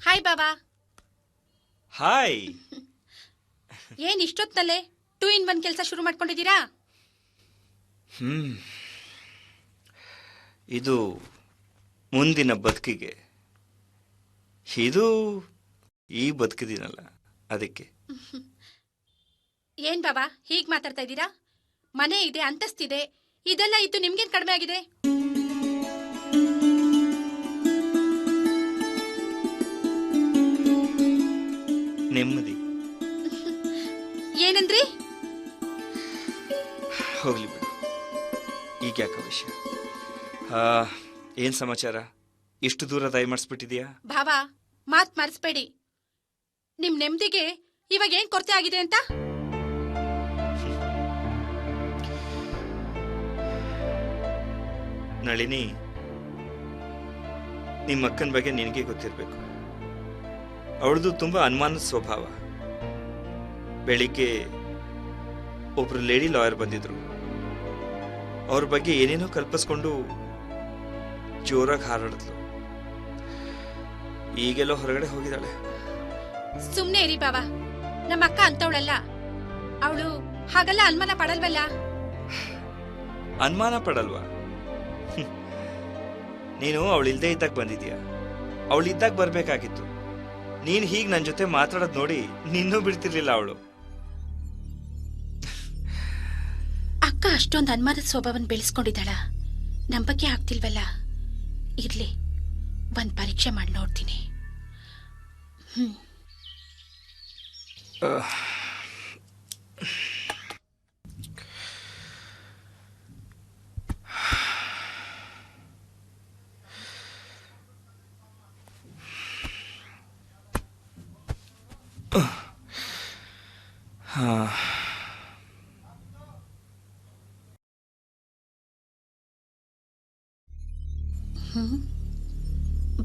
ಹಾಯ್ ಬಾಬಾ. ಹಾಯ್. ಏನ್ ಇಷ್ಟೊತ್ತಲ್ಲೇ 2 in 1 ಕೆಲಸ ಶುರು ಮಾಡ್ಕೊಂಡಿದ್ದೀರಾ? ಇದು ಮುಂದಿನ ಬದುಕಿಗೆ, ಇದು ಈ ಬದುಕಿದಿನಲ್ಲ ಅದಕ್ಕೆ. ಏನ್ ಬಾಬಾ ಹೀಗ್ ಮಾತಾಡ್ತಾ ಇದ್ದೀರಾ? ಮನೆ ಇದೆ, ಅಂತಸ್ತಿದೆ, ಇದೆಲ್ಲ ಇದ್ದು ನಿಮ್ಗೇನ್ ಕಡಿಮೆ ಆಗಿದೆ? ನೆಮ್ಮದಿ. ಏನಂದ್ರಿ? ಹೋಗ್ಲಿ ಬಿಡು, ಈಗ ಯಾಕ ವಿಷಯ? ಏನ್ ಸಮಾಚಾರ? ಇಷ್ಟು ದೂರ ದಯಮಾಡಿಸ್ಬಿಟ್ಟಿದ್ಯಾ? ಭಾವಾ, ಮಾತ್ ಮರೆಸ್ಬೇಡಿ. ನಿಮ್ ನೆಮ್ಮದಿಗೆ ಇವಾಗ ಏನ್ ಕೊರತೆ ಆಗಿದೆ ಅಂತ? ನಳಿನಿ, ನಿಮ್ಮ ಅಕ್ಕನ ಬಗ್ಗೆ ನಿನಗೆ ಗೊತ್ತಿರಬೇಕು. ಅವಳದು ತುಂಬಾ ಅನುಮಾನದ ಸ್ವಭಾವ. ಬೆಳಿಗ್ಗೆ ಒಬ್ರು ಲೇಡಿ ಲಾಯರ್ ಬಂದಿದ್ರು. ಅವ್ರ ಬಗ್ಗೆ ಏನೇನೋ ಕಲ್ಪಿಸ್ಕೊಂಡು ಜೋರಾಗಿ ಹಾರಾಡಿದ್ಲು. ಈಗೆಲ್ಲೋ ಹೊರಗಡೆ ಹೋಗಿದ್ದಾಳೆ. ಸುಮ್ನೆ ಇರಿ ಬಾವ, ನಮ್ಮ ಅಕ್ಕ ಅಂತವಳಲ್ಲ. ಅವಳು ಹಾಗೆಲ್ಲ ಅನುಮಾನ ಪಡಲ್ವಲ್ಲ. ಅನುಮಾನ ಪಡಲ್ವಾ? ನೀನು ಅವಳಿಲ್ದೇ ಇದ್ದಾಗ ಬಂದಿದ್ಯಾ? ಅವಳಿದ್ದಾಗ ಬರ್ಬೇಕಾಗಿತ್ತು. ನೀನ್ ಹೀಗ್ ನನ್ ಜೊತೆ ಮಾತಾಡೋದ್ ನೋಡಿ ನಿನ್ನೂ ಬಿಡ್ತಿರ್ಲಿಲ್ಲ ಅವಳು. ಅಕ್ಕ ಅಷ್ಟೊಂದು ಅನುಮಾನದ ಸ್ವಭಾವನ ಬೆಳೆಸ್ಕೊಂಡಿದ್ದಾಳ. ನಂಬಕ್ಕೆ ಆಗ್ತಿಲ್ವಲ್ಲ. ಇರ್ಲಿ, ಒಂದ್ ಪರೀಕ್ಷೆ ಮಾಡಿ ನೋಡ್ತೀನಿ.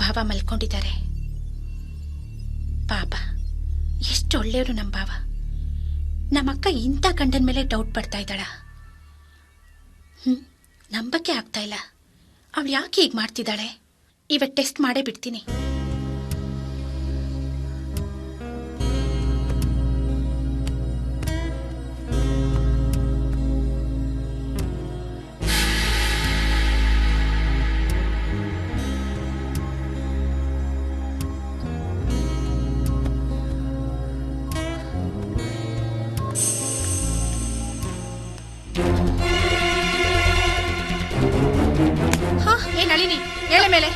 ಭಾವ ಮಲ್ಕೊಂಡಿದ್ದಾರೆ. ಪಾಪ, ಎಷ್ಟು ಒಳ್ಳೆಯವರು ನಮ್ಮ ಭಾವ. ನಮ್ಮಕ್ಕ ಇಂಥ ಗಂಡನ ಮೇಲೆ ಡೌಟ್ ಪಡ್ತಾ ಇದ್ದಾಳ. ನಂಬಕ್ಕೆ ಆಗ್ತಾ ಇಲ್ಲ. ಅವಳು ಯಾಕೆ ಹೀಗೆ ಮಾಡ್ತಿದ್ದಾಳೆ? ಇವತ್ತು ಟೆಸ್ಟ್ ಮಾಡೇ ಬಿಡ್ತೀನಿ. ನಳಿನಿ, ಹೇಳ ಮೇಲೆ.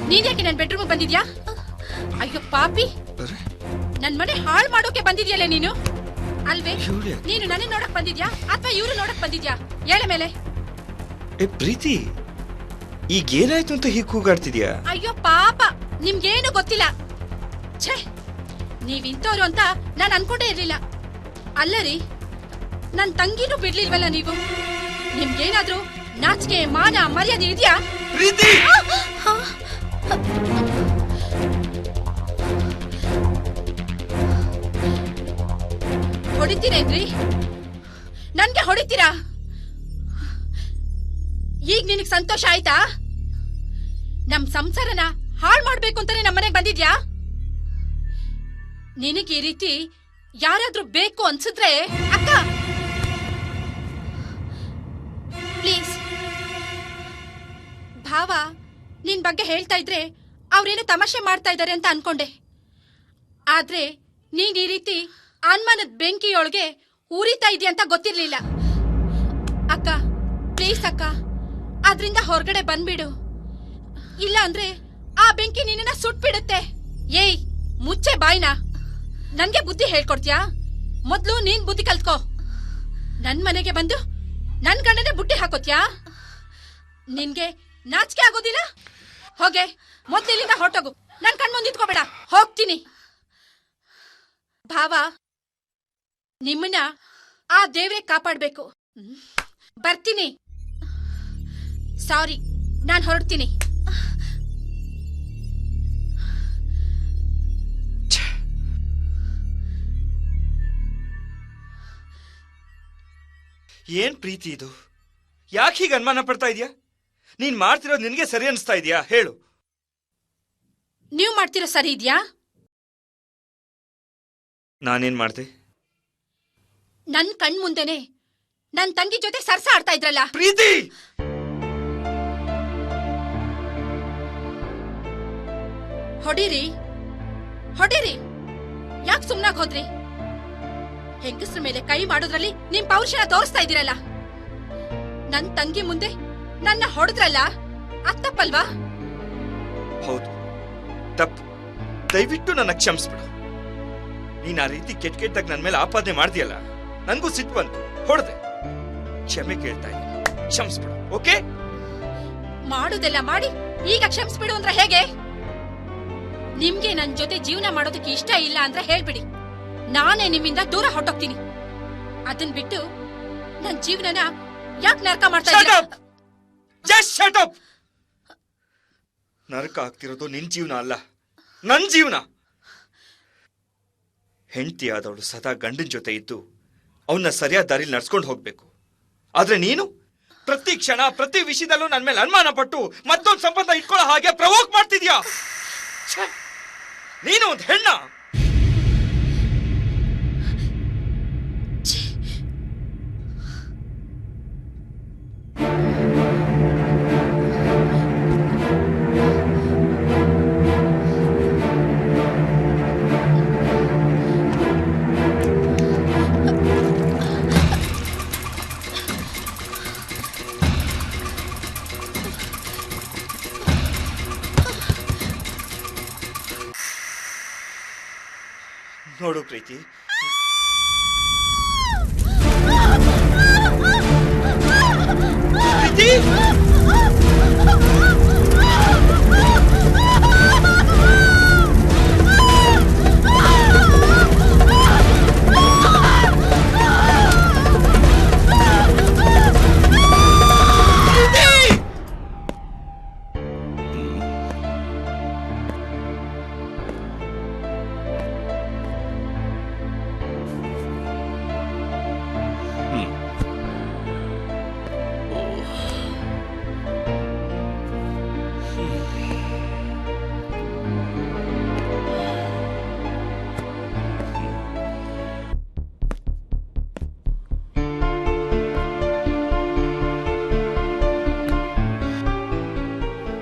ನೀನ್ ಯಾಕೆ ನನ್ನ ಬೆಡ್ರೂಮ್ ಬಂದಿದ್ಯಾ? ಅಯ್ಯೋ ಪಾಪಿ, ನನ್ ಮನೆ ಹಾಳು ಮಾಡೋಕೆ ಬಂದಿದ್ಯಲ್ಲ ನೀನು, ಅಲ್ವೇ? ನೀನು ನನ್ನ ನೋಡಕ್ ಬಂದಿದ್ಯಾ ಅಥವಾ ಇವ್ರು ನೋಡಕ್ ಬಂದಿದ್ಯಾ? ಹೇಳ ಮೇಲೆ. ಪ್ರೀತಿ, ಈಗೇನಾಯ್ತು ಅಂತ ಹೀಗೆ ಕೂಗಾಡ್ತಿದ್ಯಾ? ಅಯ್ಯೋ ಪಾಪ, ನಿಮ್ಗೇನು ಗೊತ್ತಿಲ್ಲ. ಛೇ, ನೀವಿಂತವ್ರು ಅಂತ ನಾನು ಅನ್ಕೊಂಡೇ ಇರ್ಲಿಲ್ಲ. ಅಲ್ಲ ರೀ, ನನ್ ತಂಗಿನೂ ಬಿಡ್ಲಿಲ್ವಲ್ಲ ನೀವು? ನಿಮ್ಗೇನಾದ್ರೂ ನಾಚಿಕೆ, ಮಾನ, ಮರ್ಯಾದೆ ಇದೆಯಾ? ಪ್ರೀತಿ, ಹೊಡಿತೀರೇನ್ರಿ? ನನ್ಗೆ ಹೊಡಿತೀರಾ? ಈಗ ನಿನಗ್ ಸಂತೋಷ ಆಯ್ತಾ? ನಮ್ ಸಂಸಾರನ ಹಾಳು ಮಾಡ್ಬೇಕು ಅಂತಾನೆ ನಮ್ಮನೆಗ್ ಬಂದಿದ್ಯಾ? ನಿನಗೆ ಈ ರೀತಿ ಯಾರಾದ್ರೂ ಬೇಕು ಅನ್ಸಿದ್ರೆ ಅಕ್ಕ ಪ್ಲೀಸ್. ಭಾವ ನಿನ್ ಬಗ್ಗೆ ಹೇಳ್ತಾ ಇದ್ರೆ ಅವ್ರೇನೋ ತಮಾಷೆ ಮಾಡ್ತಾ ಇದ್ದಾರೆ ಅಂತ ಅನ್ಕೊಂಡೆ. ಆದ್ರೆ ನೀನ್ ಈ ರೀತಿ ಅನುಮಾನದ ಬೆಂಕಿಯೊಳಗೆ ಉರಿತಾ ಇದೆಯಾ ಅಂತ ಗೊತ್ತಿರ್ಲಿಲ್ಲ. ಅಕ್ಕ ಪ್ಲೀಸ್ ಅಕ್ಕ, ಅದ್ರಿಂದ ಹೊರಗಡೆ ಬಂದ್ಬಿಡು. ಇಲ್ಲ ಅಂದ್ರೆ ಆ ಬೆಂಕಿ ನಿನ್ನ ಸುಟ್ಬಿಡುತ್ತೆ. ಏಯ್ ಮುಚ್ಚೆ ಬಾಯ್ನ. ನನ್ಗೆ ಬುದ್ಧಿ ಹೇಳ್ಕೊಡ್ತೀಯಾ? ಮೊದ್ಲು ನೀನ್ ಬುದ್ಧಿ ಕಲ್ತ್ಕೋ. ನನ್ ಮನೆಗೆ ಬಂದು ನನ್ ಗಂಡನೇ ಬುಟ್ಟಿ ಹಾಕೋತ್ಯಾ? ನಿನ್ಗೆ ನಾಚಿಕೆ ಆಗೋದಿಲ್ಲ? ಹೋಗೆ, ಮೊದ್ಲಿಲ್ಲಿಂದ ಹೊರಟೋಗು. ನನ್ ಕಣ್ಮುಂದ್ ನಿಂತ್ಕೋಬೇಡ. ಹೋಗ್ತೀನಿ. ಭಾವ, ನಿಮ್ಮನ್ನ ಆ ದೇವ್ರೇ ಕಾಪಾಡ್ಬೇಕು. ಬರ್ತೀನಿ. ಸಾರಿ, ನಾನ್ ಹೊರಡ್ತೀನಿ. ಏನ್ ಪ್ರೀತಿ ಇದು? ಯಾಕೆ ಹೀಗೆ ಅನುಮಾನ ಪಡ್ತಾ ಇದೀಯಾ? ನೀನ್ ಮಾಡ್ತಿರೋದು ನಿನ್ಗೆ ಸರಿ ಅನಿಸ್ತಾ ಇದೆಯಾ? ಹೇಳು. ನೀವ್ ಮಾಡ್ತಿರೋ ಸರಿ ಇದ್ಯಾ? ನಾನೇನ್ ಮಾಡ್ದೆ? ನನ್ ಕಣ್ ಮುಂದೆನೆ ನನ್ ತಂಗಿ ಜೊತೆ ಸರ್ಸ ಆಡ್ತಾ ಇದ್ರಲ್ಲ. ಪ್ರೀತಿ, ಹೊಡೀರಿ, ಹೊಡೀರಿ. ಯಾಕೆ ಸುಮ್ನಾಗ್ ಹೋದ್ರಿ? ಹೆಂಗಸ್ರ ಮೇಲೆ ಕೈ ಮಾಡೋದ್ರಲ್ಲಿ ನಿಮ್ ಪೌರುಷನ ತೋರಿಸ್ತಾ ಇದ್ದೀರಲ್ಲ. ನನ್ ತಂಗಿ ಮುಂದೆ ನನ್ನ ಹೊಡೆದ್ರಲ್ಲ, ಅದ್ ತಪ್ಪಲ್ವಾ? ಹೌದು, ತಪ್ಪು. ದಯವಿಟ್ಟು ನನ್ನ ಕ್ಷಮಿಸ್ಬಿಡು. ನೀನ್ ಆ ರೀತಿ ಕೆಟ್ಟ ಕೆಟ್ಟದಾಗ ನನ್ ಮೇಲೆ ಆಪಾದನೆ ಮಾಡ್ತೀಯಲ್ಲ, ನನ್ಗೂ ಸಿಟ್ಟು ಬಂತು, ಹೊಡೆದೆ. ಕ್ಷಮೆ ಕೇಳ್ತಾ ಇದ್ದೀನಿ, ಕ್ಷಮಿಸ್ಬಿಡು. ಓಕೆ? ಮಾಡುದೆಲ್ಲ ಮಾಡಿ ಈಗ ಕ್ಷಮಿಸ್ಬಿಡು ಅಂದ್ರೆ ಹೇಗೆ? ನಿಮ್ಗೆ ನನ್ ಜೊತೆ ಜೀವನ ಮಾಡೋದಕ್ಕೆ ಇಷ್ಟ ಇಲ್ಲ ಅಂದ್ರೆ ಹೇಳ್ಬಿಡಿ. ನಾನೇ ನಿಮ್ಮಿಂದ ದೂರ ಹೊರಟೋಗ್ತೀನಿ. ಅದನ್ ಬಿಟ್ಟು ನನ್ ಜೀವನನ ಯಾಕೆ ನರಕ ಮಾಡ್ತಾ ಇದ್ದೀರಾ? Just shut up! ನರಕ ಆಗ್ತಿರೋದು ನಿನ್ ಜೀವನ ಅಲ್ಲ, ನನ್ ಜೀವನ. ಹೆಂಡತಿ ಆದವಳು ಸದಾ ಗಂಡನ ಜೊತೆ ಇದ್ದು ಅವನ್ನ ಸರಿಯಾದ ದಾರಿಲಿ ನಡ್ಸ್ಕೊಂಡು ಹೋಗ್ಬೇಕು. ಆದ್ರೆ ನೀನು ಪ್ರತಿ ಕ್ಷಣ ಪ್ರತಿ ವಿಷಯದಲ್ಲೂ ನನ್ನ ಮೇಲೆ ಅನುಮಾನ ಪಟ್ಟು ಮತ್ತೊಂದು ಸಂಬಂಧ ಇಟ್ಕೊಳ್ಳೋ ಹಾಗೆ ಪ್ರವೋಕ್ ಮಾಡ್ತಿದ್ಯಾ. ಛೆ! ನೀನು ಒಂದು ಹೆಣ್ಣ. ನೋಡು ಪ್ರೀತಿ, ಪ್ರೀತಿ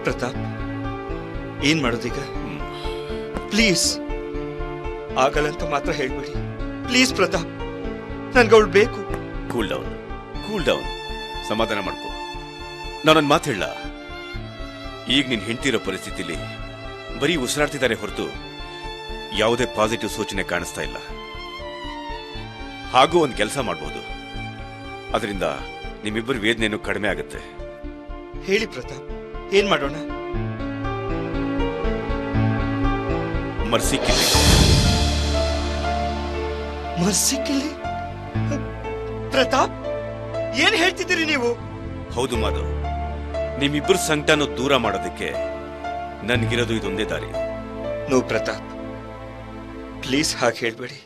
ಪ್ರತಾಪ್, ಏನ್ ಮಾಡೋದೀಗ? ಪ್ಲೀಸ್ ಆಗಲ್ಲ ಅಂತ ಮಾತ್ರ ಹೇಳ್ಬೇಡಿ. ಪ್ಲೀಸ್ ಪ್ರತಾಪ್, ನನ್ಗವಳು ಬೇಕು. ಕೂಲ್ ಡೌನ್, ಸಮಾಧಾನ ಮಾಡ್ಕೋ. ನಾನೊಂದು ಮಾತು ಹೇಳ, ಈಗ ನೀನ್ ಹೆಂಡ್ತಿರೋ ಪರಿಸ್ಥಿತಿಲಿ ಬರೀ ಉಸಿರಾಡ್ತಿದ್ದಾರೆ ಹೊರತು ಯಾವುದೇ ಪಾಸಿಟಿವ್ ಸೂಚನೆ ಕಾಣಿಸ್ತಾ ಇಲ್ಲ. ಹಾಗೂ ಒಂದು ಕೆಲಸ ಮಾಡ್ಬೋದು, ಅದರಿಂದ ನಿಮ್ಮಿಬ್ಬರು ವೇದನೆಯನ್ನು ಕಡಿಮೆ ಆಗುತ್ತೆ. ಹೇಳಿ ಪ್ರತಾಪ್, ಏನ್ ಮಾಡೋಣ? ಮರ್ಸಿ ಕಿಲ್ಲಿ. ಪ್ರತಾಪ್, ಏನ್ ಹೇಳ್ತಿದ್ದೀರಿ ನೀವು? ಹೌದು ಮಾಧವ್, ನಿಮ್ಮಿಬ್ಬರು ಸಂಕಟನೂ ದೂರ ಮಾಡೋದಕ್ಕೆ ನನ್ಗಿರೋದು ಇದೊಂದೇ ದಾರಿ. ನೋ ಪ್ರತಾಪ್, ಪ್ಲೀಸ್ ಹಾಗೆ ಹೇಳ್ಬೇಡಿ.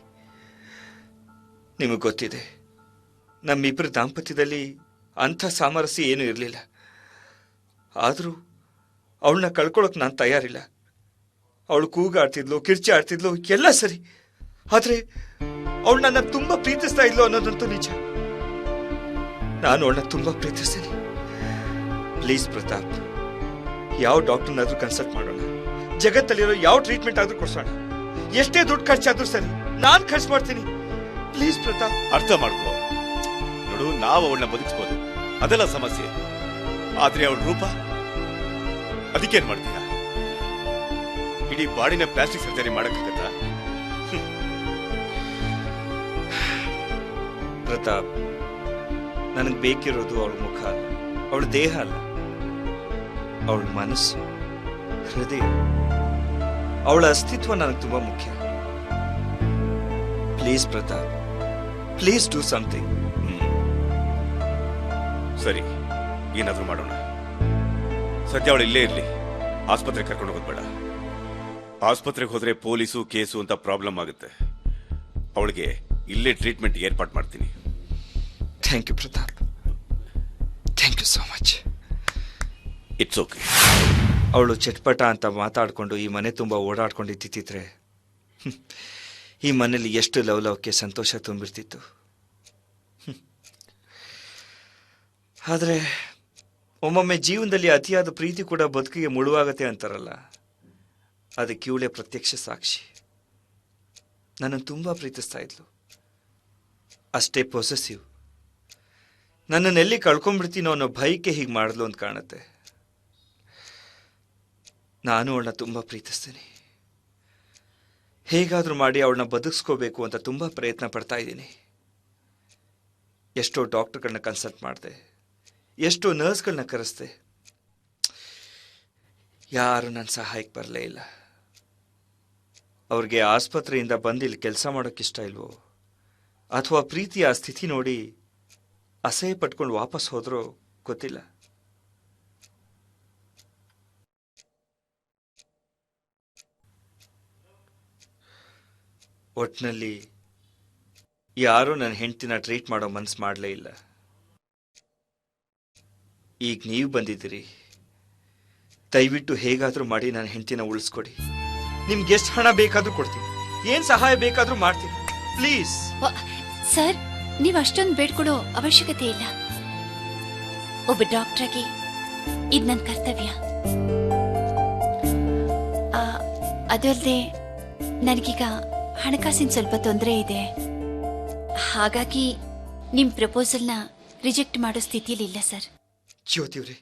ನಿಮಗೆ ಗೊತ್ತಿದೆ, ನಮ್ಮಿಬ್ಬರ ದಾಂಪತ್ಯದಲ್ಲಿ ಅಂಥ ಸಾಮರಸ್ಯ ಏನೂ ಇರಲಿಲ್ಲ. ಆದರೂ ಅವಳನ್ನ ಕಳ್ಕೊಳ್ಳೋಕೆ ನಾನು ತಯಾರಿಲ್ಲ. ಅವಳು ಕೂಗಾಡ್ತಿದ್ಲು, ಕಿರ್ಚಿ ಆಡ್ತಿದ್ಲು, ಎಲ್ಲ ಸರಿ. ಆದ್ರೆ ಅವಳು ನನ್ನ ತುಂಬಾ ಪ್ರೀತಿಸ್ತಾ ಇದ್ಲು ಅನ್ನೋದಂತೂ ನಿಜ. ನಾನು ಅವಳನ್ನ ತುಂಬಾ ಪ್ರೀತಿಸ್ತೀನಿ. ಪ್ಲೀಸ್ ಪ್ರತಾಪ್, ಯಾವ ಡಾಕ್ಟರ್ನಾದ್ರೂ ಕನ್ಸಲ್ಟ್ ಮಾಡೋಣ, ಜಗತ್ತಲ್ಲಿರೋ ಯಾವ ಟ್ರೀಟ್ಮೆಂಟ್ ಆದ್ರೂ ಕೊಡ್ಸೋಣ. ಎಷ್ಟೇ ದುಡ್ಡು ಖರ್ಚಾದ್ರೂ ಸರಿ, ನಾನು ಖರ್ಚು ಮಾಡ್ತೀನಿ. ಪ್ಲೀಸ್ ಪ್ರತಾಪ್. ಅರ್ಥ ಮಾಡ್ಕೋ ನೋಡು, ನಾವು ಅವಳನ್ನ ಬದುಕಿಸ್ಬೋದು, ಅದೆಲ್ಲ ಸಮಸ್ಯೆ. ಆದ್ರೆ ಅವಳ ರೂಪ, ಅದಕ್ಕೇನ್ ಮಾಡ್ತೀಯ? ಇಡೀ ಬಾಡಿನ ಪ್ಲಾಸ್ಟಿಕ್ ಸರ್ಜರಿ ಮಾಡಕ್ಕಾಗತ್ತಾ? ಪ್ರತಾಪ್, ನನಗೆ ಬೇಕಿರೋದು ಅವಳ ಮುಖ ಅಲ್ಲ, ಅವಳ ದೇಹ ಅಲ್ಲ, ಅವಳ ಮನಸ್ಸು, ಹೃದಯ, ಅವಳ ಅಸ್ತಿತ್ವ ನನಗೆ ತುಂಬಾ ಮುಖ್ಯ. Please Pratap, please do something. ಸರಿ, ಏನಾದ್ರೂ ಮಾಡೋಣ. ಸದ್ಯ ಅವಳು ಇಲ್ಲೇ ಇರ್ಲಿ, ಆಸ್ಪತ್ರೆಗೆ ಕರ್ಕೊಂಡು ಹೋಗೋದ್ಬೇಡ. ಆಸ್ಪತ್ರೆಗೆ ಹೋದ್ರೆ ಪೊಲೀಸು ಕೇಸು ಅಂತ ಪ್ರಾಬ್ಲಮ್ ಆಗುತ್ತೆ. ಅವಳಿಗೆ ಇಲ್ಲೇ ಟ್ರೀಟ್ಮೆಂಟ್ ಏರ್ಪಾಟ್ ಮಾಡ್ತೀನಿ. Thank you Pratap, thank you so much. It's okay. ಅವಳು ಚಟ್ಪಟ ಅಂತ ಮಾತಾಡ್ಕೊಂಡು ಈ ಮನೆ ತುಂಬ ಓಡಾಡ್ಕೊಂಡಿದ್ದಿದ್ರೆ ಈ ಮನೇಲಿ ಎಷ್ಟು ಲವಲವಕ್ಕೆ ಸಂತೋಷ ತುಂಬಿರ್ತಿತ್ತು. ಆದರೆ ಒಮ್ಮೊಮ್ಮೆ ಜೀವನದಲ್ಲಿ ಅತಿಯಾದ ಪ್ರೀತಿ ಕೂಡ ಬದುಕಿಗೆ ಮುಳುವಾಗತ್ತೆ ಅಂತಾರಲ್ಲ, ಅದಕ್ಕೆ ಇವಳೇ ಪ್ರತ್ಯಕ್ಷ ಸಾಕ್ಷಿ. ನನ್ನನ್ನು ತುಂಬ ಪ್ರೀತಿಸ್ತಾ ಇದ್ಲು, ಅಷ್ಟೇ ಪೊಸೆಸಿವ್. ನನ್ನನ್ನೆಲ್ಲಿ ಕಳ್ಕೊಂಡ್ಬಿಡ್ತೀನೋ ಅನ್ನೋ ಭಯಕ್ಕೆ ಹೀಗೆ ಮಾಡಿದ್ಲು ಅಂತ ಕಾಣುತ್ತೆ. ನಾನು ಅವಳನ್ನ ತುಂಬ ಪ್ರೀತಿಸ್ತೀನಿ. ಹೇಗಾದರೂ ಮಾಡಿ ಅವಳನ್ನ ಬದುಕಿಸ್ಕೋಬೇಕು ಅಂತ ತುಂಬ ಪ್ರಯತ್ನ ಪಡ್ತಾ ಇದ್ದೀನಿ. ಎಷ್ಟೋ ಡಾಕ್ಟರ್ಗಳನ್ನ ಕನ್ಸಲ್ಟ್ ಮಾಡಿದೆ, ಎಷ್ಟೋ ನರ್ಸ್ಗಳನ್ನ ಕರೆಸ್ದೆ, ಯಾರು ನನ್ನ ಸಹಾಯಕ್ಕೆ ಬರಲೇ ಇಲ್ಲ. ಅವ್ರಿಗೆ ಆಸ್ಪತ್ರೆಯಿಂದ ಬಂದು ಇಲ್ಲಿ ಕೆಲಸ ಮಾಡೋಕ್ಕಿಷ್ಟ ಇಲ್ವೋ, ಅಥವಾ ಪ್ರೀತಿಯ ಸ್ಥಿತಿ ನೋಡಿ ಅಸಹ್ಯ ಪಟ್ಕೊಂಡು ವಾಪಸ್ ಹೋದ್ರೋ ಗೊತ್ತಿಲ್ಲ. ಒಟ್ಟಿನಲ್ಲಿ ಯಾರೂ ನನ್ನ ಹೆಂಡ್ತಿನ ಟ್ರೀಟ್ ಮಾಡೋ ಮನ್ಸು ಮಾಡಲೇ ಇಲ್ಲ. ಈಗ ನೀವು ಬಂದಿದ್ದೀರಿ, ದಯವಿಟ್ಟು ಹೇಗಾದರೂ ಮಾಡಿ ನನ್ನ ಹೆಂಡ್ತಿನ ಉಳಿಸ್ಕೊಡಿ. ನಿಮ್ಗೆ ಎಷ್ಟು ಹಣ ಬೇಕಾದರೂ ಕೊಡ್ತೀನಿ, ಏನು ಸಹಾಯ ಬೇಕಾದರೂ ಮಾಡ್ತೀನಿ, ಪ್ಲೀಸ್. ಸರ್, ನೀವು ಅಷ್ಟೊಂದು ಬೇಡ್ಕೊಡೋ ಅವಶ್ಯಕತೆ ಇಲ್ಲ. ಒಬ್ಬ ಡಾಕ್ಟರ್ ಆಗಿ ಇದು ನನ್ನ ಕರ್ತವ್ಯ. ಅದಲ್ಲದೆ ನನಗೀಗ ಹಣಕಾಸಿನ ಸ್ವಲ್ಪ ತೊಂದರೆ ಇದೆ. ಹಾಗಾಗಿ ನಿಮ್ಮ ಪ್ರಪೋಸಲ್ನ ರಿಜೆಕ್ಟ್ ಮಾಡೋ ಸ್ಥಿತಿಲಿ ಇಲ್ಲ ಸರ್. ಜ್ಯೋತಿವ್ರೆ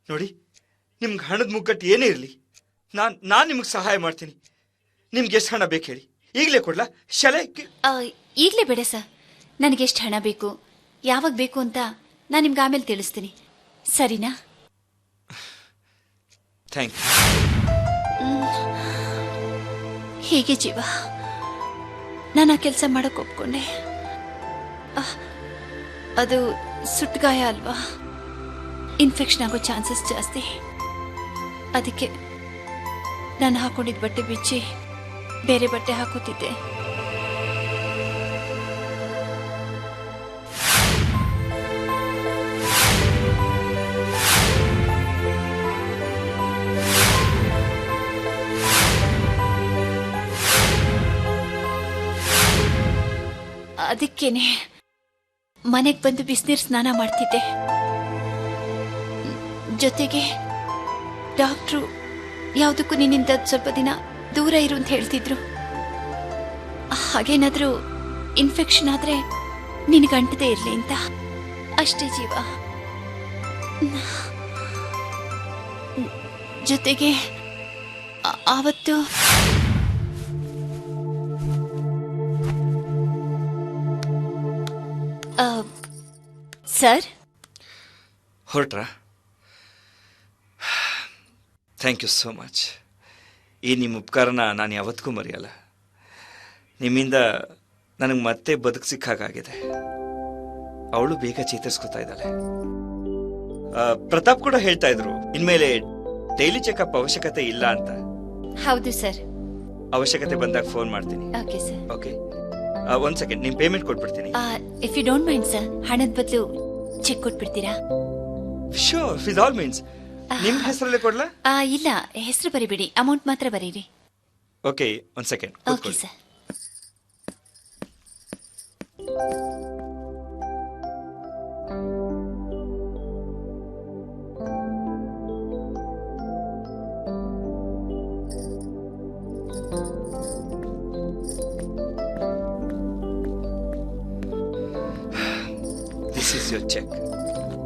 ನೋಡಿ, ನಿಮ್ಗೆ ಹಣದ ಮುಗ್ಗಟ್ಟು ಏನೇ ಇರಲಿ, ನಾನು ನಿಮಗೆ ಸಹಾಯ ಮಾಡ್ತೀನಿ. ನಿಮ್ಗೆ ಎಷ್ಟು ಹಣ ಬೇಕು ಹೇಳಿ, ಈಗಲೇ ಕೊಡ್ಲಾ? ಶಾಲೆ ಈಗಲೇ ಬೇಡ ಸರ್. ನನಗೆಷ್ಟು ಹಣ ಬೇಕು, ಯಾವಾಗ ಬೇಕು ಅಂತ ನಾನು ನಿಮ್ಗೆ ಆಮೇಲೆ ತಿಳಿಸ್ತೀನಿ, ಸರಿನಾ? Thank you. ಹೀಗೆ ಜೀವ, ನಾನು ಆ ಕೆಲಸ ಮಾಡೋಕೆ ಒಪ್ಕೊಂಡೆ. ಅದು ಸುಟ್ಟಗಾಯ ಅಲ್ವಾ, ಇನ್ಫೆಕ್ಷನ್ ಆಗೋ ಚಾನ್ಸಸ್ ಜಾಸ್ತಿ. ಅದಕ್ಕೆ ನಾನು ಹಾಕೊಂಡಿದ್ದ ಬಟ್ಟೆ ಬಿಚ್ಚಿ ಬೇರೆ ಬಟ್ಟೆ ಹಾಕೋತಿದ್ದೆ. ಅದಕ್ಕೇನೆ ಮನೆಗೆ ಬಂದು ಬಿಸಿನೀರು ಸ್ನಾನ ಮಾಡ್ತಿದ್ದೆ. ಜೊತೆಗೆ ಡಾಕ್ಟ್ರು ಯಾವುದಕ್ಕೂ ನಿನ್ನಿಂದ ಸ್ವಲ್ಪ ದಿನ ದೂರ ಇರು ಅಂತ ಹೇಳ್ತಿದ್ರು. ಹಾಗೇನಾದ್ರೂ ಇನ್ಫೆಕ್ಷನ್ ಆದ್ರೆ ನಿನಗೆ ಅಂಟದೇ ಇರಲಿ ಅಂತ ಅಷ್ಟೇ ಜೀವ. ಜೊತೆಗೆ ಆವತ್ತು ಸರ್ ಹೊರಟ್ರಾ? Thank you so much. ಈ ನಿಮ್ಮ ಉಪಕಾರನ ನಾನು ಯಾವತ್ತಿಗೂ ಮರೆಯಲ್ಲ. ನಿಮ್ಮಿಂದ ನನಗೆ ಮತ್ತೆ ಬದುಕು ಸಿಕ್ಕಾಗಿದೆ. ಅವಳು ಬೇಗ ಚೇತರಿಸ್ಕೊತಾ ಇದ್ದಾಳೆ. ಪ್ರತಾಪ್ ಕೂಡ ಹೇಳ್ತಾ ಇದ್ರು ಇನ್ಮೇಲೆ ಡೈಲಿ ಚೆಕಪ್ ಅವಶ್ಯಕತೆ ಇಲ್ಲ ಅಂತ. ಹೌದು ಸರ್. ಅವಶ್ಯಕತೆ ಬಂದಾಗ ಫೋನ್ ಮಾಡ್ತೀನಿ. Okay sir. ಓಕೆ, ಒಂದ್ ಸೆಕೆಂಡ್, ನಿಮ್ ಪೇಮೆಂಟ್ ಕೊಟ್ಬಿಡ್ತೀನಿ. If you don't mind sir, ಹಣದ ಬದಲು ಚೆಕ್ ಕೊಟ್ಬಿಡ್ತೀರಾ? Sure, with all means. ನಿಮ್ ಹೆಸರಲ್ಲೇ ಕೊಡ್ಲಾ? ಇಲ್ಲ, ಹೆಸರು ಬರಿಬೇಡಿ, ಅಮೌಂಟ್ ಮಾತ್ರ ಬರೀರಿ. ಓಕೆ, ಒಂದ್ second. Okay sir. This is your check.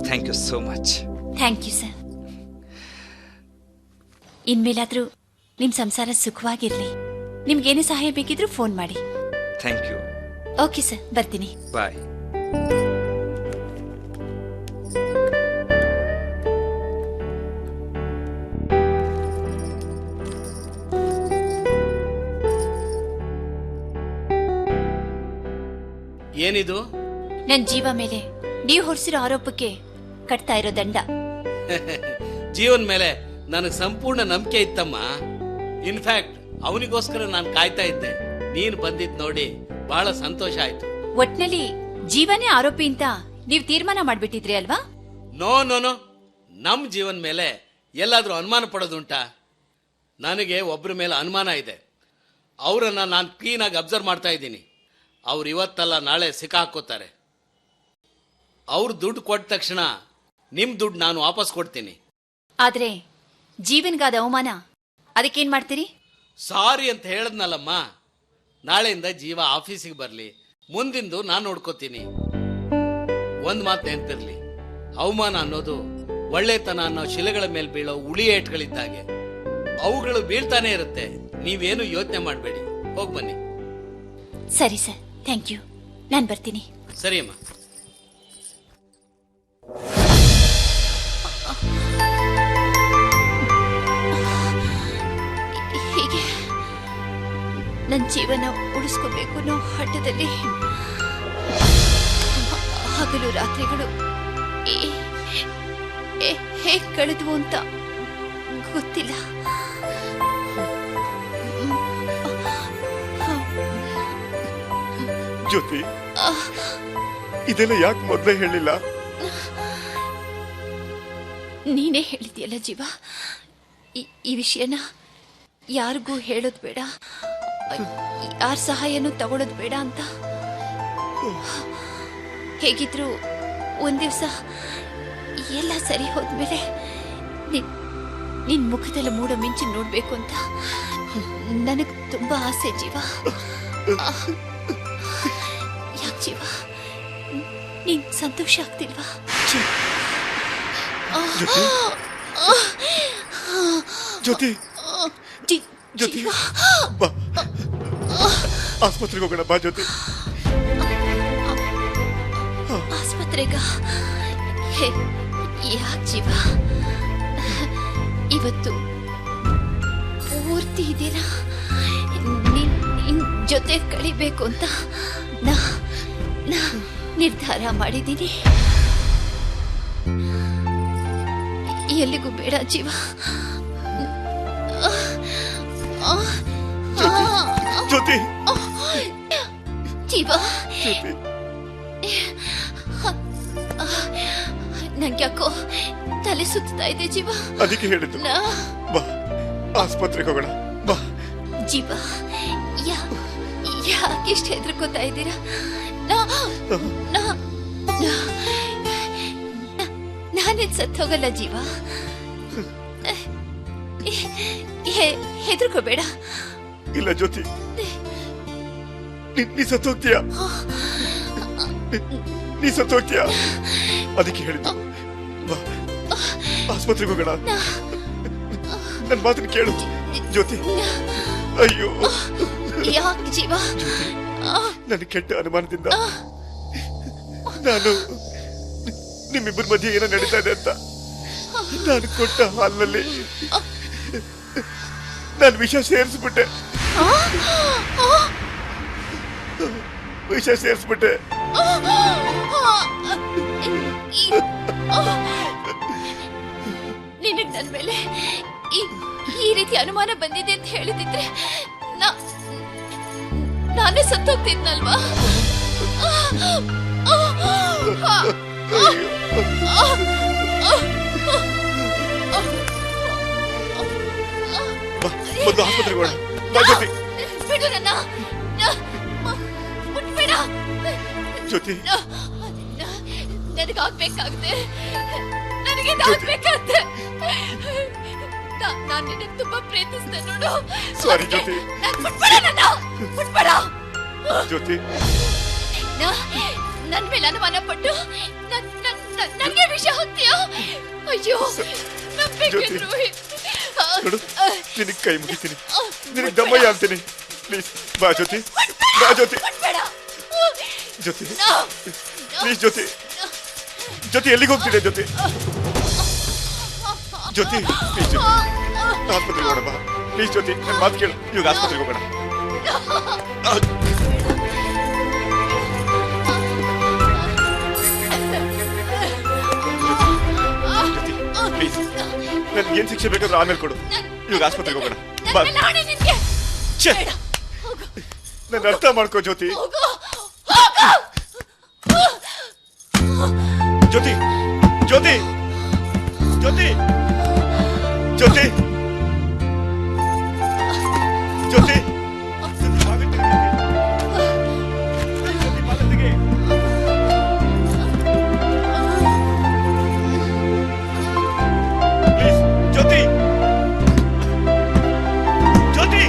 Thank you so much. Thank you sir. ಇನ್ಮೇಲಾದ್ರೂ ನಿಮ್ ಸಂಸಾರ ಸುಖವಾಗಿರ್ಲಿ. ನಿಮ್ಗೇನೇ ಸಹಾಯ ಬೇಕಿದ್ರೂ ಫೋನ್ ಮಾಡಿ. Thank you. ಓಕೆ ಸರ್, ಬರ್ತೀನಿ. ಬಾಯ್. ಏನಿದು? ನನ್ ಜೀವ ಮೇಲೆ ನೀವು ಹೊರಿಸಿರೋ ಆರೋಪಕ್ಕೆ ಕಟ್ತಾ ಇರೋ ದಂಡ. ಜೀವನ್ ಮೇಲೆ ನನಗೆ ಸಂಪೂರ್ಣ ನಂಬಿಕೆ ಇತ್ತಮ್ಮ. ಇನ್ಫ್ಯಾಕ್ಟ್ ಅವನಿಗೋಸ್ಕರ ನಾನು ಕಾಯ್ತಾ ಇದ್ದೆ. ನೀನು ಬಂದಿದ್ ನೋಡಿ ಬಹಳ ಸಂತೋಷ ಆಯ್ತು. ಒಟ್ನಲ್ಲಿ ಜೀವನೇ ಆರೋಪಿ ಅಂತ ನೀವು ತೀರ್ಮಾನ ಮಾಡ್ಬಿಟ್ಟಿದ್ರಿ ಅಲ್ವಾ? ನೋ ನೋ ನೋ, ನಮ್ ಜೀವನ್ ಮೇಲೆ ಎಲ್ಲಾದ್ರೂ ಅನುಮಾನ ಪಡೋದುಂಟಾ? ನನಗೆ ಒಬ್ಬರ ಮೇಲೆ ಅನುಮಾನ ಇದೆ. ಅವರನ್ನ ನಾನು ಕ್ಲೀನಾಗಿ ಅಬ್ಸರ್ವ್ ಮಾಡ್ತಾ ಇದ್ದೀನಿ. ಅವ್ರು ಇವತ್ತಲ್ಲ ನಾಳೆ ಸಿಕ್ಕಾಕೋತಾರೆ. ಅವ್ರು ದುಡ್ಡು ಕೊಟ್ಟ ತಕ್ಷಣ ನಿಮ್ ದುಡ್ಡು ನಾನು ವಾಪಸ್ ಕೊಡ್ತೀನಿ. ಆದ್ರೆ ಜೀವನ್ಗಾದ ಅವಮಾನ, ಅದಕ್ಕೇನ್ ಮಾಡ್ತೀರಿ? ಸಾರಿ ಅಂತ ಹೇಳದ್ನಲ್ಲಮ್ಮ. ನಾಳೆಯಿಂದ ಜೀವ ಆಫೀಸಿಗೆ ಬರ್ಲಿ, ಮುಂದಿಂದು ನಾನು ನೋಡ್ಕೋತೀನಿ. ಒಂದ್ ಮಾತು ನೆನ್ಪಿರ್ಲಿ, ಅವಮಾನ ಅನ್ನೋದು ಒಳ್ಳೆತನ ಅನ್ನೋ ಶಿಲೆಗಳ ಮೇಲೆ ಬೀಳೋ ಉಳಿ ಏಟ್ಗಳಿದ್ದಾಗೆ. ಅವುಗಳು ಬೀಳ್ತಾನೆ ಇರುತ್ತೆ. ನೀವೇನು ಯೋಚನೆ ಮಾಡಬೇಡಿ. ಹೋಗ್ ಬನ್ನಿ. ಸರಿ ಸರ್, ಥ್ಯಾಂಕ್ ಯು. ನಾನು ಬರ್ತೀನಿ. ಸರಿ ಅಮ್ಮ. ಹೀಗೆ ನನ್ನ ಜೀವನ ಉಳಿಸ್ಕೋಬೇಕು ಅನ್ನೋ ಹಠದಲ್ಲಿ ಹಗಲು ರಾತ್ರಿಗಳು ಹೇಗೆ ಕಳೆದ್ವು ಅಂತ ಗೊತ್ತಿಲ್ಲ. ಜ್ಯೋತಿ ಇದೆಲ್ಲ ಯಾಕೆ ಮೊದಲೇ ಹೇಳಿಲ್ಲ? ನೀನೇ ಹೇಳಿದ್ಯಲ್ಲ ಜೀವ, ಈ ವಿಷಯನ ಯಾರಿಗೂ ಹೇಳೋದು ಬೇಡ, ಯಾರ ಸಹಾಯನೂ ತಗೊಳ್ಳೋದು ಬೇಡ ಅಂತ. ಹೇಗಿದ್ರು ಒಂದ್ ದಿವಸ ಎಲ್ಲ ಸರಿ ಹೋದ್ಮೇಲೆ ನಿನ್ ಮುಖದಲ್ಲಿ ಮೂಡ ಮಿಂಚಿ ನೋಡ್ಬೇಕು ಅಂತ ನನಗ್ ತುಂಬಾ ಆಸೆ ಜೀವ. ಯಾಕೆ ಜೀವ, ನೀನ್ ಸಂತೋಷ ಆಗ್ತಿಲ್ವಾ? ಜ್ಯೋತಿ ಜೀ- ಜ್ಯೋತಿ ಜೀವ. ಬಾ, ಆಸ್ಪತ್ರೆಗೆ ಹೋಗೋಣ ಬಾ ಜ್ಯೋತಿ. ಆಸ್ಪತ್ರೆಗ ಯಾಕೆ ಜೀವ, ಇವತ್ತು ಪೂರ್ತಿ ದಿನ ನಿನ್ ಜೊತೆ ಕಳಿಬೇಕು ಅಂತ ನಾ ನಿರ್ಧಾರ ಮಾಡಿದ್ದೀನಿ. ಎಲ್ಲಿಗೂ ಬೇಡ ಜೀವ. ಜ್ಯೋತಿ ಜೀವ, ನಂಗ್ಯಾಕೋ ತಲೆ ಸುತ್ತಾ ಇದೆ ಜೀವ. ಅದಕ್ಕೆ ಹೇಳಿದ್ದು ಬಾ, ಆಸ್ಪತ್ರೆಗೆ ಹೋಗೋಣ ಬಾ. ಜೀವ, ಯಾಕೆಷ್ಟು ಹೆದರ್ಕೋತಾ ಇದ್ದೀರಾ? ನಾನೇನ್ ಸತ್ ಹೋಗಲ್ಲ ಜೀವ, ಹೆದರ್ಕೋಬೇಡ. ಇಲ್ಲ ಜ್ಯೋತಿ, ನೀ ಸತ್ತೋಗ್ತೀಯ, ನೀ ಸತ್ತೋಗ್ತೀಯ. ಅದಕ್ಕೆ ಹೇಳಿದ್ದು ಬಾ, ಆಸ್ಪತ್ರೆಗೆ ಹೋಗೋಣ. ನನ್ನ ಮಾತನ್ನು ಕೇಳು ಜ್ಯೋತಿ. ಅಯ್ಯೋ ಯಾಕೆ ಜೀವ? ನನ್ನ ಕೆಟ್ಟ ಅನುಮಾನದಿಂದ ನಾನು ನಿಮ್ಮಿಬ್ಬರ ಮಧ್ಯೆ ಏನೋ ನಡೀತಾ ಇದೆ ಅಂತ ನಾನು ಕೊಟ್ಟ ಹಾಲಿನಲ್ಲಿ ನಾನು ವಿಷ ಸೇರಿಸ್ಬಿಟ್ಟೆ. ನಿನಗ್ ನನ್ ಮೇಲೆ ಈ ರೀತಿ ಅನುಮಾನ ಬಂದಿದೆ ಅಂತ ಹೇಳಿದಿದ್ರೆ ನಾನೇ ಸತ್ತೋಗ್ತಿದ್ನಲ್ವಾ? ಒಂದು ಆಸ್ಪತ್ರೆಗೆ ಹೋಗೋಣ ಬಾ ಜ್ಯೋತಿ. ಬಿಡು ನನ್ನ, ಮುಟ್ಬೇಡ ಜ್ಯೋತಿ. ನನಗಾಗ್ಬೇಕಾಗುತ್ತೆ, ನನಗಿದಾಗ್ಬೇಕಾಗುತ್ತೆ. ನಾನು ನಿನ್ನ ತುಂಬಾ ಪ್ರೀತಿಸ್ತೆ ನೋಡು. ಸಾರಿ ಜ್ಯೋತಿ. ಮುಟ್ಬೇಡ ನನ್ನ, ಮುಟ್ಬೇಡ ಜ್ಯೋತಿ. ನನ್ ಮೇಲೆ ಅನುಮಾನ ಪಟ್ಟು ನನಗೆ ವಿಷ ಹಾಕ್ತೀಯ? ಅಯ್ಯೋ ನಂಬಿಕೆ ದ್ರೋಹಿ. ನೋಡು, ನಿನಗೆ ಕೈ ಮುಗಿತೀನಿ, ನಿನಗೆ ದಮ್ಮಯ್ಯ ಅಂತೀನಿ. ಪ್ಲೀಸ್ ಬಾ ಜ್ಯೋತಿ, ಬಾ ಜ್ಯೋತಿ. ಜ್ಯೋತಿ ಪ್ಲೀಸ್ ಜ್ಯೋತಿ. ಜ್ಯೋತಿ ಎಲ್ಲಿಗೆ ಹೋಗ್ತಿದೆ ಜ್ಯೋತಿ? ಜ್ಯೋತಿ ಪ್ಲೀಸ್ ಜ್ಯೋತಿ, ಆಸ್ಪತ್ರೆಗೆ ಹೋಗೋಣ ಬಾ ಪ್ಲೀಸ್ ಜ್ಯೋತಿ. ನನ್ನ ಮಾತು ಕೇಳು, ಇವಾಗ ಆಸ್ಪತ್ರೆಗೆ ಹೋಗೋಣ. ಪ್ಲೀಸ್ ನನ್ಗೆ ಏನ್ ಶಿಕ್ಷೆ ಬೇಕಾದ್ರೂ ಆಮೇಲೆ ಕೊಡು, ಇವಾಗ ಆಸ್ಪತ್ರೆಗೆ ಹೋಗೋಣ ಬಾ. ನನ್ನ ಅರ್ಥ ಮಾಡ್ಕೋ ಜ್ಯೋತಿ. ಜ್ಯೋತಿ ಜ್ಯೋತಿ ಜ್ಯೋತಿ ಜ್ಯೋತಿ ಜ್ಯೋತಿ ಜ್ಯೋತಿ ಜ್ಯೋತಿ.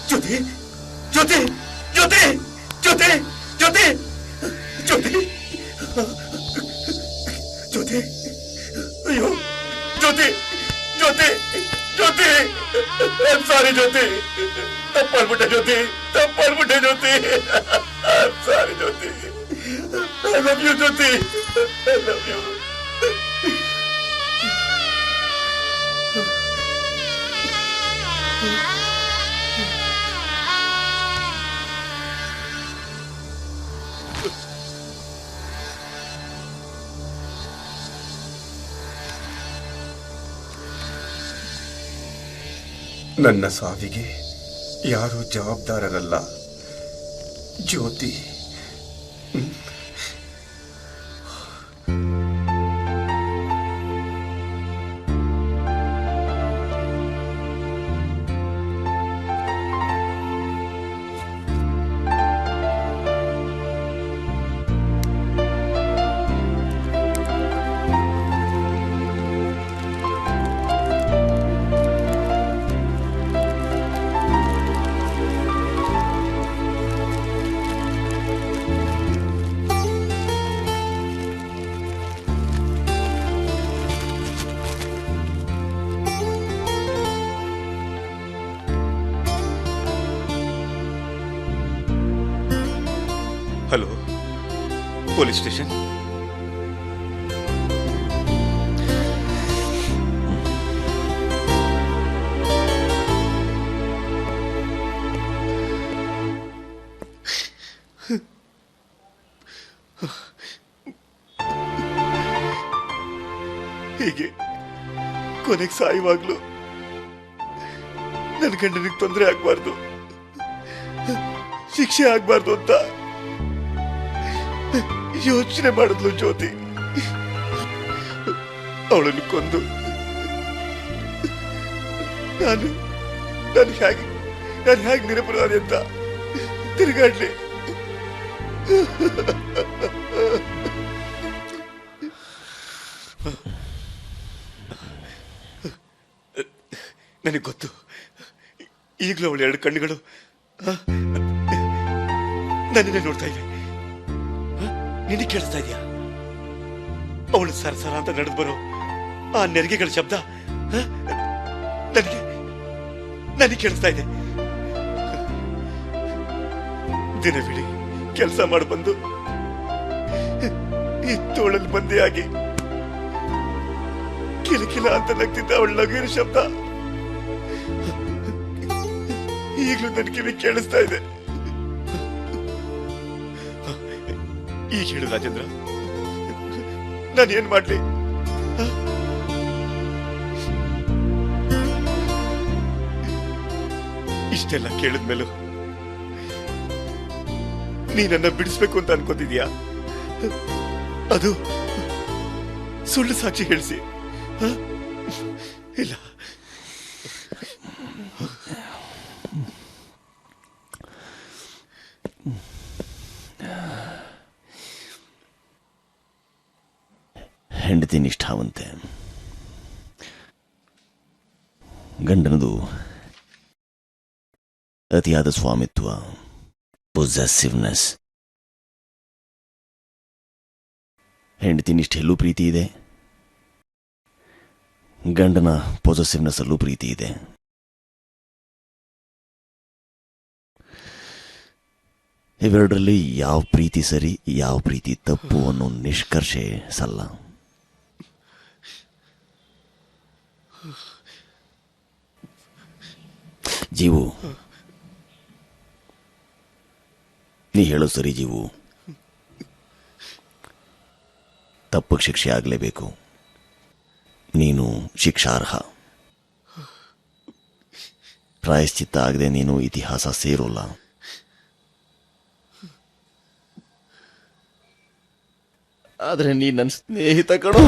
ಜ್ಯೋತಿ ಜ್ಯೋತಿ ಜ್ಯೋತಿ ಜ್ಯೋತಿ ಜ್ಯೋತಿ ಜ್ಯೋತಿ ಜ್ಯೋತಿ ಅಯ್ಯೋ ಜ್ಯೋತಿ ಜ್ಯೋತಿ ಜ್ಯೋತಿ ಸಾರಿ ಜ್ಯೋತಿ ತಪ್ಪಾಡ್ಬಿಟ್ಟೆ ಜ್ಯೋತಿ ತಪ್ಪಾಡ್ಬಿಟ್ಟೆ Jyothi sorry Jyothi I love you Jyothi I love you ನನ್ನ ಸಾವಿಗೆ ಯಾರೂ ಜವಾಬ್ದಾರರಲ್ಲ ಜ್ಯೋತಿ. Hello, police station. ಹೀಗೆ ಕೊನೆಗೆ ಸಾಯುವಾಗ್ಲೂ ನನ್ನ ಗಂಡನಿಗೆ ತೊಂದರೆ ಆಗ್ಬಾರ್ದು, ಶಿಕ್ಷೆ ಆಗ್ಬಾರ್ದು ಅಂತ ಯೋಚನೆ ಮಾಡಿದ್ಲು ಜ್ಯೋತಿ. ಅವಳನ್ನು ಕೊಂದು ನಾನು ಹೇಗೆ ನಿರಪರಾಧಿ ಅಂತ ತಿರುಗಾಡ್ಲಿ. ನನಗೆ ಗೊತ್ತು, ಈಗಲೂ ಅವಳ ಎರಡು ಕಣ್ಣುಗಳು ನನ್ನನ್ನೇ ನೋಡ್ತಾ ಇವೆ. ನಿನಗೆ ಕೇಳಿಸ್ತಾ ಇದೆಯಾ ಅವಳು ಸರಸರ ಅಂತ ನಡೆದು ಬರೋ ಆ ನೆರಿಗೆಗಳ ಶಬ್ದ? ನನಗೆ ಕೇಳಿಸ್ತಾ ಇದೆ. ದಿನವಿಡೀ ಕೆಲಸ ಮಾಡಿ ಬಂದು ಈ ತೋಳಲ್ಲಿ ಬಂದೆಯಾಗಿ ಕಿಲಕಿಲ ಅಂತ ನಗ್ತಿದ್ದ ಅವಳ ನಗುವಿನ ಶಬ್ದ ಈಗಲೂ ನನ್ನ ಕಿವಿ ಕೇಳಿಸ್ತಾ ಇದೆ. ಈಗ ಹೇಳು ರಾಜೇಂದ್ರ, ನಾನೇನ್ ಮಾಡ್ಲಿ? ಇಷ್ಟೆಲ್ಲ ಕೇಳಿದ್ಮೇಲೂ ನೀ ನನ್ನ ಬಿಡಿಸ್ಬೇಕು ಅಂತ ಅನ್ಕೋತಿದ್ಯಾ? ಅದು ಸುಳ್ಳು ಸಾಕ್ಷಿ ಹೇಳಿಸಿ. ಇಲ್ಲ, ಹೆಂಡತಿ ನಿಷ್ಠಾವಂತೆ, ಗಂಡನದು ಅತಿಯಾದ ಸ್ವಾಮಿತ್ವ, ಪೊಸೆಸಿವ್ನೆಸ್. ಹೆಂಡತಿ ನಿಷ್ಠೆಯಲ್ಲೂ ಪ್ರೀತಿ ಇದೆ, ಗಂಡನ ಪೊಸೆಸಿವ್ನೆಸ್ ಅಲ್ಲೂ ಪ್ರೀತಿ ಇದೆ. ಇವೆರಡರಲ್ಲಿ ಯಾವ ಪ್ರೀತಿ ಸರಿ, ಯಾವ ಪ್ರೀತಿ ತಪ್ಪು ಅನ್ನೋ ನಿಷ್ಕರ್ಷೆ ಸಲ್ಲ. ಜೀವು, ನೀ ಹೇಳೋ ಸರಿ ಜೀವು. ತಪ್ಪಿಗೆ ಶಿಕ್ಷೆ ಆಗಲೇಬೇಕು. ನೀನು ಶಿಕ್ಷಾರ್ಹ. ಪ್ರಾಯಶ್ಚಿತ್ತ ಆಗದೆ ನೀನು ಇತಿಹಾಸ ಸೇರೋಲ್ಲ. ಆದರೆ ನೀ ನನ್ನ ಸ್ನೇಹಿತ ಕಣೋ.